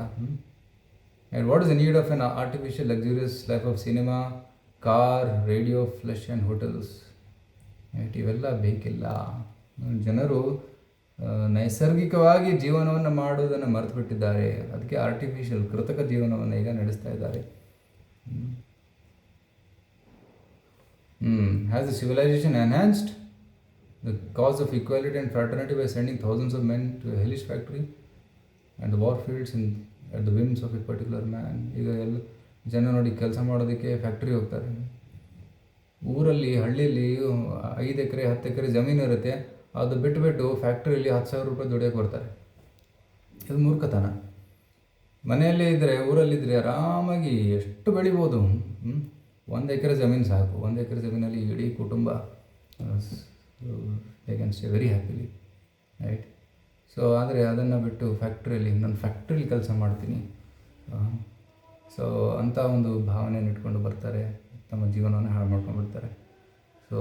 And what is the need of an artificial luxurious life of cinema, car, radio, flesh and hotels? ಇವೆಲ್ಲ ಬೇಕಿಲ್ಲ. ಜನರು ನೈಸರ್ಗಿಕವಾಗಿ ಜೀವನವನ್ನು ಮಾಡೋದನ್ನು ಮರೆತು ಬಿಟ್ಟಿದ್ದಾರೆ. ಅದಕ್ಕೆ ಆರ್ಟಿಫಿಷಿಯಲ್, ಕೃತಕ ಜೀವನವನ್ನು ಈಗ ನಡೆಸ್ತಾ ಇದ್ದಾರೆ. Has the civilization enhanced the cause of equality and fraternity by sending thousands of men to a hellish factory and the war fields at the whims of a particular man? ಈಗ ಎಲ್ಲ ಜನ ನೋಡಿ ಕೆಲಸ ಮಾಡೋದಕ್ಕೆ ಫ್ಯಾಕ್ಟ್ರಿ ಹೋಗ್ತಾರೆ. ಊರಲ್ಲಿ, ಹಳ್ಳಿಯಲ್ಲಿ 5 ಎಕರೆ 10 ಎಕರೆ ಜಮೀನು ಇರುತ್ತೆ, ಅದು ಬಿಟ್ಟು ಫ್ಯಾಕ್ಟ್ರಿಯಲ್ಲಿ 10,000 ರೂಪಾಯಿ ದುಡಿಯೋಕ್ಕೆ ಬರ್ತಾರೆ. ಇದು ಮೂರ್ಖತನ. ಮನೆಯಲ್ಲೇ ಇದ್ದರೆ, ಊರಲ್ಲಿದ್ದರೆ ಆರಾಮಾಗಿ ಎಷ್ಟು ಬೆಳಿಬೋದು. 1 ಎಕರೆ ಜಮೀನು ಸಾಕು. 1 ಎಕರೆ ಜಮೀನಲ್ಲಿ ಇಡೀ ಕುಟುಂಬ they can stay very happily. Right. So ಆದರೆ ಅದನ್ನು ಬಿಟ್ಟು ಫ್ಯಾಕ್ಟ್ರಿಯಲ್ಲಿ, ನಾನು ಫ್ಯಾಕ್ಟ್ರಿಲಿ ಕೆಲಸ ಮಾಡ್ತೀನಿ, ಸೊ ಅಂಥ ಒಂದು ಭಾವನೆಯನ್ನು ಇಟ್ಕೊಂಡು ಬರ್ತಾರೆ, ತಮ್ಮ ಜೀವನವನ್ನು ಹಾಳು ಮಾಡ್ಕೊಂಡ್ಬಿಡ್ತಾರೆ. ಸೊ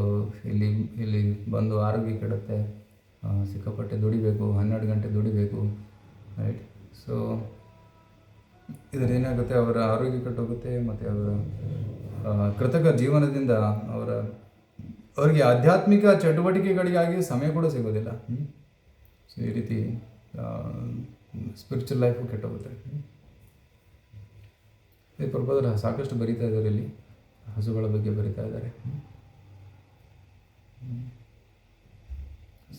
ಇಲ್ಲಿ ಬಂದು ಆರೋಗ್ಯ ಕೆಡುತ್ತೆ, ಸಿಕ್ಕಾಪಟ್ಟೆ ದುಡಿಬೇಕು, 12 ಗಂಟೆ ದುಡಿಬೇಕು. ರೈಟ್. ಸೊ ಇದರೇನಾಗುತ್ತೆ, ಅವರ ಆರೋಗ್ಯ ಕೆಟ್ಟೋಗುತ್ತೆ, ಮತ್ತು ಅವರ ಕೃತಕ ಜೀವನದಿಂದ ಅವರಿಗೆ ಆಧ್ಯಾತ್ಮಿಕ ಚಟುವಟಿಕೆಗಳಿಗಾಗಿ ಸಮಯ ಕೂಡ ಸಿಗೋದಿಲ್ಲ. ಸೊ ಈ ರೀತಿ ಸ್ಪಿರಿಚುವಲ್ ಲೈಫು ಕೆಟ್ಟೋಗುತ್ತೆ. ಈ ಪ್ರಭುಪಾದರು ಸಾಕಷ್ಟು ಬರೀತಾ ಇದ್ದಾರೆ, ಇಲ್ಲಿ ಹಸುಗಳ ಬಗ್ಗೆ ಬರೀತಾ ಇದ್ದಾರೆ.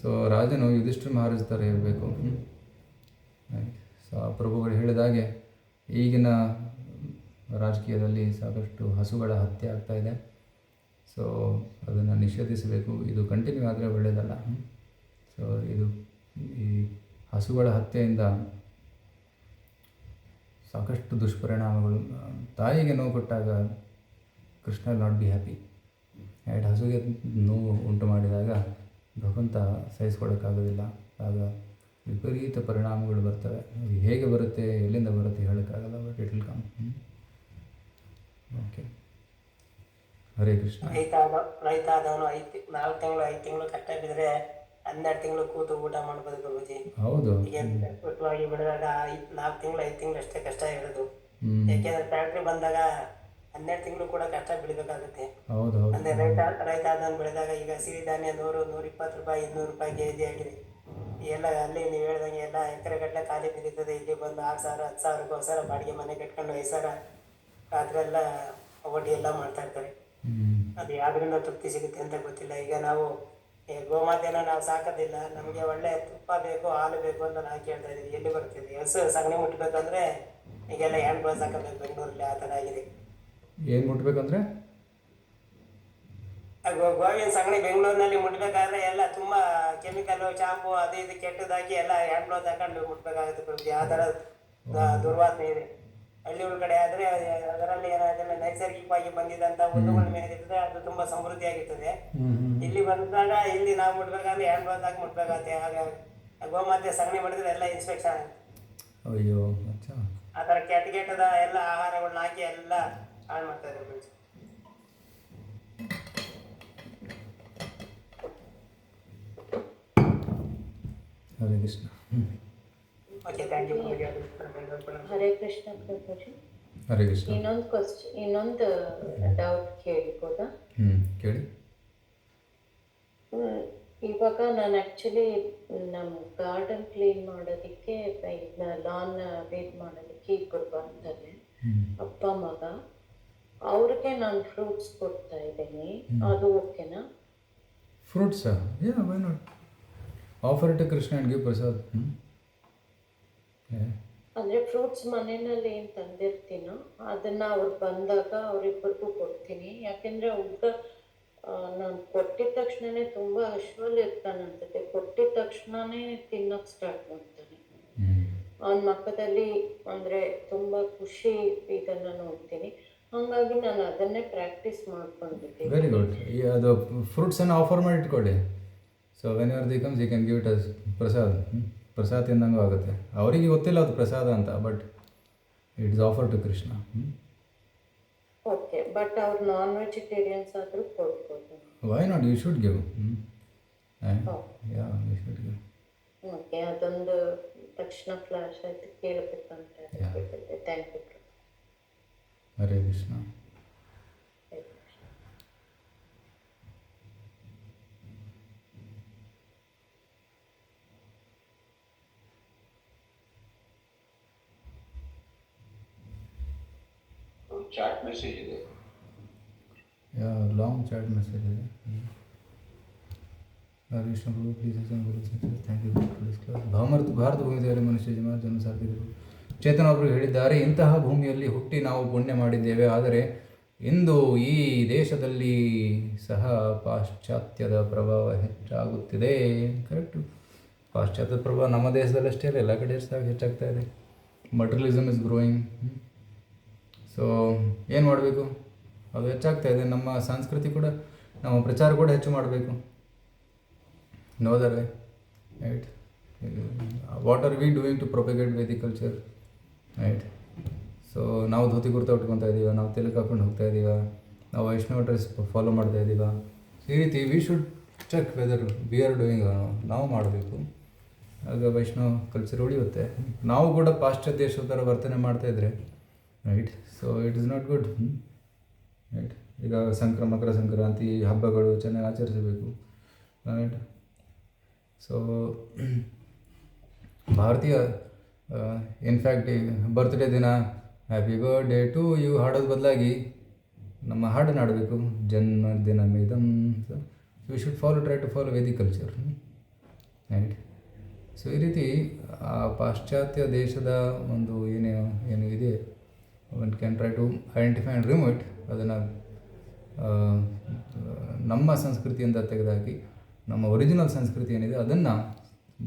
ಸೊ ರಾಜನು ಯುಧಿಷ್ಠಿರ ಮಹಾರಾಜ ಥರ ಇರಬೇಕು. ಸೊ ಆ ಪ್ರಭುಗಳು ಹೇಳಿದಾಗೆ ಈಗಿನ ರಾಜಕೀಯದಲ್ಲಿ ಸಾಕಷ್ಟು ಹಸುಗಳ ಹತ್ಯೆ ಆಗ್ತಾ ಇದೆ. ಸೊ ಅದನ್ನು ನಿಷೇಧಿಸಬೇಕು. ಇದು ಕಂಟಿನ್ಯೂ ಆದರೆ ಒಳ್ಳೆಯದಲ್ಲ. ಸೊ ಈ ಹಸುಗಳ ಹತ್ಯೆಯಿಂದ ಸಾಕಷ್ಟು ದುಷ್ಪರಿಣಾಮಗಳು. ತಾಯಿಗೆ ನೋವು ಕೊಟ್ಟಾಗ Krishna will not be happy. And ಹಸುಗೆ ನೋವು ಉಂಟು ಮಾಡಿದಾಗ ಭಗವಂತ ಸಹಿಸ್ಕೊಳ್ಳೋಕ್ಕಾಗೋದಿಲ್ಲ. ಆಗ ವಿಪರೀತ ಪರಿಣಾಮಗಳು ಬರ್ತವೆ. ಅದು ಹೇಗೆ ಬರುತ್ತೆ, ಎಲ್ಲಿಂದ ಬರುತ್ತೆ ಹೇಳೋಕ್ಕಾಗಲ್ಲ, but it will come. Okay. Hare Krishna. ರೈತ ಆದವನು 4 ತಿಂಗಳು 5 ತಿಂಗಳು ಕಷ್ಟ ಬಿದ್ದರೆ 12 ತಿಂಗಳು ಕೂತು ಊಟ ಮಾಡ್ಬೋದು ಪ್ರಭುಜಿ. ಹೌದು. ಬಿಡುವಾಗ 4 ತಿಂಗಳು 5 ತಿಂಗಳು ಅಷ್ಟೇ ಕಷ್ಟ ಇರೋದು. ಯಾಕೆಂದ್ರೆ ಫ್ಯಾಕ್ಟ್ರಿ ಬಂದಾಗ 12 ತಿಂಗಳು ಕೂಡ ಕಷ್ಟ ಬೀಳಬೇಕಾಗುತ್ತೆ. ಹೌದು ಹೌದು. ಅಂದ್ರೆ ರೈತ ಅದನ್ನು ಬೆಳೆದಾಗ ಈಗ ಸಿರಿಧಾನ್ಯ 100-120 ರೂಪಾಯಿ 200 ರೂಪಾಯಿ ಕೆಜಿ ಆಗಿದೆ. ಎಲ್ಲ ಅಲ್ಲಿ ನೀವು ಹೇಳ್ದಂಗೆ ಎಲ್ಲ ಎಕರೆಗಟ್ಟಲೆ ಖಾಲಿ ಬಿದ್ದಿರ್ತದೆ. ಇಲ್ಲಿ ಬಂದು 6,000 10,000 ಹೊಸ ಬಾಡಿಗೆ ಮನೆ ಕಟ್ಕೊಂಡು 5,000 ರಾತ್ರಿ ಎಲ್ಲ ಒಡ್ಡಿ ಎಲ್ಲ ಮಾಡ್ತಾ ಇರ್ತಾರೆ. ಅದು ಯಾವ್ದ್ರಿಂದ ತೃಪ್ತಿ ಸಿಗುತ್ತೆ ಅಂತ ಗೊತ್ತಿಲ್ಲ. ಈಗ ನಾವು ಗೋಮಾತೆನ ನಾವು ಸಾಕೋದಿಲ್ಲ, ನಮಗೆ ಒಳ್ಳೆ ತುಪ್ಪ ಬೇಕು ಹಾಲು ಬೇಕು ಅಂತ ನಾವು ಕೇಳ್ತಾ ಇದ್ದೀವಿ. ಎಲ್ಲಿ ಬರ್ತಿದೆ ಹಸು ಸಗಣಿ ಮುಟ್ಬೇಕಂದ್ರೆ ಈಗೆಲ್ಲ ಹ್ಯಾಂಡ್ ಬ್ಲೌಸ್ ಹಾಕಬೇಕು. ಬೆಂಗಳೂರಲ್ಲಿ ಆ ಥರ ಆಗಿದೆ. ಏನು ಮುಟ್ಬೇಕಂದ್ರೆ ಗೋವಿನ ಸಗಣಿ ಬೆಂಗಳೂರಿನಲ್ಲಿ ಮುಟ್ಬೇಕಾದ್ರೆ ಎಲ್ಲ ತುಂಬಾ ಕೆಮಿಕಲ್ ಶಾಂಪು ಅದು ಇದು ಕೆಟ್ಟದಾಕಿ ಎಲ್ಲ ಹ್ಯಾಂಡ್ ಬ್ಲೌಸ್ ಹಾಕೊಂಡು ಮುಟ್ಬೇಕಾಗುತ್ತೆ ಪ್ರಭುಜಿ. ಆ ಥರ ದುರ್ವಾಸನೆ ಇದೆ. ಹಳ್ಳಿ ಕಡೆ ಆದರೆ ಅದರಲ್ಲಿ ಏನಾದ್ರೆ ನೈಸರ್ಗಿಕವಾಗಿ ಬಂದಿದ್ದಂಥ ಹುಲ್ಲುಗಳ ಮೇಲಿರ್ತದೆ, ಅದು ತುಂಬಾ ಸಮೃದ್ಧಿಯಾಗಿರ್ತದೆ. ಇಲ್ಲಿ ಬಂದಾಗ ಇಲ್ಲಿ ನಾವು ಮುಟ್ಬೇಕಾದ್ರೆ ಹ್ಯಾಂಡ್ ಬ್ಲೌಸ್ ಹಾಕಿ ಮುಟ್ಬೇಕಾಗತ್ತೆ. ಆಗ ಗೋಮಾತೆ ಸಗಣಿ ಮಾಡಿದ್ರೆ ಎಲ್ಲ ಇನ್ಸ್ಪೆಕ್ಷನ್. ಅಯ್ಯೋ ಆ ಥರ ಕೆಟ್ಟದ ಎಲ್ಲ ಆಹಾರಗಳನ್ನ ಹಾಕಿ ಎಲ್ಲ ಹಾಳು ಮಾಡ್ತಾ ಇದ್ದಾರೆ Prabhuji. Hare Krishna. Okay, thank you. Hare Krishna Prabhuji. Hare Krishna. ಇನ್ನೊಂದು ಡೌಟ್ ಕೇಳ್ಬೋದಾ? ಕೇಳಿ. ಇವಾಗ ನಾನು ಆ್ಯಕ್ಚುಲಿ ನಮ್ಮ ಗಾರ್ಡನ್ ಕ್ಲೀನ್ ಮಾಡೋದಕ್ಕೆ ಲಾನ್ ವೇಟ್ ಮಾಡೋದಕ್ಕೆ ಇಬ್ಬರು ಬರ್ತಾರೆ, ಅಪ್ಪ ಮಗ. ಅವ್ರಿಗೆ ನಾನು ಫ್ರೂಟ್ಸ್ ಕೊಡ್ತಾ ಇದ್ದೀನಿ, ಅದು ಓಕೆನಾ? ಫ್ರೂಟ್ಸಾ? Yeah, why not? Offer to Krishna and give prasad. ಅಂದರೆ ಫ್ರೂಟ್ಸ್ ಮನೆಯಲ್ಲಿ ಏನು ತಂದಿರ್ತೀನೋ ಅದನ್ನು ಅವ್ರು ಬಂದಾಗ ಅವರಿಬ್ಬರಿಗೂ ಕೊಡ್ತೀನಿ. ಯಾಕೆಂದರೆ ಹುಡುಗ ನಾನು ಕೊಟ್ಟಿದ ತಕ್ಷಣವೇ ತುಂಬ ಹಶ್ವಲ್ಲಿ ಇರ್ತಾನೆ ಅನ್ಸುತ್ತೆ. ಕೊಟ್ಟಿದ ತಕ್ಷಣವೇ ತಿನ್ನೋಕ್ಕೆ ಸ್ಟಾರ್ಟ್ ಮಾಡ್ತಾನೆ. ಅವನ ಮಕ್ಕದಲ್ಲಿ ಅಂದರೆ ತುಂಬ ಖುಷಿ ಇದನ್ನು ನೋಡ್ತೀನಿ. ಹಾಗಾಗಿ ನಾನು ಅದನ್ನೇ ಪ್ರಾಕ್ಟೀಸ್ ಮಾಡ್ಕೊಂಡಿದ್ದೀನಿ. Very good. ಅದು ಫ್ರೂಟ್ಸನ್ನು ಆಫರ್ ಮಾಡಿ ಇಟ್ಕೊಳ್ಳಿ. So whenever the comes you can give it as prasad. Prasad ತಿಂದಂಗೂ ಆಗುತ್ತೆ. ಅವರಿಗೆ ಗೊತ್ತಿಲ್ಲ ಅದು ಪ್ರಸಾದ ಅಂತ, but it is offer to Krishna. Okay, but ಅವ್ರು ನಾನ್ ವೆಜಿಟೇರಿಯನ್ಸ್ ಆದರೂ ಕೊಡ್ಬೋದು. Why not? You should give. Yeah, you should give. Okay, ಅದೊಂದು ತಕ್ಷಣ ಫ್ಲಾಶ್ ಆಯಿತು, ಕೇಳಬೇಕಂತ. Thank you. Hare Krishna. Chat message ಇದೆ. ಯಾ, ಲಾಂಗ್ ಚಾಟ್ ಮೆಸೇಜ್ ಇದೆ. Vishnu Prabhu please thank you to disclose. ಭಾರತ ಭೂಮಿಯಲ್ಲಿ ಮನುಷ್ಯ ಜನ್ಮ ಸಾಧಿಸಿದರು. ಚೇತನ ಒಬ್ಬರು ಹೇಳಿದ್ದಾರೆ, ಇಂತಹ ಭೂಮಿಯಲ್ಲಿ ಹುಟ್ಟಿ ನಾವು ಪುಣ್ಯ ಮಾಡಿದ್ದೇವೆ. ಆದರೆ ಇಂದು ಈ ದೇಶದಲ್ಲಿ ಸಹ ಪಾಶ್ಚಾತ್ಯದ ಪ್ರಭಾವ ಹೆಚ್ಚಾಗುತ್ತಿದೆ. ಕರೆಕ್ಟು. ಪಾಶ್ಚಾತ್ಯದ ಪ್ರಭಾವ ನಮ್ಮ ದೇಶದಲ್ಲಿ ಅಷ್ಟೇ ಅಲ್ಲ, ಎಲ್ಲ ಕಡೆ ಹೆಚ್ಚಾಗ್ತಾ ಇದೆ. ಮಟೀರಿಯಲಿಸಮ್ ಇಸ್ ಗ್ರೋಯಿಂಗ್. ಸೊ ಏನು ಮಾಡಬೇಕು? ಅದು ಹೆಚ್ಚಾಗ್ತಾ ಇದೆ. ನಮ್ಮ ಸಂಸ್ಕೃತಿ ಕೂಡ, ನಮ್ಮ ಪ್ರಚಾರ ಕೂಡ ಹೆಚ್ಚು ಮಾಡಬೇಕು. No other way, right? What are we doing to propagate vedic culture, right? So ನಾವು ಧೋತಿ ಕುರ್ತಾ ಉಟ್ಕೊತಾ ಇದ್ದೀವ, ನಾವು ತೆಲುಗು ಹಾಕೊಂಡು ಹೋಗ್ತಾ ಇದ್ದೀವ, ನಾವು ವೈಷ್ಣವ ಡ್ರೆಸ್ ಫಾಲೋ ಮಾಡ್ತಾ ಇದ್ದೀವ. ಈ ರೀತಿ we should check whether we are doing. ನಾವು ಮಾಡಬೇಕು, ಆಗ ವೈಷ್ಣವ ಕಲ್ಚರ್ ಉಳಿಯುತ್ತೆ. ನಾವು ಕೂಡ ಪಾಶ್ಚಾತ್ಯ ದೇಶದ ಥರ ವರ್ತನೆ ಮಾಡ್ತಾಯಿದ್ರೆ, right? So it is not good, right? ಈಗ ಮಕರ ಸಂಕ್ರಾಂತಿ ಹಬ್ಬಗಳು ಚೆನ್ನಾಗಿ ಆಚರಿಸಬೇಕು, ರೈಟ್? ಸೊ ಭಾರತೀಯ ಇನ್ಫ್ಯಾಕ್ಟ್ ಬರ್ತ್ಡೇ ದಿನ ಹ್ಯಾಪಿ ಬರ್ಡೇ ಟು ಯು ಹಾಡೋದು ಬದಲಾಗಿ ನಮ್ಮ ಹಾಡನ್ನು ಆಡಬೇಕು, ಜನ್ಮದಿನ ಮೇದಂ. So we should try to follow Vedic culture, right? So ಈ ರೀತಿ ಆ ಪಾಶ್ಚಾತ್ಯ ದೇಶದ ಒಂದು ಏನು ಇದೆ, one can try to identify and remove it. ಅದನ್ನು ನಮ್ಮ ಸಂಸ್ಕೃತಿಯಿಂದ ತೆಗೆದುಹಾಕಿ ನಮ್ಮ ಒರಿಜಿನಲ್ ಸಂಸ್ಕೃತಿ ಏನಿದೆ ಅದನ್ನು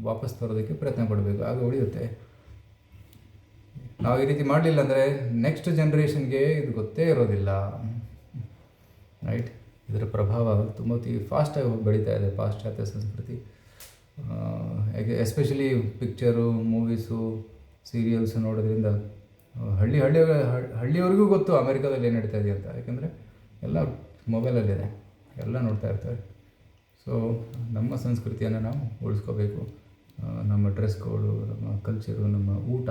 ವಾಪಸ್ ತರೋದಕ್ಕೆ ಪ್ರಯತ್ನ ಪಡಬೇಕು, ಆಗ ಉಳಿಯುತ್ತೆ. ನಾವು ಈ ರೀತಿ ಮಾಡಲಿಲ್ಲ ಅಂದರೆ ನೆಕ್ಸ್ಟ್ ಜನ್ರೇಷನ್ಗೆ ಇದು ಗೊತ್ತೇ ಇರೋದಿಲ್ಲ, ರೈಟ್? ಇದರ ಪ್ರಭಾವ ತುಂಬ ಫಾಸ್ಟಾಗಿ ಬೆಳೀತಾ ಇದೆ ಪಾಶ್ಚಾತ್ಯ ಸಂಸ್ಕೃತಿ. ಎಸ್ಪೆಷಲಿ ಪಿಕ್ಚರು, ಮೂವೀಸು, ಸೀರಿಯಲ್ಸು ನೋಡೋದ್ರಿಂದ ಹಳ್ಳಿಯವರಿಗೂ ಗೊತ್ತು ಅಮೆರಿಕಾದಲ್ಲಿ ಏನು ನಡೀತಾ ಇದೆ ಅಂತ. ಯಾಕೆಂದರೆ ಎಲ್ಲ ಮೊಬೈಲಲ್ಲಿದೆ, ಎಲ್ಲ ನೋಡ್ತಾ ಇರ್ತಾರೆ. ಸೊ ನಮ್ಮ ಸಂಸ್ಕೃತಿಯನ್ನು ನಾವು ಉಳಿಸ್ಕೋಬೇಕು. ನಮ್ಮ ಡ್ರೆಸ್ ಕೋಡು, ನಮ್ಮ ಕಲ್ಚರು, ನಮ್ಮ ಊಟ,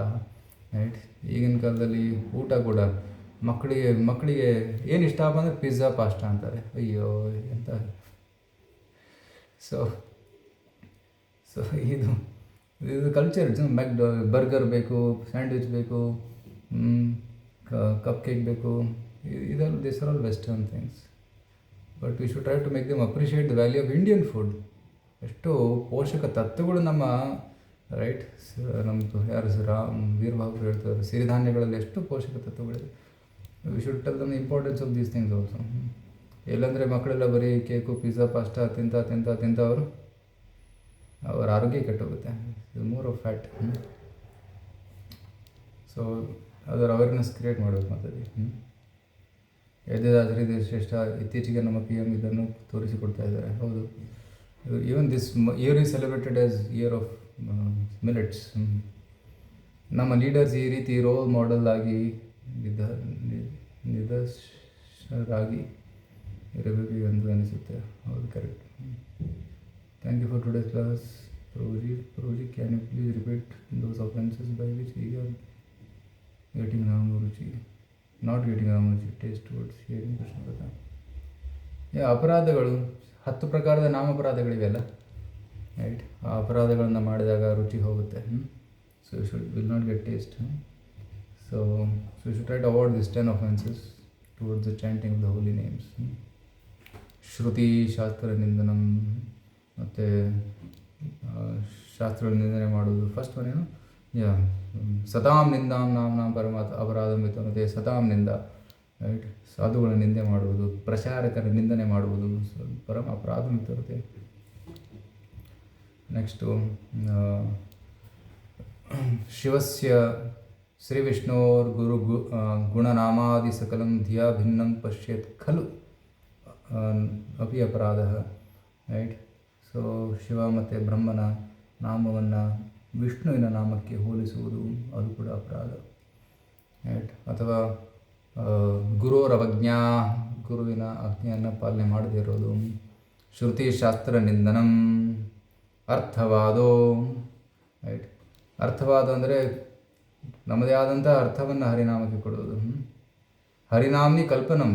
ರೈಟ್? ಈಗಿನ ಕಾಲದಲ್ಲಿ ಊಟ ಕೂಡ ಮಕ್ಕಳಿಗೆ ಏನು ಇಷ್ಟ ಬಂದರೆ ಪಿಜ್ಜಾ ಪಾಸ್ತಾ ಅಂತಾರೆ. ಅಯ್ಯೋ ಎಂತ. ಸೊ ಸೊ ಇದು ಕಲ್ಚರ್. ಬರ್ಗರ್ ಬೇಕು, ಸ್ಯಾಂಡ್ವಿಚ್ ಬೇಕು, ಕಪ್ ಕೇಕ್ ಬೇಕು. This are all western things. But we should try to make them appreciate the value of Indian food. ಎಷ್ಟು ಪೋಷಕ ತತ್ವಗಳು ನಮ್ಮ ರೈಟ್, ನಮ್ಮದು ಯಾರು ವೀರಬಾಬು ಹೇಳ್ತಾರೆ, ಸಿರಿಧಾನ್ಯಗಳಲ್ಲಿ ಎಷ್ಟು ಪೋಷಕ ತತ್ವಗಳಿದೆ. We should tell them importance of these things also. ಎಲ್ಲಂದರೆ ಮಕ್ಕಳೆಲ್ಲ ಬರೀ ಕೇಕು, ಪಿಜ್ಜಾ, ಪಾಸ್ತಾ ತಿಂತ ಅವರ ಆರೋಗ್ಯ ಕೆಟ್ಟೋಗುತ್ತೆ. ಇದು ಮೋರ್ ಆಫ್ ಫ್ಯಾಟ್. ಸೊ ಅದರ ಅವೇರ್ನೆಸ್ ಕ್ರಿಯೇಟ್ ಮಾಡಬೇಕು ಮಾತಾಡಿ. ಎದ್ದೇದಾದರೆ ಇದು ಶ್ರೇಷ್ಠ. ಇತ್ತೀಚೆಗೆ ನಮ್ಮ PM ಇದನ್ನು ತೋರಿಸಿಕೊಡ್ತಾ ಇದ್ದಾರೆ. ಹೌದು, even this year is celebrated as year of millets. ನಮ್ಮ ಲೀಡರ್ಸ್ ಈ ರೀತಿ ರೋಲ್ ಮಾಡೆಲ್ ಆಗಿ ನಿದರ್ಶರಾಗಿ ಇರಬೇಕು ಎಂದು ಅನಿಸುತ್ತೆ. ಹೌದು, correct. Thank you for today's class. Prabhuji, can you please repeat those offenses by which we are getting Ramaruchi, not getting Ramaruchi, taste towards hearing Krishna Katha. ಅಪರಾಧಗಳು 10 ಪ್ರಕಾರದ ನಾಮಪರಾಧಗಳಿವೆಲ್ಲ, ರೈಟ್. ಆ ಅಪರಾಧಗಳನ್ನು ಮಾಡಿದಾಗ ರುಚಿ ಹೋಗುತ್ತೆ. So will not get taste. So you should try to avoid this 10 offenses towards the chanting of the holy names. ಶ್ರುತಿ ಶಾಸ್ತ್ರ ನಿಂದನಂ, ಮತ್ತು ಶಾಸ್ತ್ರಗಳ ನಿಂದನೆ ಮಾಡೋದು. ಫಸ್ಟ್ ಒನ್ ಸತಾಂ ನಿಂದಾಂ ನಾಂ ಪರಮಾತ್ ಅಪರಾಧಂ ವಿತಮತೆ. ಸತಾಂ ನಿಂದ, ರೈಟ್, ಸಾಧುಗಳ ನಿಂದೆ ಮಾಡುವುದು, ಪ್ರಚಾರಕರ ನಿಂದನೆ ಮಾಡುವುದು ಪರಮ ಅಪರಾಧಂ ವಿತಮತೆ. ನೆಕ್ಸ್ಟು ಶಿವಸ್ಯ ಶ್ರೀ ವಿಷ್ಣೋರ್ ಗುರು ಗುಣನಾಮಾದಿ ಸಕಲಂ ಧಿಯಾ ಭಿನ್ನಂ ಪಶ್ಯೇತ್ ಖಲು ಅಪಿ ಅಪರಾಧ, ರೈಟ್. ಸೊ ಶಿವ ಮತ್ತು ಬ್ರಹ್ಮನ ನಾಮವನ್ನು ವಿಷ್ಣುವಿನ ನಾಮಕ್ಕೆ ಹೋಲಿಸುವುದು ಅದು ಕೂಡ ಅಪರಾಧ, ರೈಟ್. ಅಥವಾ ಗುರೋರವಜ್ಞಾ, ಗುರುವಿನ ಆಜ್ಞೆಯನ್ನು ಪಾಲನೆ ಮಾಡದೇ ಇರೋದು. ಶ್ರುತಿ ಶಾಸ್ತ್ರ ನಿಂದನಂ. ಅರ್ಥವಾದೋ, ರೈಟ್. ಅರ್ಥವಾದ ಅಂದರೆ ನಮ್ಮದೇ ಆದಂಥ ಅರ್ಥವನ್ನು ಹರಿನಾಮಕ್ಕೆ ಕೊಡುವುದು. ಹರಿನಾಮ್ನಿ ಕಲ್ಪನಂ,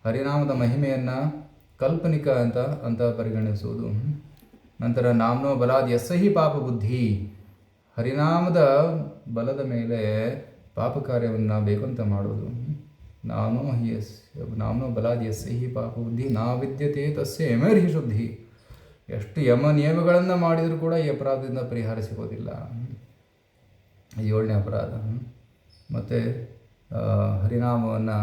ಹರಿನಾಮದ ಮಹಿಮೆಯನ್ನು ಕಾಲ್ಪನಿಕ ಅಂತ ಪರಿಗಣಿಸುವುದು. ನಂತರ ನಾಮ್ನೋ ಬಲಾದ್ ಯಸ್ಸಹಿ ಪಾಪ ಬುದ್ಧಿ, ಹರಿನಾಮದ ಬಲದ ಮೇಲೆ ಪಾಪ ಕಾರ್ಯವನ್ನು ಬೇಕಂತ ಮಾಡೋದು. ನಾಮ್ನೋ ಬಲಾದ್ ಯಸ್ಸಹಿ ಪಾಪ ಬುದ್ಧಿ ನಾ ವಿದ್ಯತೆ ತಸ್ಯ ಯಮರ್ಹಿ ಶುದ್ಧಿ. ಎಷ್ಟು ಯಮ ನಿಯಮಗಳನ್ನು ಮಾಡಿದರೂ ಕೂಡ ಈ ಅಪರಾಧದಿಂದ ಪರಿಹಾರ ಸಿಗೋದಿಲ್ಲ. 7ನೇ ಅಪರಾಧ. ಮತ್ತು ಹರಿನಾಮವನ್ನು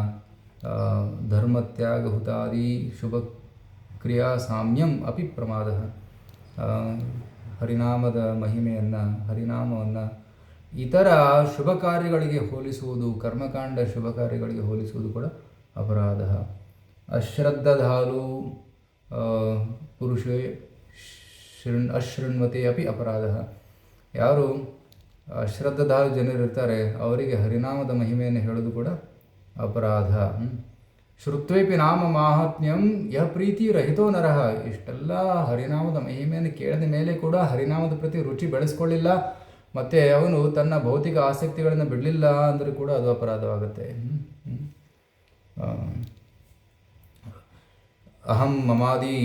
ಧರ್ಮತ್ಯಾಗ ಹುತಾದಿ ಶುಭ ಕ್ರಿಯಾ ಸಾಮ್ಯಂ ಅಪಿ ಪ್ರಮಾದ. ಹರಿನಾಮದ ಮಹಿಮೆಯನ್ನು, ಹರಿನಾಮವನ್ನು ಇತರ ಶುಭ ಕಾರ್ಯಗಳಿಗೆ ಹೋಲಿಸುವುದು, ಕರ್ಮಕಾಂಡ ಶುಭ ಕಾರ್ಯಗಳಿಗೆ ಹೋಲಿಸುವುದು ಕೂಡ ಅಪರಾಧ. ಅಶ್ರದ್ಧಾಲು ಪುರುಷೇ ಅಶೃಣ್ವತೆ ಅಪಿ ಅಪರಾಧ. ಯಾರು ಅಶ್ರದ್ಧಾಲು ಜನರಿರ್ತಾರೆ ಅವರಿಗೆ ಹರಿನಾಮದ ಮಹಿಮೆಯನ್ನು ಹೇಳೋದು ಕೂಡ ಅಪರಾಧ. ಶ್ರುತ್ವೇಪಿ ನಾಮ ಮಾಹಾತ್ಮ್ಯಂ ಯಹ ಪ್ರೀತಿ ರಹಿತೋ ನರಃ. ಇಷ್ಟೆಲ್ಲ ಹರಿನಾಮದ ಮಹಿಮೆಯನ್ನು ಕೇಳಿದ ಮೇಲೆ ಕೂಡ ಹರಿನಾಮದ ಪ್ರತಿ ರುಚಿ ಬೆಳೆಸ್ಕೊಳ್ಳಿಲ್ಲ, ಮತ್ತು ಅವನು ತನ್ನ ಭೌತಿಕ ಆಸಕ್ತಿಗಳನ್ನು ಬಿಡಲಿಲ್ಲ ಅಂದರೂ ಕೂಡ ಅದು ಅಪರಾಧವಾಗುತ್ತೆ. ಅಹಂ ಮಮಾದಿ,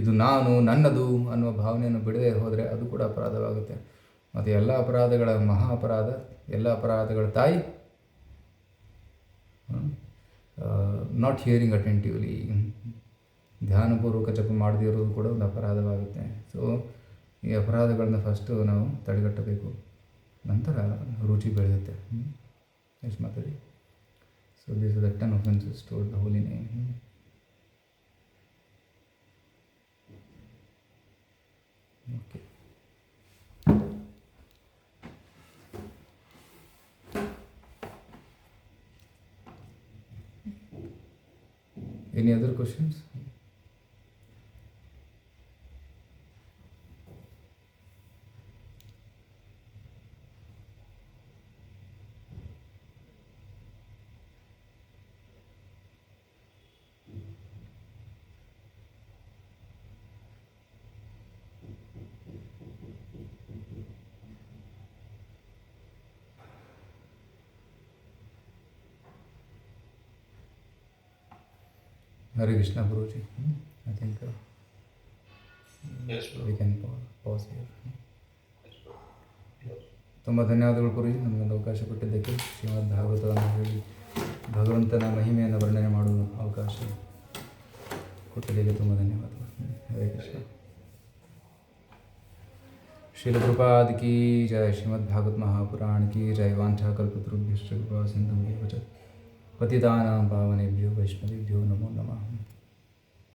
ಇದು ನಾನು, ನನ್ನದು ಅನ್ನುವ ಭಾವನೆಯನ್ನು ಬಿಡದೆ ಹೋದರೆ ಅದು ಕೂಡ ಅಪರಾಧವಾಗುತ್ತೆ. ಮತ್ತು ಎಲ್ಲ ಅಪರಾಧಗಳ ಮಹಾ ಅಪರಾಧ, ಎಲ್ಲ ಅಪರಾಧಗಳ ತಾಯಿ ನಾಟ್ ಹಿಯರಿಂಗ್ ಅಟೆಂಟಿವ್ಲಿ, ಧ್ಯಾನಪೂರ್ವಕ ಜಪ ಮಾಡದೇ ಇರೋದು ಕೂಡ ಒಂದು ಅಪರಾಧವಾಗುತ್ತೆ. ಸೊ ಈ ಅಪರಾಧಗಳನ್ನ ಫಸ್ಟು ನಾವು ತಡೆಗಟ್ಟಬೇಕು, ನಂತರ ರುಚಿ ಬೆಳೆಯುತ್ತೆ. ಎಷ್ಟು ಮಾತಾಡಿ. So this is the 10 offenses towards the holy name. Okay. Any other questions? Hare Krishna Guruji. I think Yes, bro. We can pass here. Yes, bro. Yes. ತುಂಬ ಧನ್ಯವಾದಗಳು ಗುರುಜಿ, ನಮಗೊಂದು ಅವಕಾಶ ಕೊಟ್ಟಿದ್ದಕ್ಕೆ. ಶ್ರೀಮದ್ ಭಾಗವತವನ್ನು ಹೇಳಿ ಭಗವಂತನ ಮಹಿಮೆಯನ್ನು ವರ್ಣನೆ ಮಾಡುವ ಅವಕಾಶ ಕೊಟ್ಟಿದ್ದಕ್ಕೆ ತುಂಬ ಧನ್ಯವಾದಗಳು. ಹರೇ ಕೃಷ್ಣ. श्रील प्रभुपाद की जय. श्रीमद् भागवत महापुराण की जय. वांछा कल्पतरुभ्यश्च कृपा सिंधुभ्यश्च पतितानां पावनेभ्यो वैष्णवेभ्यो नमो नमः.